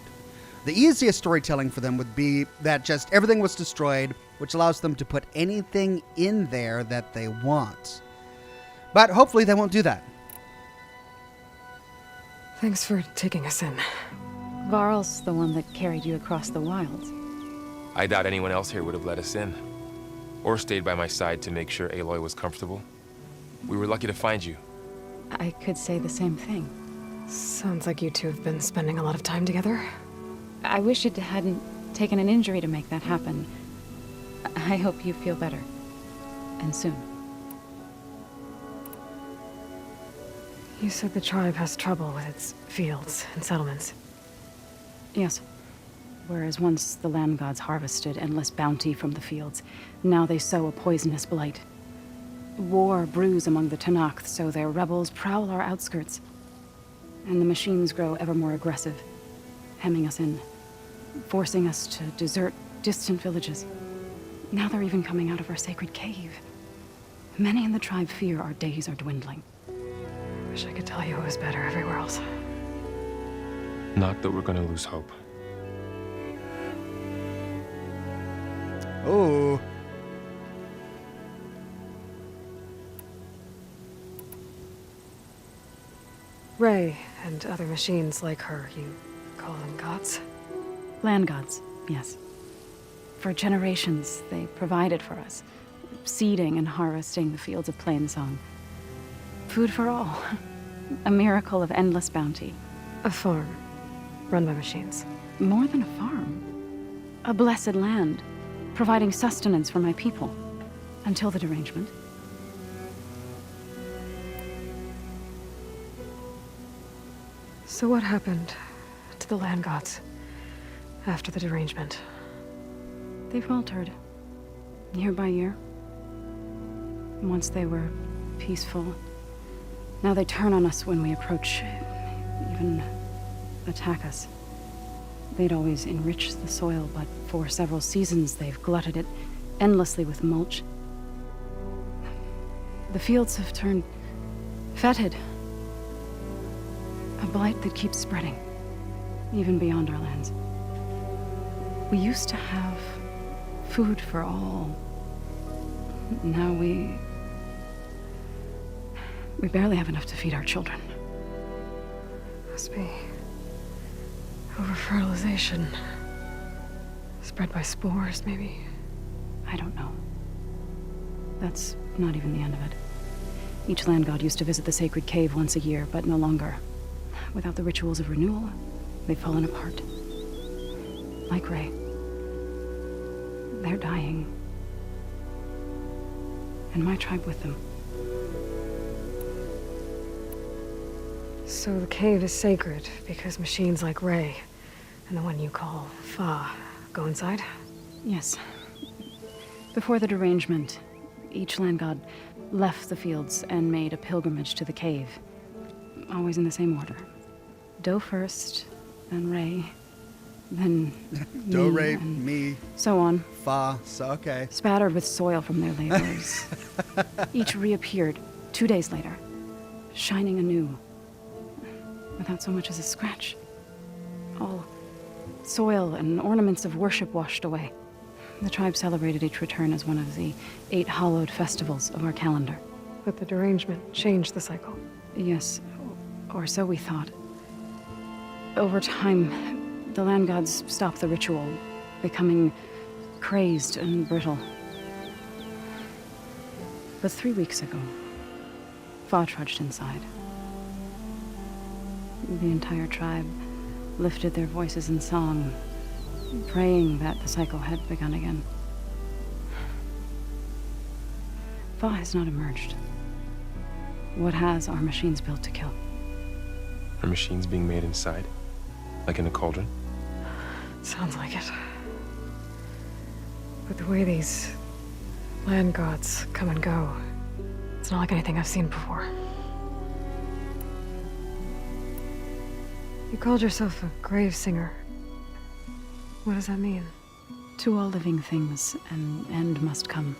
The easiest storytelling for them would be that just everything was destroyed, which allows them to put anything in there that they want. But hopefully they won't do that. Thanks for taking us in. Varl's the one that carried you across the wilds. I doubt anyone else here would have let us in. Or stayed by my side to make sure Aloy was comfortable. We were lucky to find you. I could say the same thing. Sounds like you two have been spending a lot of time together. I wish it hadn't taken an injury to make that happen. I hope you feel better. And soon. You said the tribe has trouble with its fields and settlements. Yes. Whereas once the land gods harvested endless bounty from the fields, now they sow a poisonous blight. War brews among the Tenakth, so their rebels prowl our outskirts. And the machines grow ever more aggressive, hemming us in, forcing us to desert distant villages. Now they're even coming out of our sacred cave. Many in the tribe fear our days are dwindling. Wish I could tell you it was better everywhere else. Not that we're gonna lose hope. Oh, Ray and other machines like her, you call them gods? Land gods, yes. For generations, they provided for us, seeding and harvesting the fields of Plainsong. Food for all. A miracle of endless bounty. A farm, run by machines. More than a farm. A blessed land, providing sustenance for my people. Until the derangement. So what happened to the land gods after the derangement? They faltered, year by year. Once they were peaceful, now they turn on us when we approach, even attack us. They'd always enriched the soil, but for several seasons they've glutted it endlessly with mulch. The fields have turned fetid. A blight that keeps spreading, even beyond our lands. We used to have food for all. Now we barely have enough to feed our children. Must be over-fertilization. Spread by spores, maybe? I don't know. That's not even the end of it. Each land god used to visit the sacred cave once a year, but no longer. Without the rituals of renewal, they've fallen apart. Like Ray. They're dying. And my tribe with them. So the cave is sacred because machines like Ray and the one you call Fa go inside? Yes. Before the derangement, each land god left the fields and made a pilgrimage to the cave. Always in the same order. Do first, then Ray, then Do, me, Ray, and me. so on. Fa, so okay. Spattered with soil from their labors. Each reappeared 2 days later, shining anew, without so much as a scratch. All soil and ornaments of worship washed away. The tribe celebrated each return as one of the 8 hallowed festivals of our calendar. But the derangement changed the cycle. Yes, or so we thought. Over time, the land gods stopped the ritual, becoming crazed and brittle. But 3 weeks ago, Fa trudged inside. The entire tribe lifted their voices in song, praying that the cycle had begun again. Fa has not emerged. What has are machines built to kill? Are machines being made inside? Like in a cauldron? Sounds like it. But the way these land gods come and go, it's not like anything I've seen before. You called yourself a grave singer. What does that mean? To all living things, an end must come.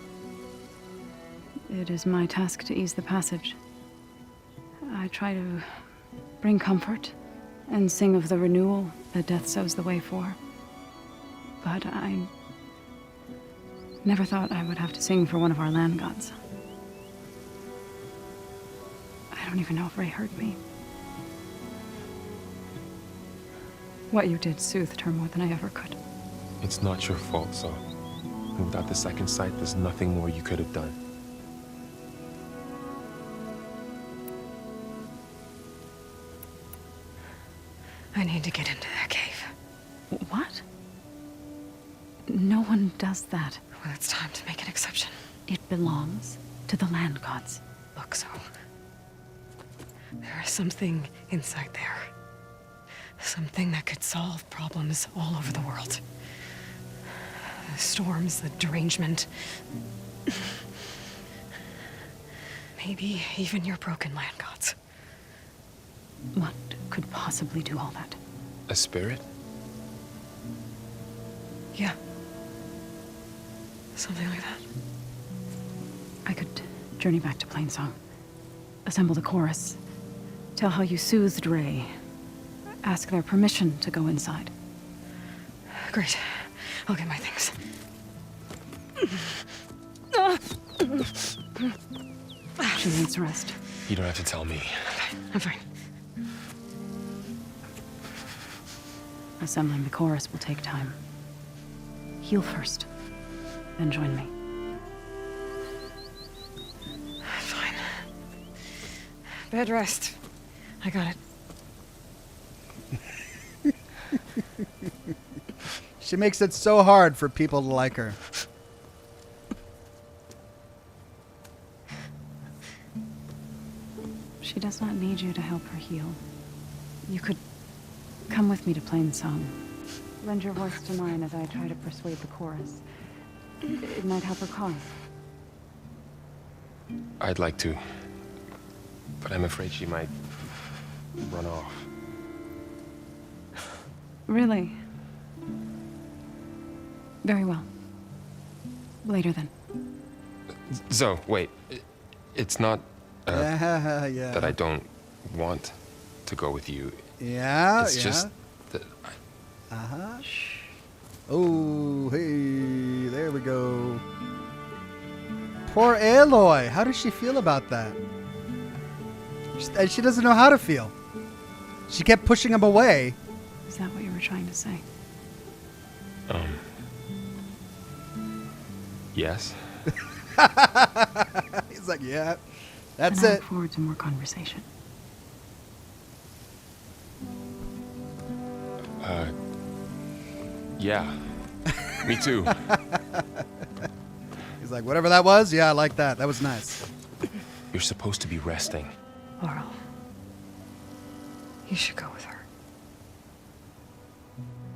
It is my task to ease the passage. I try to bring comfort and sing of the renewal that death sows the way for. But I never thought I would have to sing for one of our land gods. I don't even know if Ray heard me. What you did soothed her more than I ever could. It's not your fault, Saul. And without the second sight, there's nothing more you could have done. I need to get into that cave. What? No one does that. Well, it's time to make an exception. It belongs to the land gods. Look, so there is something inside there. Something that could solve problems all over the world. The storms, the derangement. Maybe even your broken land gods. What could possibly do all that? A spirit? Yeah. Something like that. I could journey back to Plainsong. Assemble the chorus. Tell how you soothed Ray. Ask their permission to go inside. Great. I'll get my things. She needs rest. You don't have to tell me. I'm fine. Assembling the chorus will take time. Heal first, then join me. Fine. Bed rest. I got it. She makes it so hard for people to like her. She does not need you to help her heal. You could come with me to Plainsong. Lend your voice to mine as I try to persuade the chorus. It might help her cause. I'd like to, but I'm afraid she might run off. Really? Very well. Later then. Zoe, wait. It's not Yeah. that I don't want to go with you. Yeah, It's just that Uh-huh. Oh, hey, there we go. Poor Aloy. How does she feel about that? She doesn't know how to feel. She kept pushing him away. Is that what you were trying to say? Yes. He's like, yeah, that's And I it. look forward to more conversation. Yeah. Me too. He's like, whatever that was, yeah, I like that. That was nice. You're supposed to be resting. Laurel, you should go with her.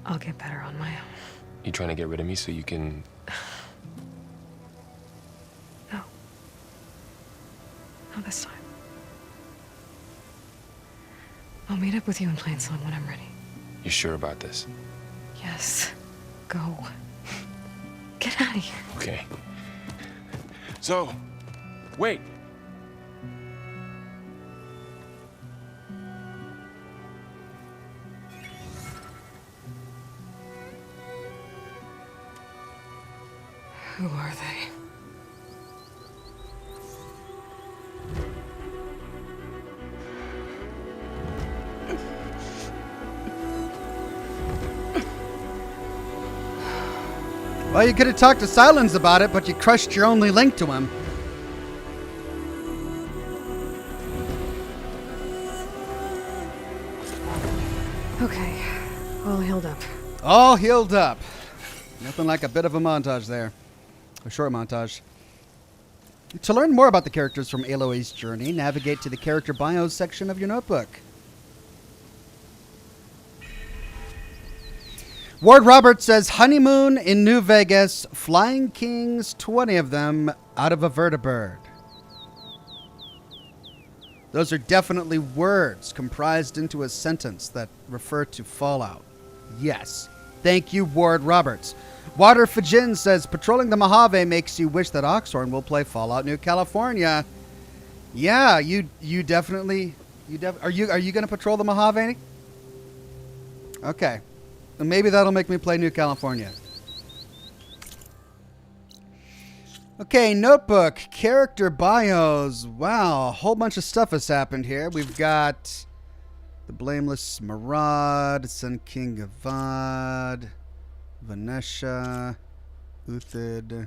I'll get better on my own. You trying to get rid of me so you can... No. Not this time. I'll meet up with you in Plainsong when I'm ready. You sure about this? Yes. Go. Get out of here. Okay. So, wait. Who are they? Well, you could have talked to Silence about it, but you crushed your only link to him. Okay. All healed up. All healed up. Nothing like a bit of a montage there. A short montage. To learn more about the characters from Aloy's journey, navigate to the character bios section of your notebook. Ward Roberts says, honeymoon in New Vegas, flying kings, 20 of them out of a vertibird. Those are definitely words comprised into a sentence that refer to Fallout. Yes. Thank you, Ward Roberts. Water Fajin says, patrolling the Mojave makes you wish that Oxhorn will play Fallout New California. Yeah, you definitely... Are you going to patrol the Mojave? Okay. Maybe that'll make me play New California. Okay, notebook, character bios. Wow, a whole bunch of stuff has happened here. We've got the Blameless Marad, Sun King Avad, Vanesha, Uthid.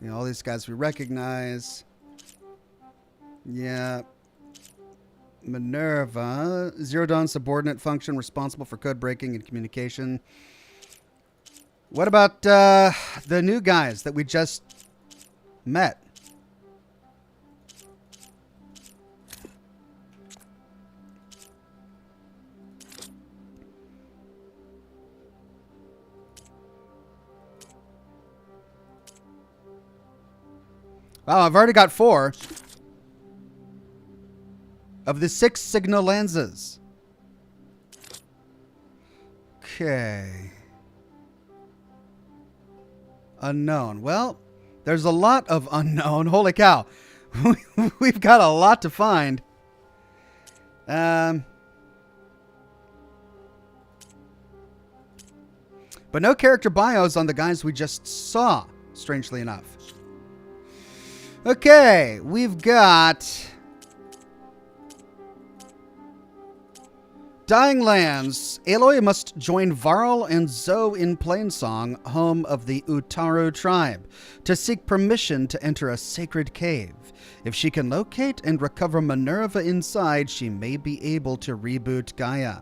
You know, all these guys we recognize. Yeah. Minerva, Zero Dawn subordinate function responsible for code breaking and communication. What about the new guys that we just met? Wow, I've already got 4. Of the 6 signal lenses. Okay. Unknown. Well, there's a lot of unknown. Holy cow. We've got a lot to find. But no character bios on the guys we just saw, strangely enough. Okay, we've got... Dying Lands. Aloy must join Varl and Zoe in Plainsong, home of the Utaru tribe, to seek permission to enter a sacred cave. If she can locate and recover Minerva inside, she may be able to reboot Gaia.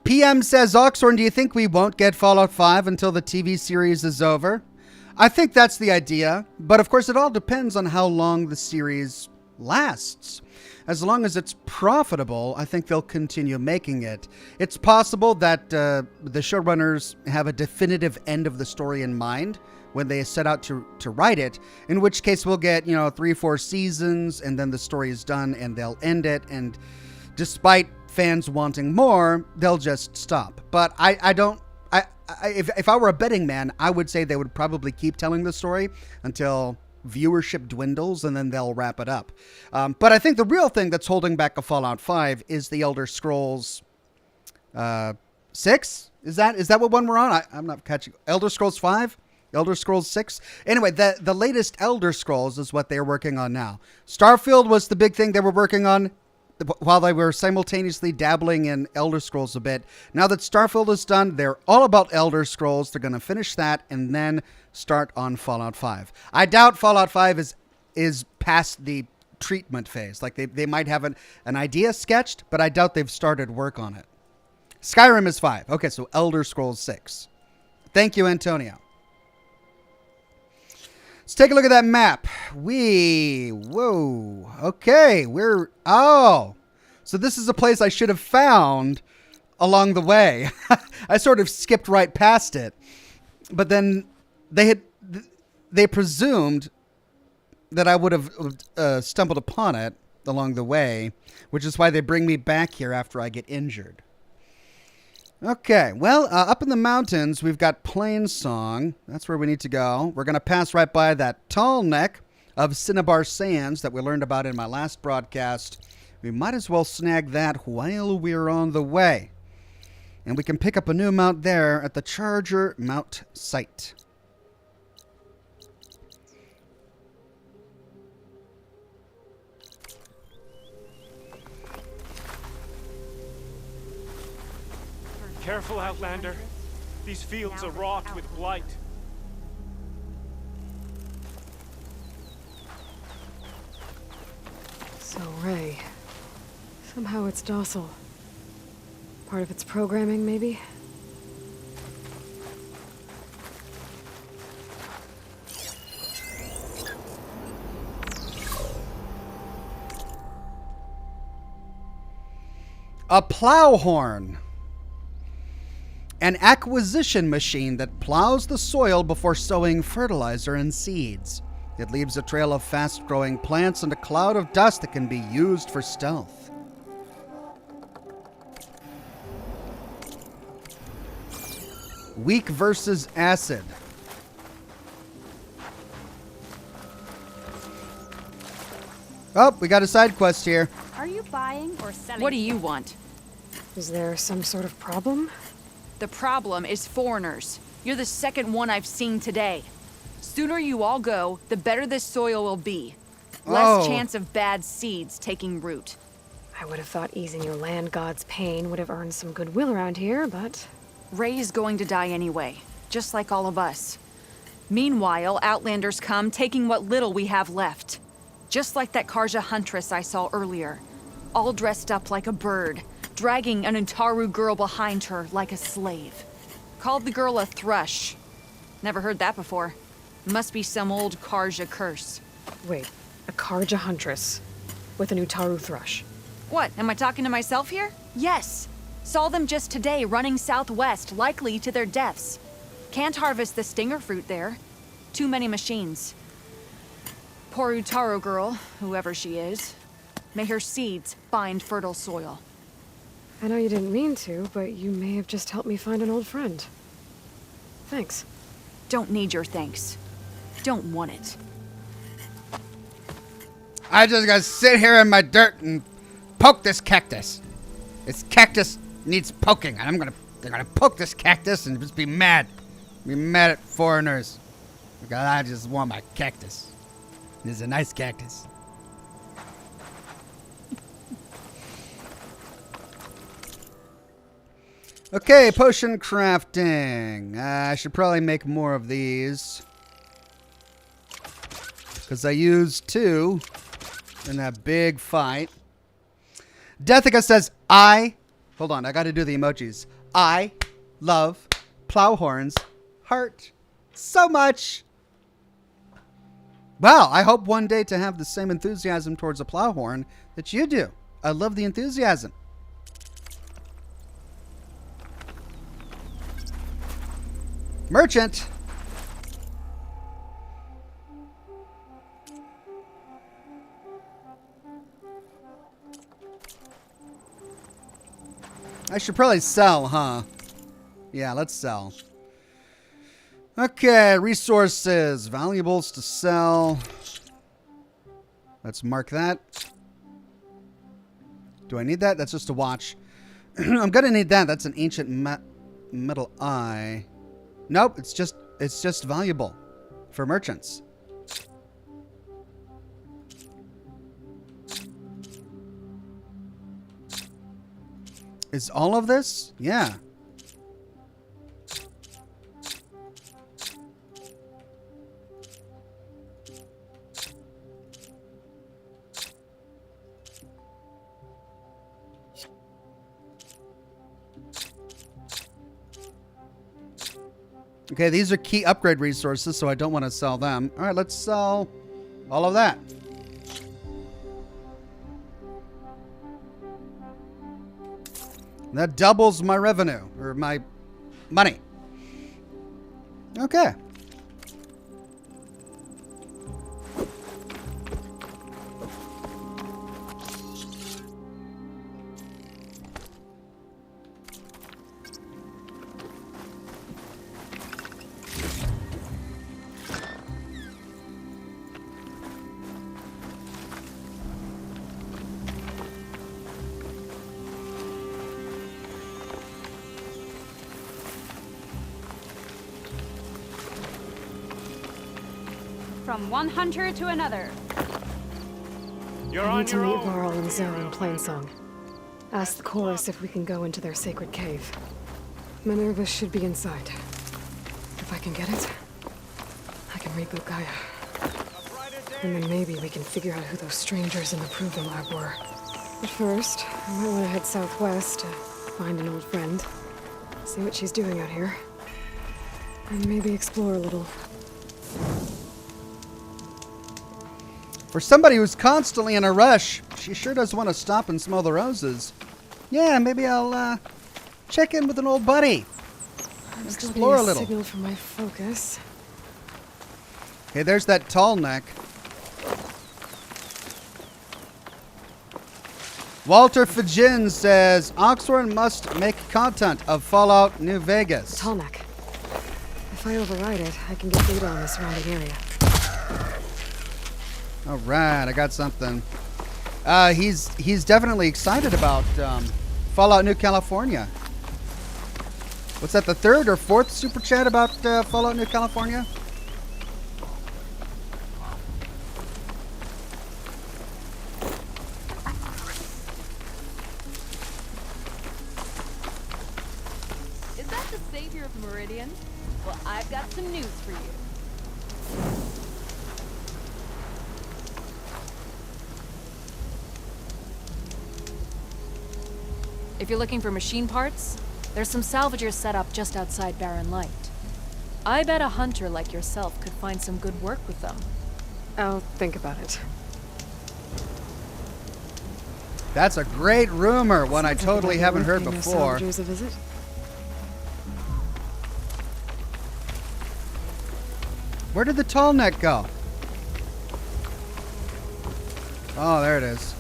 PM says, Oxhorn, do you think we won't get Fallout 5 until the TV series is over? I think that's the idea, but of course it all depends on how long the series lasts. As long as it's profitable, I think they'll continue making it. It's possible that the showrunners have a definitive end of the story in mind when they set out to write it, in which case we'll get, 3-4 seasons, and then the story is done and they'll end it, and despite fans wanting more, they'll just stop. But if I were a betting man, I would say they would probably keep telling the story until viewership dwindles, and then they'll wrap it up. But I think the real thing that's holding back a Fallout 5 is the Elder Scrolls 6? Is that what one we're on? I'm not catching. Elder Scrolls 5? Elder Scrolls 6? Anyway, the latest Elder Scrolls is what they're working on now. Starfield was the big thing they were working on while they were simultaneously dabbling in Elder Scrolls a bit. Now that Starfield is done, they're all about Elder Scrolls. They're going to finish that and then start on Fallout 5. I doubt Fallout 5 is past the treatment phase. Like they might have an idea sketched, but I doubt they've started work on it. Skyrim is 5. Okay, so Elder Scrolls 6. Thank you, Antonio. Let's take a look at that map. Whoa. Okay, so this is a place I should have found along the way. I sort of skipped right past it. But then they presumed that I would have stumbled upon it along the way, which is why they bring me back here after I get injured. Okay, well, up in the mountains, we've got Plainsong. That's where we need to go. We're going to pass right by that tall neck of Cinnabar Sands that we learned about in my last broadcast. We might as well snag that while we're on the way. And we can pick up a new mount there at the Charger Mount site. Careful, Outlander. These fields are wrought with blight. So, Ray. Somehow it's docile. Part of its programming, maybe? A plow horn. An acquisition machine that plows the soil before sowing fertilizer and seeds. It leaves a trail of fast-growing plants and a cloud of dust that can be used for stealth. Weak versus acid. Oh, we got a side quest here. Are you buying or selling? What do you want? Is there some sort of problem? The problem is foreigners. You're the second one I've seen today. Sooner you all go, the better this soil will be. Less chance of bad seeds taking root. I would have thought easing your land god's pain would have earned some goodwill around here, but... Ray's going to die anyway, just like all of us. Meanwhile, Outlanders come, taking what little we have left. Just like that Karja huntress I saw earlier. All dressed up like a bird, dragging an Utaru girl behind her like a slave. Called the girl a thrush. Never heard that before. Must be some old Karja curse. Wait, a Karja huntress with an Utaru thrush. What, am I talking to myself here? Yes. Saw them just today running southwest, likely to their deaths. Can't harvest the stinger fruit there. Too many machines. Poor Utaru girl, whoever she is. May her seeds find fertile soil. I know you didn't mean to, but you may have just helped me find an old friend. Thanks. Don't need your thanks. Don't want it. I just gotta sit here in my dirt and poke this cactus. This cactus needs poking, and they're gonna poke this cactus and just be mad. Be mad at foreigners. Because I just want my cactus. This is a nice cactus. Okay, potion crafting. I should probably make more of these. Because I used 2 in that big fight. Deathica says, hold on, I got to do the emojis. I love Plowhorn's heart so much. Well, I hope one day to have the same enthusiasm towards a Plowhorn that you do. I love the enthusiasm. Merchant. I should probably sell, huh? Yeah, let's sell. Okay, resources. Valuables to sell. Let's mark that. Do I need that? That's just a watch. I'm gonna need that. That's an ancient metal eye. Nope, it's just valuable for merchants. Is all of this? Yeah. Okay, these are key upgrade resources, so I don't want to sell them. All right, let's sell all of that. That doubles my revenue, or my money. Okay. From one hunter to another. I need to meet Varl and Zoe in Plainsong. Ask the chorus if we can go into their sacred cave. Minerva should be inside. If I can get it, I can reboot Gaia. And then maybe we can figure out who those strangers in the Proving Lab were. But first, I might want to head southwest to find an old friend. See what she's doing out here. And maybe explore a little. For somebody who's constantly in a rush, she sure does want to stop and smell the roses. Yeah, maybe I'll check in with an old buddy. Explore a little. Signal for my focus. Okay, there's that tall neck. Walter Fajin says Oxhorn must make content of Fallout New Vegas. Tall neck. If I override it, I can get data on the surrounding area. All right, I got something. He's definitely excited about Fallout New California. What's that, the 3rd or 4th super chat about Fallout New California? Is that the savior of Meridian? Well, I've got some news for you. If you're looking for machine parts, there's some salvagers set up just outside Barren Light. I bet a hunter like yourself could find some good work with them. I'll think about it. That's a great rumor, one I totally haven't heard before. Salvagers a visit? Where did the tall neck go? Oh, there it is.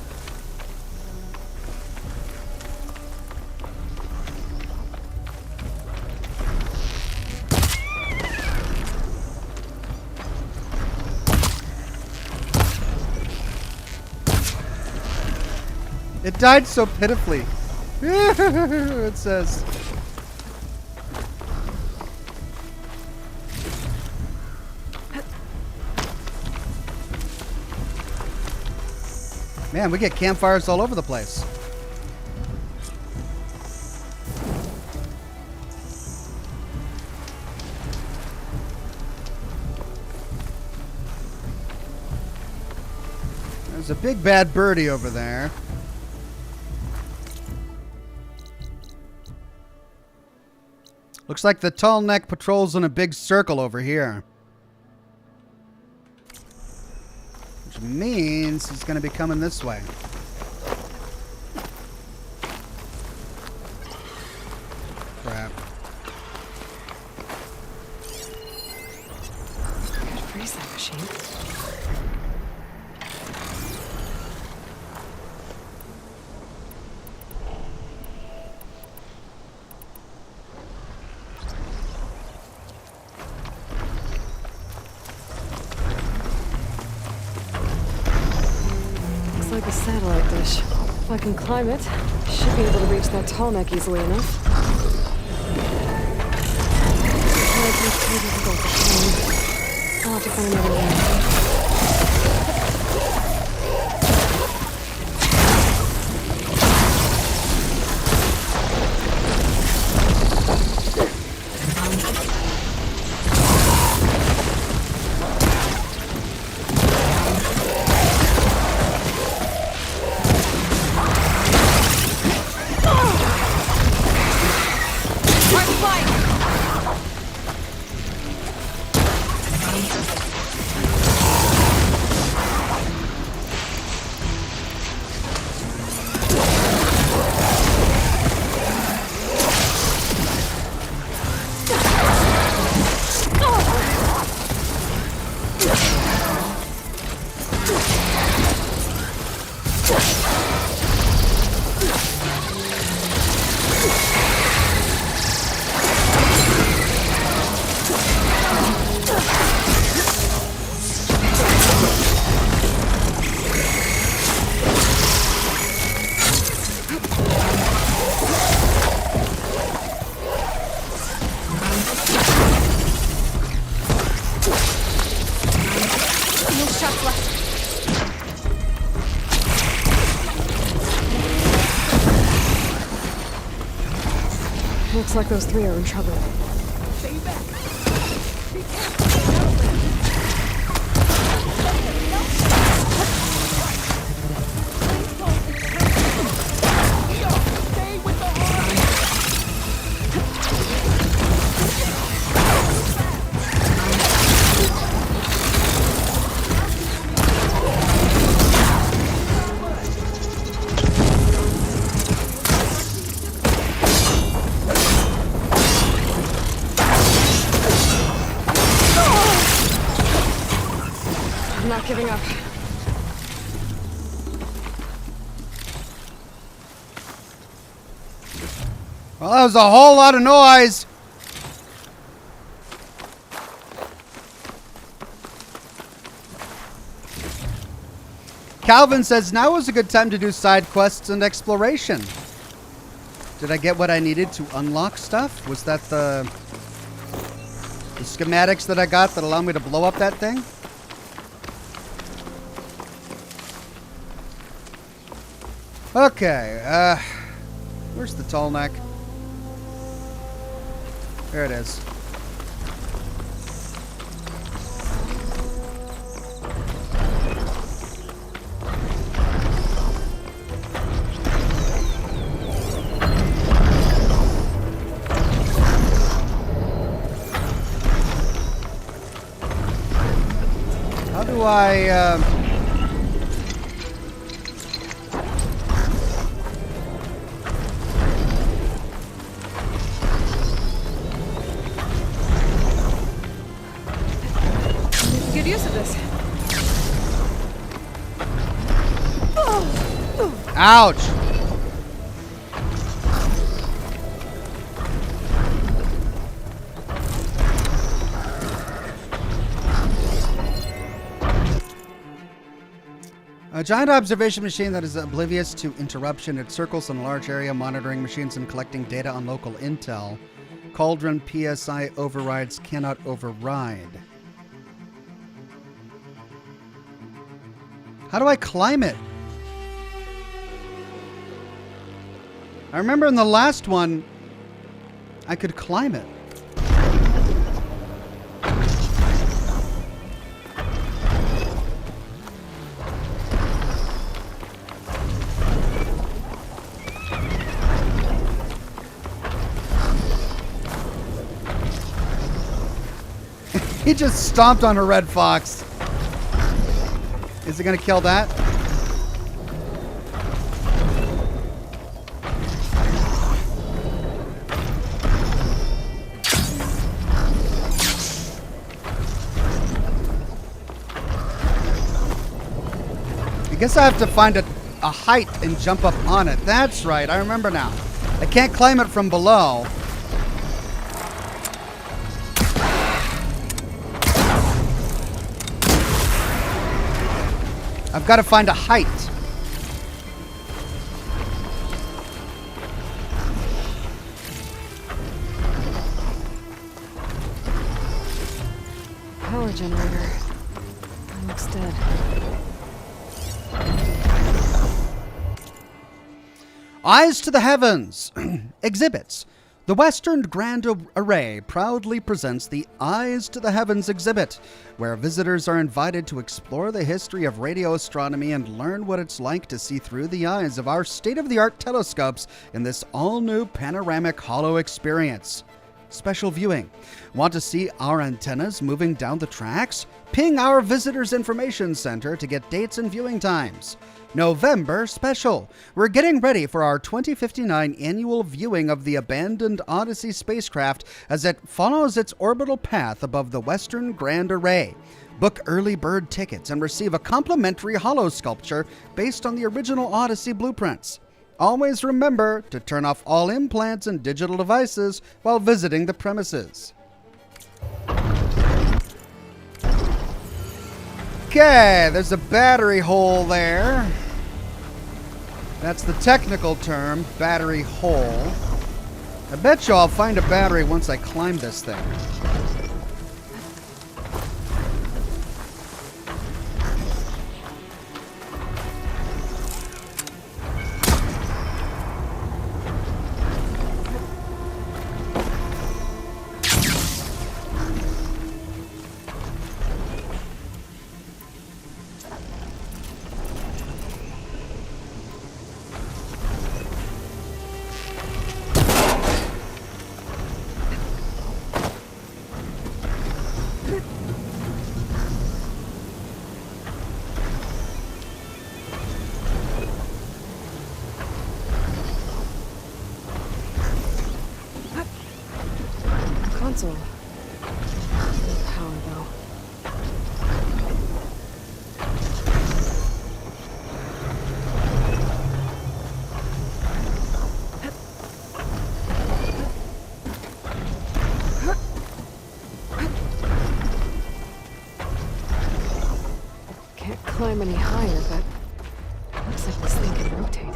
It died so pitifully. It says. Man, we get campfires all over the place. There's a big bad birdie over there. Looks like the tall neck patrols in a big circle over here. Which means he's going to be coming this way. Crap. Could freeze that machine. Like a satellite dish. If I can climb it, I should be able to reach that tall neck easily enough. Might be too difficult to climb. I'll have to find another way. Looks like those three are in trouble. Stay back. Be careful. Stay with the army. I'm not giving up. Well, that was a whole lot of noise. Calvin says, now is a good time to do side quests and exploration. Did I get what I needed to unlock stuff? Was that the schematics that I got that allow me to blow up that thing? Okay, where's the tall neck? There it is. How do I, Good use of this. Ouch! A giant observation machine that is oblivious to interruption. It circles in a large area, monitoring machines and collecting data on local intel. Cauldron PSI overrides cannot override. How do I climb it? I remember in the last one, I could climb it. He just stomped on a red fox. Is it gonna kill that? I guess I have to find a height and jump up on it. That's right, I remember now. I can't climb it from below. I've got to find a height. Power generator. That looks dead. Eyes to the heavens. Exhibits. The Western Grand Array proudly presents the Eyes to the Heavens exhibit, where visitors are invited to explore the history of radio astronomy and learn what it's like to see through the eyes of our state-of-the-art telescopes in this all-new panoramic holo experience. Special viewing. Want to see our antennas moving down the tracks? Ping our Visitors Information Center to get dates and viewing times. November special. We're getting ready for our 2059 annual viewing of the abandoned Odyssey spacecraft as it follows its orbital path above the Western Grand Array. Book early bird tickets and receive a complimentary holo sculpture based on the original Odyssey blueprints. Always remember to turn off all implants and digital devices while visiting the premises. Okay, there's a battery hole there. That's the technical term, battery hole. I bet you I'll find a battery once I climb this thing. Console. No power though. Can't climb any higher, but looks like this thing can rotate. I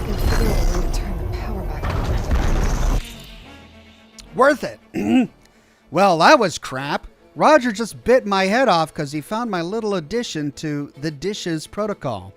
can figure out a way to turn the power back on. Worth it. Well, that was crap. Roger just bit my head off because he found my little addition to the dishes protocol.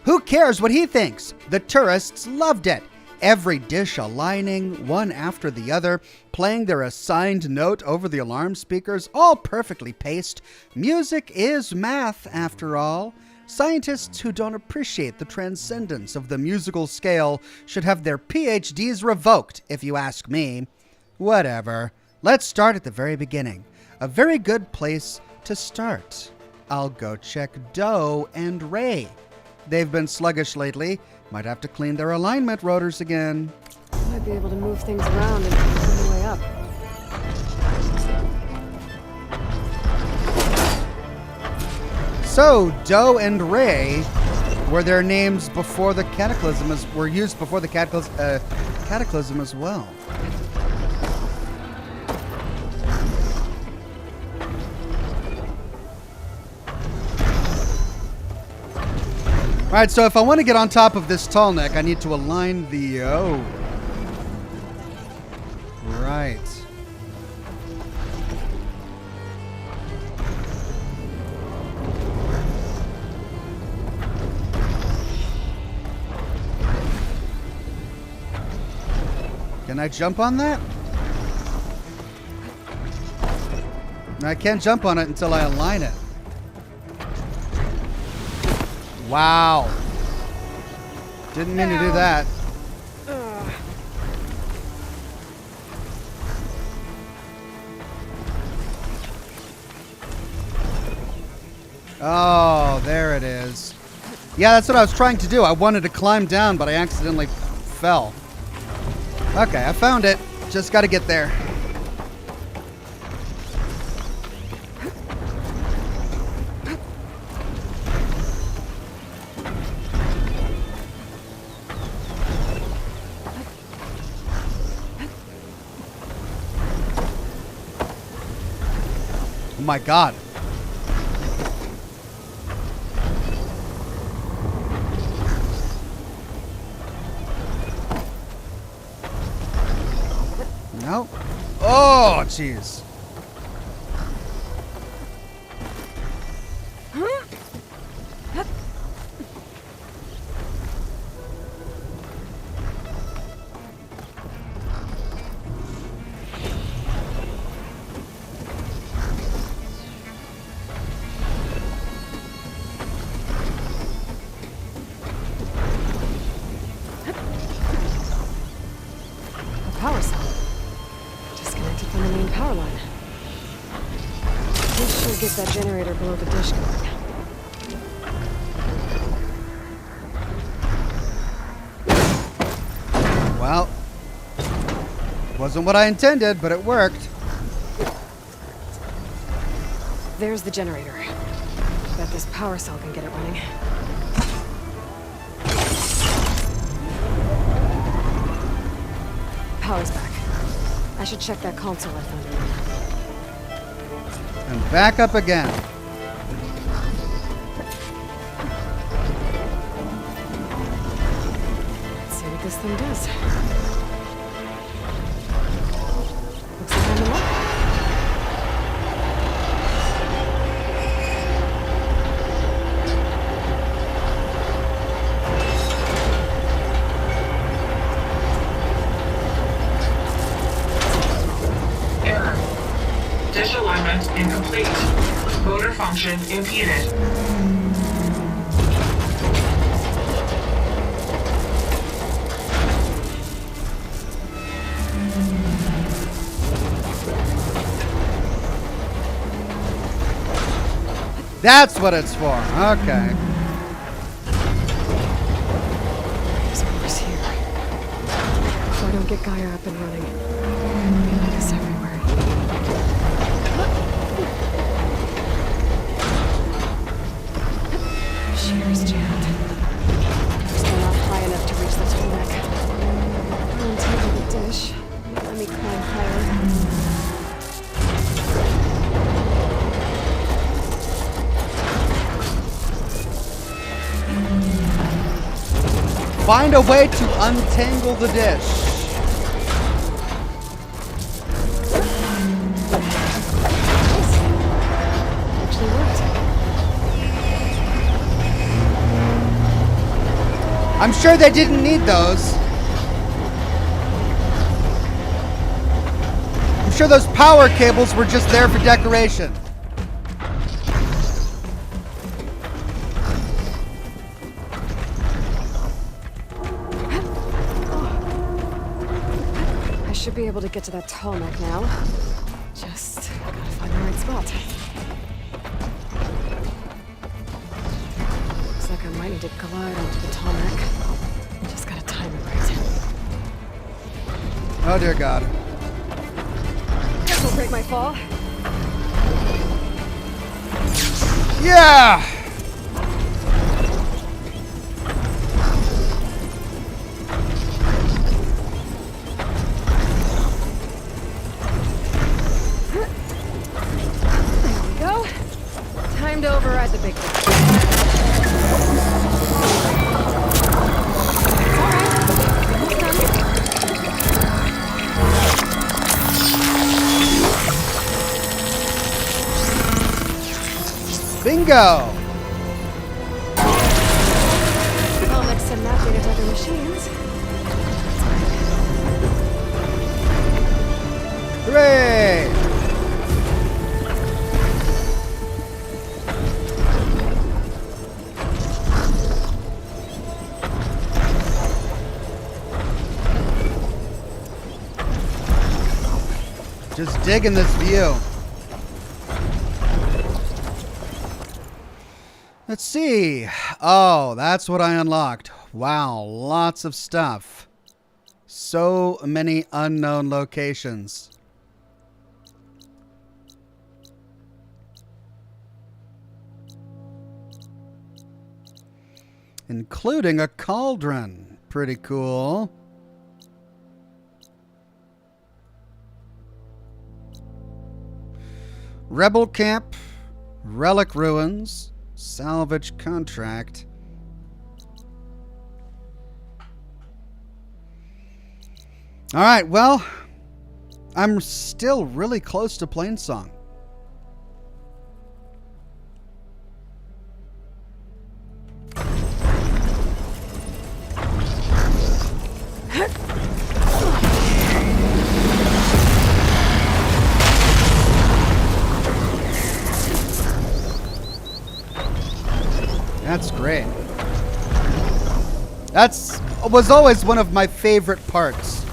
Who cares what he thinks? The tourists loved it. Every dish aligning, one after the other, playing their assigned note over the alarm speakers, all perfectly paced. Music is math, after all. Scientists who don't appreciate the transcendence of the musical scale should have their PhDs revoked, if you ask me. Whatever. Let's start at the very beginning. A very good place to start. I'll go check Doe and Ray. They've been sluggish lately. Might have to clean their alignment rotors again. Might be able to move things around and find a way up. So, Doe and Ray were their names before the cataclysm were used before the cataclysm as well. Alright, so if I want to get on top of this tall neck, I need to align the... Oh. Right. Can I jump on that? I can't jump on it until I align it. Wow. Didn't mean to do that. Oh, there it is. Yeah, that's what I was trying to do. I wanted to climb down, but I accidentally fell. Okay, I found it. Just gotta get there. Oh my god. No. Oh, jeez. A power cell. Disconnected from the main power line. This should get that generator below the dish going. Well, wasn't what I intended, but it worked. There's the generator. Bet this power cell can get it running. Power's back. I should check that console I found earlier. And back up again. Let's see what this thing does. Looks like I'm in luck. Error. Dish alignment incomplete. Motor function impeded. That's what it's for. Okay. There's Morse here. If I don't get Gaia up and running, it'll be like us everywhere. Shear's jammed. Still not high enough to reach the tarmac. I'm taking the dish. Let me climb higher. Find a way to untangle the dish. Actually worked. I'm sure they didn't need those. I'm sure those power cables were just there for decoration. Should be able to get to that tarmac now. Just gotta find the right spot. Looks like I might need to glide onto the tarmac. Just gotta time it right. Oh dear God. This will break my fall. Yeah! Time to override the big guy. Bingo! I'll mix some map data to other machines. Hooray! Just digging this view. Let's see. Oh, that's what I unlocked. Wow, lots of stuff. So many unknown locations. Including a cauldron. Pretty cool. Rebel camp, relic ruins, salvage contract. All right, well, I'm still really close to Plainsong. That's great. Was always one of my favorite parts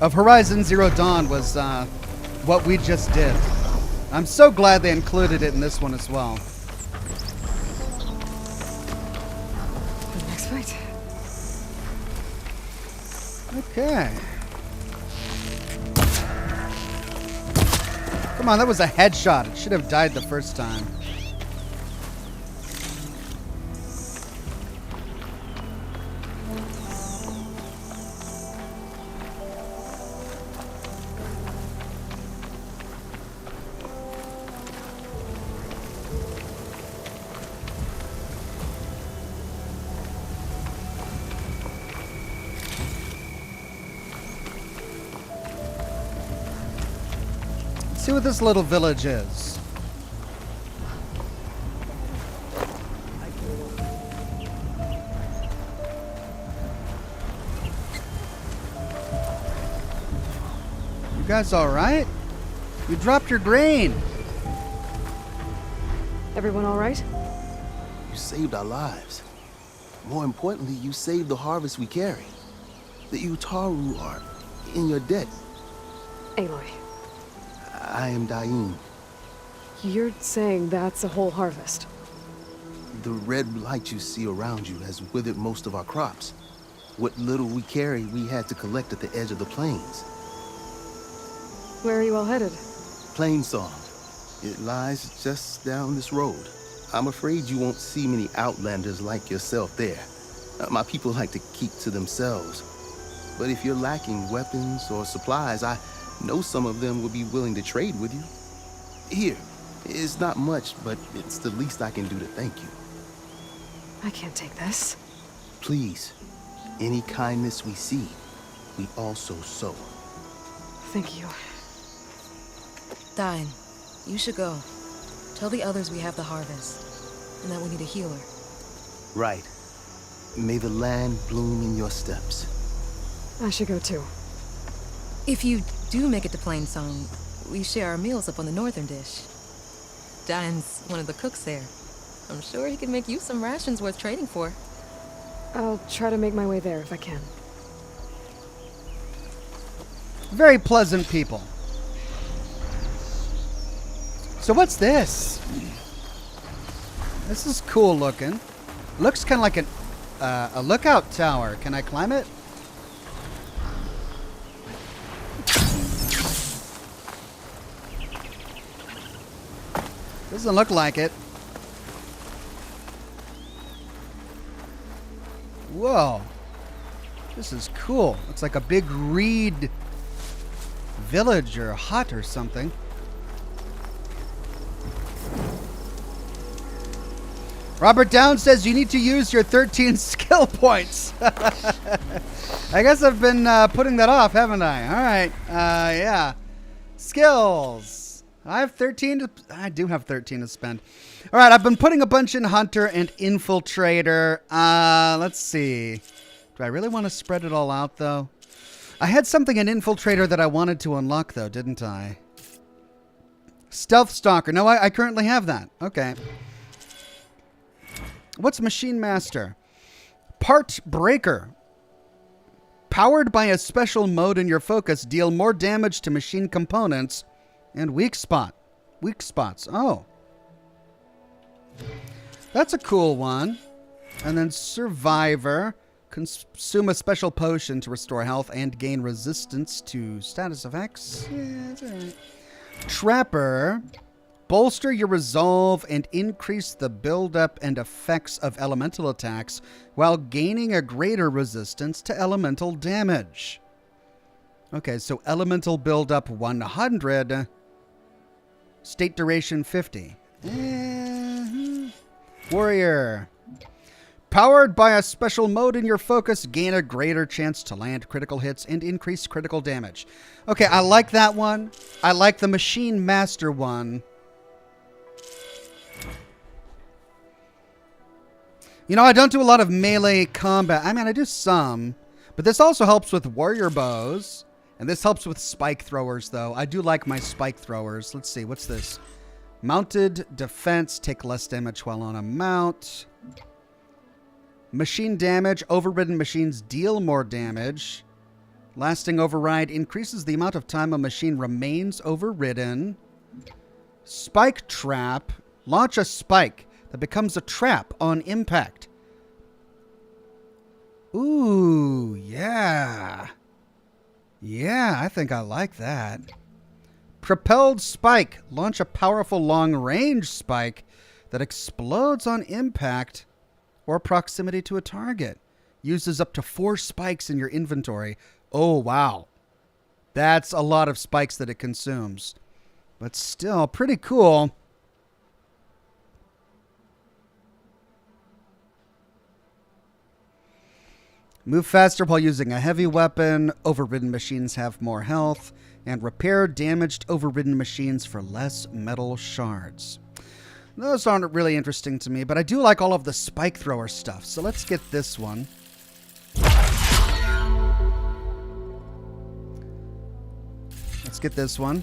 of Horizon Zero Dawn was what we just did. I'm so glad they included it in this one as well. Next fight. Okay. Come on, that was a headshot. It should have died the first time. See what this little village is. You guys all right? You dropped your grain. Everyone all right? You saved our lives. More importantly, you saved the harvest we carry. The Utaru are in your debt. Aloy, I am Dain. you're saying that's a whole harvest? The red blight you see around you has withered most of our crops. What little we carry, we had to collect at the edge of the plains. Where are you all headed? Plainsong. It lies just down this road. I'm afraid you won't see many outlanders like yourself there. My people like to keep to themselves. But if you're lacking weapons or supplies, I know some of them will be willing to trade with you. Here, it's not much, but it's the least I can do to thank you. I can't take this. Please, any kindness we see, we also sow. Thank you. Dain, you should go. Tell the others we have the harvest, and that we need a healer. Right. May the land bloom in your steps. I should go too. If you do make it to Plainsong, we share our meals up on the northern dish. Dain's one of the cooks there. I'm sure he can make you some rations worth trading for. I'll try to make my way there if I can. Very pleasant people. So what's this? This is cool looking. Looks kind of like a lookout tower. Can I climb it? Doesn't look like it. Whoa. This is cool. Looks like a big reed village or hut or something. Robert Down says you need to use your 13 skill points. I guess I've been putting that off, haven't I? All right. Yeah. Skills. I have 13 I do have 13 to spend. All right. I've been putting a bunch in Hunter and Infiltrator. Let's see. Do I really want to spread it all out, though? I had something in Infiltrator that I wanted to unlock, though, didn't I? Stealth Stalker. No, I currently have that. Okay. What's Machine Master? Part Breaker. Powered by a special mode in your focus, deal more damage to machine components and weak spots. Oh. That's a cool one. And then Survivor. Consume a special potion to restore health and gain resistance to status effects. Yeah, that's alright. Trapper. Bolster your resolve and increase the buildup and effects of elemental attacks while gaining a greater resistance to elemental damage. Okay, so elemental buildup 100. State duration 50. Warrior. Powered by a special mode in your focus, gain a greater chance to land critical hits and increase critical damage. Okay, I like that one. I like the Machine Master one. You know, I don't do a lot of melee combat. I mean, I do some. But this also helps with warrior bows. And this helps with spike throwers, though. I do like my spike throwers. Let's see, what's this? Mounted defense, take less damage while on a mount. Machine damage, overridden machines deal more damage. Lasting override increases the amount of time a machine remains overridden. Spike trap, launch a spike that becomes a trap on impact. Ooh, yeah. Yeah, I think I like that. Propelled spike. Launch a powerful long-range spike that explodes on impact or proximity to a target. Uses up to 4 spikes in your inventory. Oh, wow. That's a lot of spikes that it consumes. But still, pretty cool. Move faster while using a heavy weapon. Overridden machines have more health. And repair damaged overridden machines for less metal shards. Those aren't really interesting to me, but I do like all of the spike thrower stuff. So let's get this one. Let's get this one.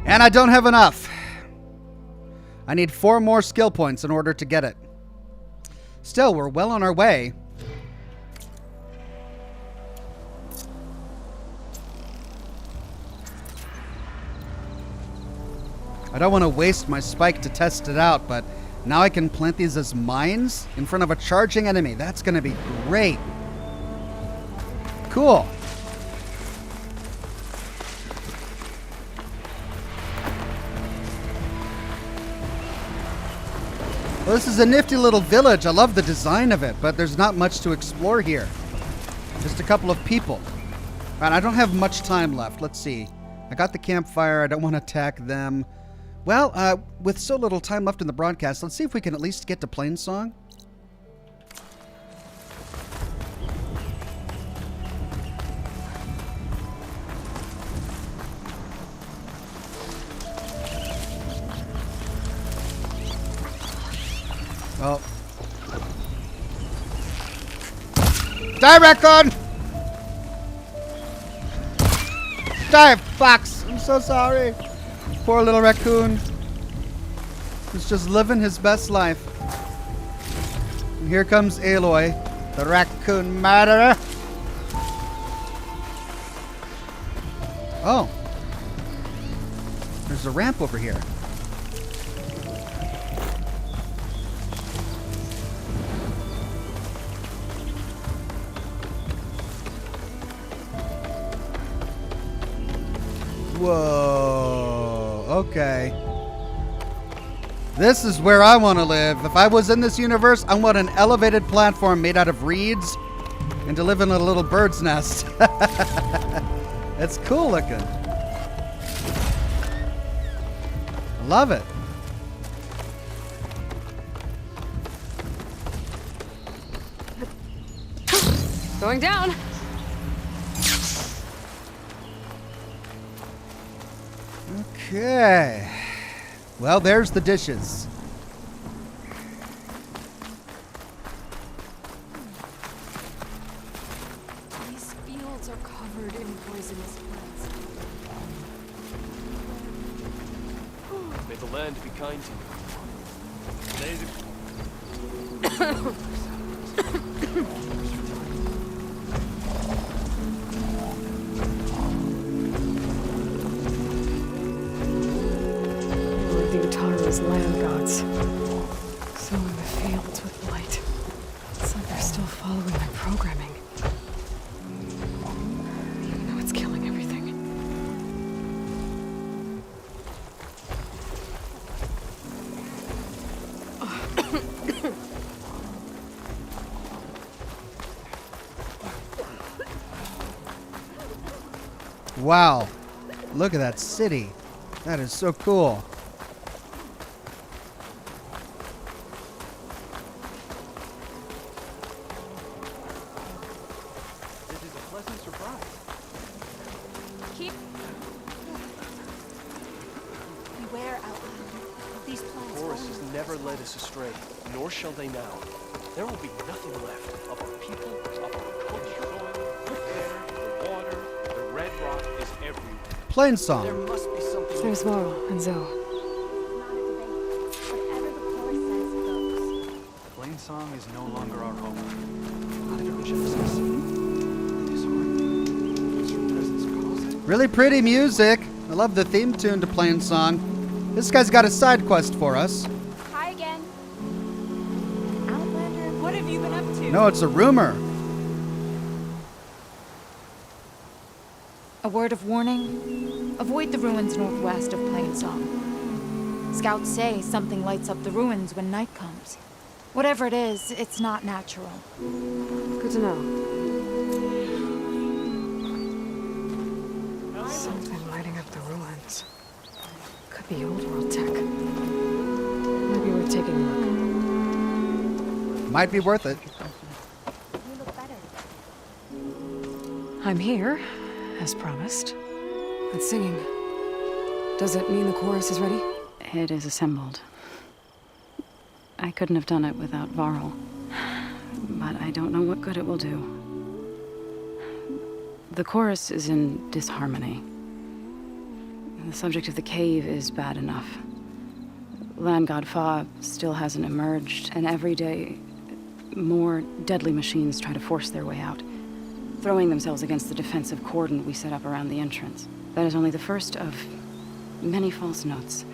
And I don't have enough. I need 4 more skill points in order to get it. Still, we're well on our way. I don't want to waste my spike to test it out, but now I can plant these as mines in front of a charging enemy. That's going to be great. Cool. Well, this is a nifty little village. I love the design of it, but there's not much to explore here. Just a couple of people. And I don't have much time left. Let's see. I got the campfire. I don't want to attack them. Well, with so little time left in the broadcast, let's see if we can at least get to Plainsong. Oh. Die, raccoon! Die, fox! I'm so sorry. Poor little raccoon. He's just living his best life. And here comes Aloy, the raccoon murderer. Oh. There's a ramp over here. Whoa, okay. This is where I want to live. If I was in this universe, I want an elevated platform made out of reeds and to live in a little bird's nest. It's cool looking. I love it. Going down. Okay. Well, there's the dishes. These fields are covered in poisonous plants. May the land be kind to you. May The Utaru's land gods. So in the fields with light. It's like they're still following my programming. Even though it's killing everything. Wow. Look at that city. That is so cool. It is a pleasant surprise. Keep... Beware, Outlander, of these plants. Horus has never led us astray, nor shall they now. There will be nothing left of our people, of our culture, the air, the water, the red rock is everywhere. Plain song. There must be something. There's Varl and Zoe. Plain Song is no longer our home. Not everyone should listen. Disheartening. Your presence calls it. Really pretty music. I love the theme tune to Plain Song. This guy's got a side quest for us. Hi again. Outlander, what have you been up to? No, it's a rumor. A word of warning. Avoid the ruins northwest of Plainsong. Scouts say something lights up the ruins when night comes. Whatever it is, it's not natural. Good to know. Something lighting up the ruins. Could be old world tech. Maybe we're taking a look. Might be worth it. You look better. I'm here, as promised. It's singing. Does it mean the chorus is ready? It is assembled. I couldn't have done it without Varl. But I don't know what good it will do. The chorus is in disharmony. The subject of the cave is bad enough. Land God Fa still hasn't emerged, and every day, more deadly machines try to force their way out, throwing themselves against the defensive cordon we set up around the entrance. That is only the first of many false notes.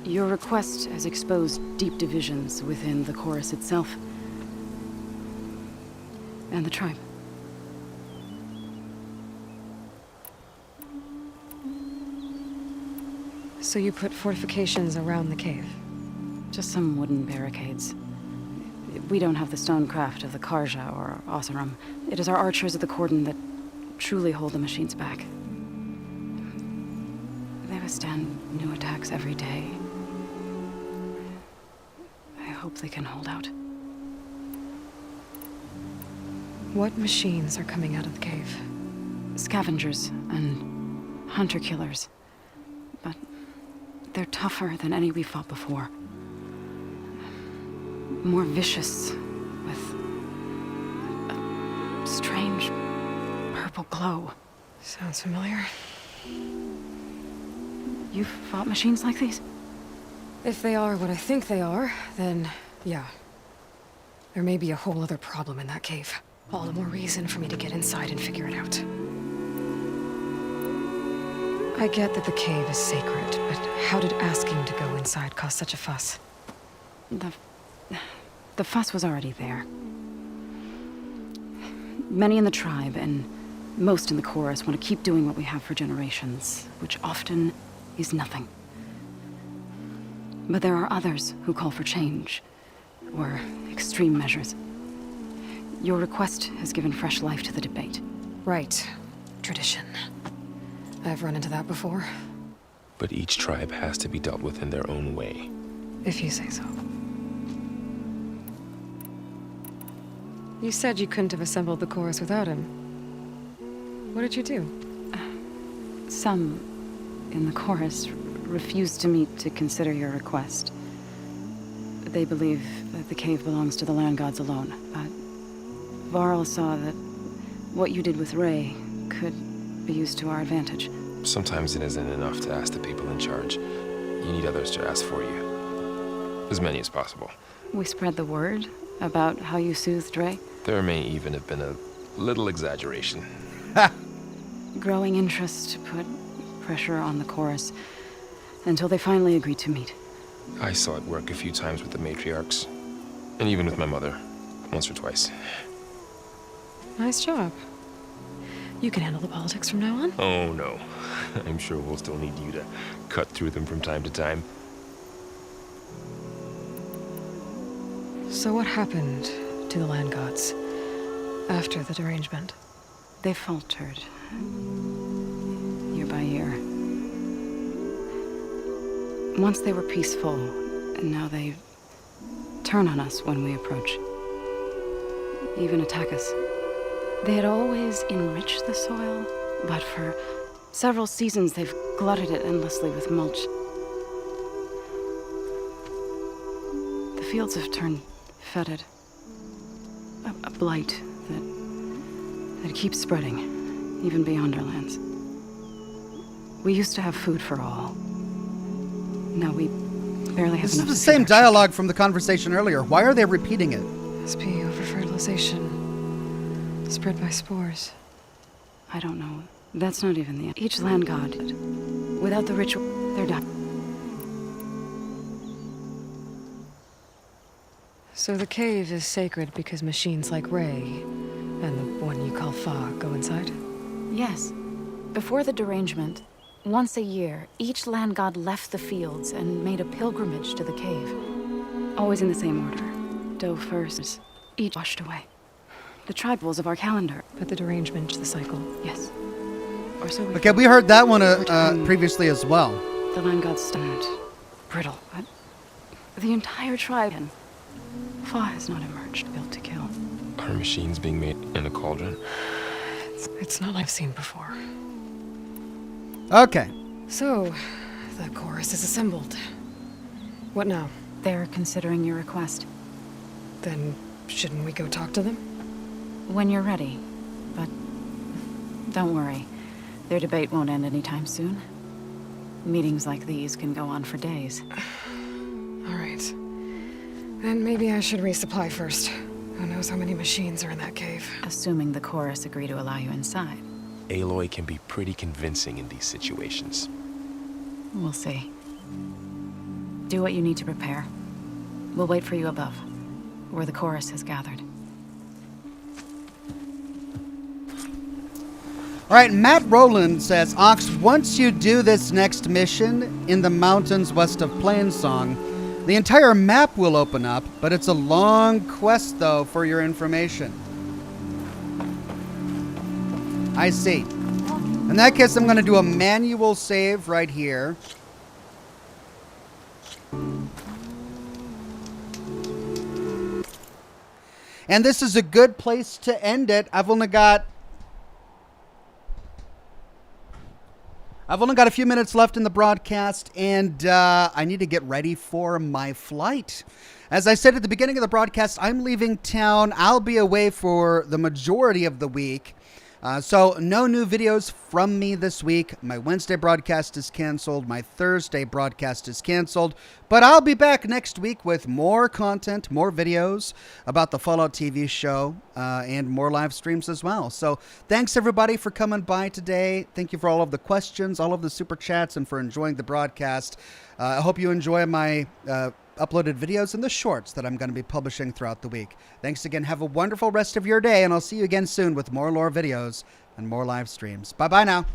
Your request has exposed deep divisions within the chorus itself and the tribe. So you put fortifications around the cave? Just some wooden barricades. We don't have the stonecraft of the Karja or Oxhorn. It is our archers of the cordon that truly hold the machines back. They withstand new attacks every day. I hope they can hold out. What machines are coming out of the cave? Scavengers and hunter-killers. But they're tougher than any we fought before. More vicious, with a strange purple glow. Sounds familiar. You've fought machines like these? If they are what I think they are, then yeah. There may be a whole other problem in that cave. All the more reason for me to get inside and figure it out. I get that the cave is sacred, but how did asking to go inside cause such a fuss? The fuss was already there. Many in the tribe, and most in the chorus, want to keep doing what we have for generations, which often is nothing. But there are others who call for change, or extreme measures. Your request has given fresh life to the debate. Right. Tradition. I've run into that before. But each tribe has to be dealt with in their own way. If you say so. You said you couldn't have assembled the chorus without him. What did you do? Some in the chorus refused to meet to consider your request. They believe that the cave belongs to the land gods alone, but Varl saw that what you did with Ray could be used to our advantage. Sometimes it isn't enough to ask the people in charge. You need others to ask for you. As many as possible. We spread the word about how you soothed Ray. There may even have been a little exaggeration. Growing interest put pressure on the chorus until they finally agreed to meet. I saw it work a few times with the matriarchs. And even with my mother. Once or twice. Nice job. You can handle the politics from now on? Oh, no. I'm sure we'll still need you to cut through them from time to time. So what happened to the land gods after the derangement? They faltered. Year by year. Once they were peaceful, and now they turn on us when we approach. Even attack us. They had always enriched the soil, but for several seasons they've glutted it endlessly with mulch. The fields have turned fetid. A blight that keeps spreading, even beyond our lands. We used to have food for all. Now we barely have This enough is the to feed same our dialogue from the conversation earlier. Why are they repeating it? Must be over-fertilization. Spread by spores. I don't know. That's not even the end. Each land god, without the ritual, they're done. So the cave is sacred because machines like Ray and the one you call Fa go inside? Yes. Before the derangement, once a year, each land god left the fields and made a pilgrimage to the cave. Always in the same order. Doe first, each washed away. The tribals of our calendar. But the derangement, the cycle. Yes. Or so we Okay, we heard that one previously as well. The land gods stand brittle, but the entire tribe and Fa has not emerged, built to kill. Are machines being made in a cauldron? It's not like I've seen before. Okay. So, the chorus is assembled. What now? They're considering your request. Then, shouldn't we go talk to them? When you're ready. But don't worry. Their debate won't end anytime soon. Meetings like these can go on for days. All right. Then maybe I should resupply first. Who knows how many machines are in that cave? Assuming the chorus agree to allow you inside. Aloy can be pretty convincing in these situations. We'll see. Do what you need to prepare. We'll wait for you above, where the chorus has gathered. All right, Matt Rowland says, Ox, once you do this next mission in the mountains west of Plainsong, the entire map will open up, but it's a long quest, though, for your information. I see. In that case, I'm going to do a manual save right here. And this is a good place to end it. I've only got a few minutes left in the broadcast, and I need to get ready for my flight. As I said at the beginning of the broadcast, I'm leaving town. I'll be away for the majority of the week. So no new videos from me this week. My Wednesday broadcast is canceled. My Thursday broadcast is canceled. But I'll be back next week with more content, more videos about the Fallout TV show, and more live streams as well. So thanks everybody for coming by today. Thank you for all of the questions, all of the super chats, and for enjoying the broadcast. I hope you enjoy my uploaded videos and the shorts that I'm going to be publishing throughout the week. Thanks again. Have a wonderful rest of your day, and I'll see you again soon with more lore videos and more live streams. Bye-bye now.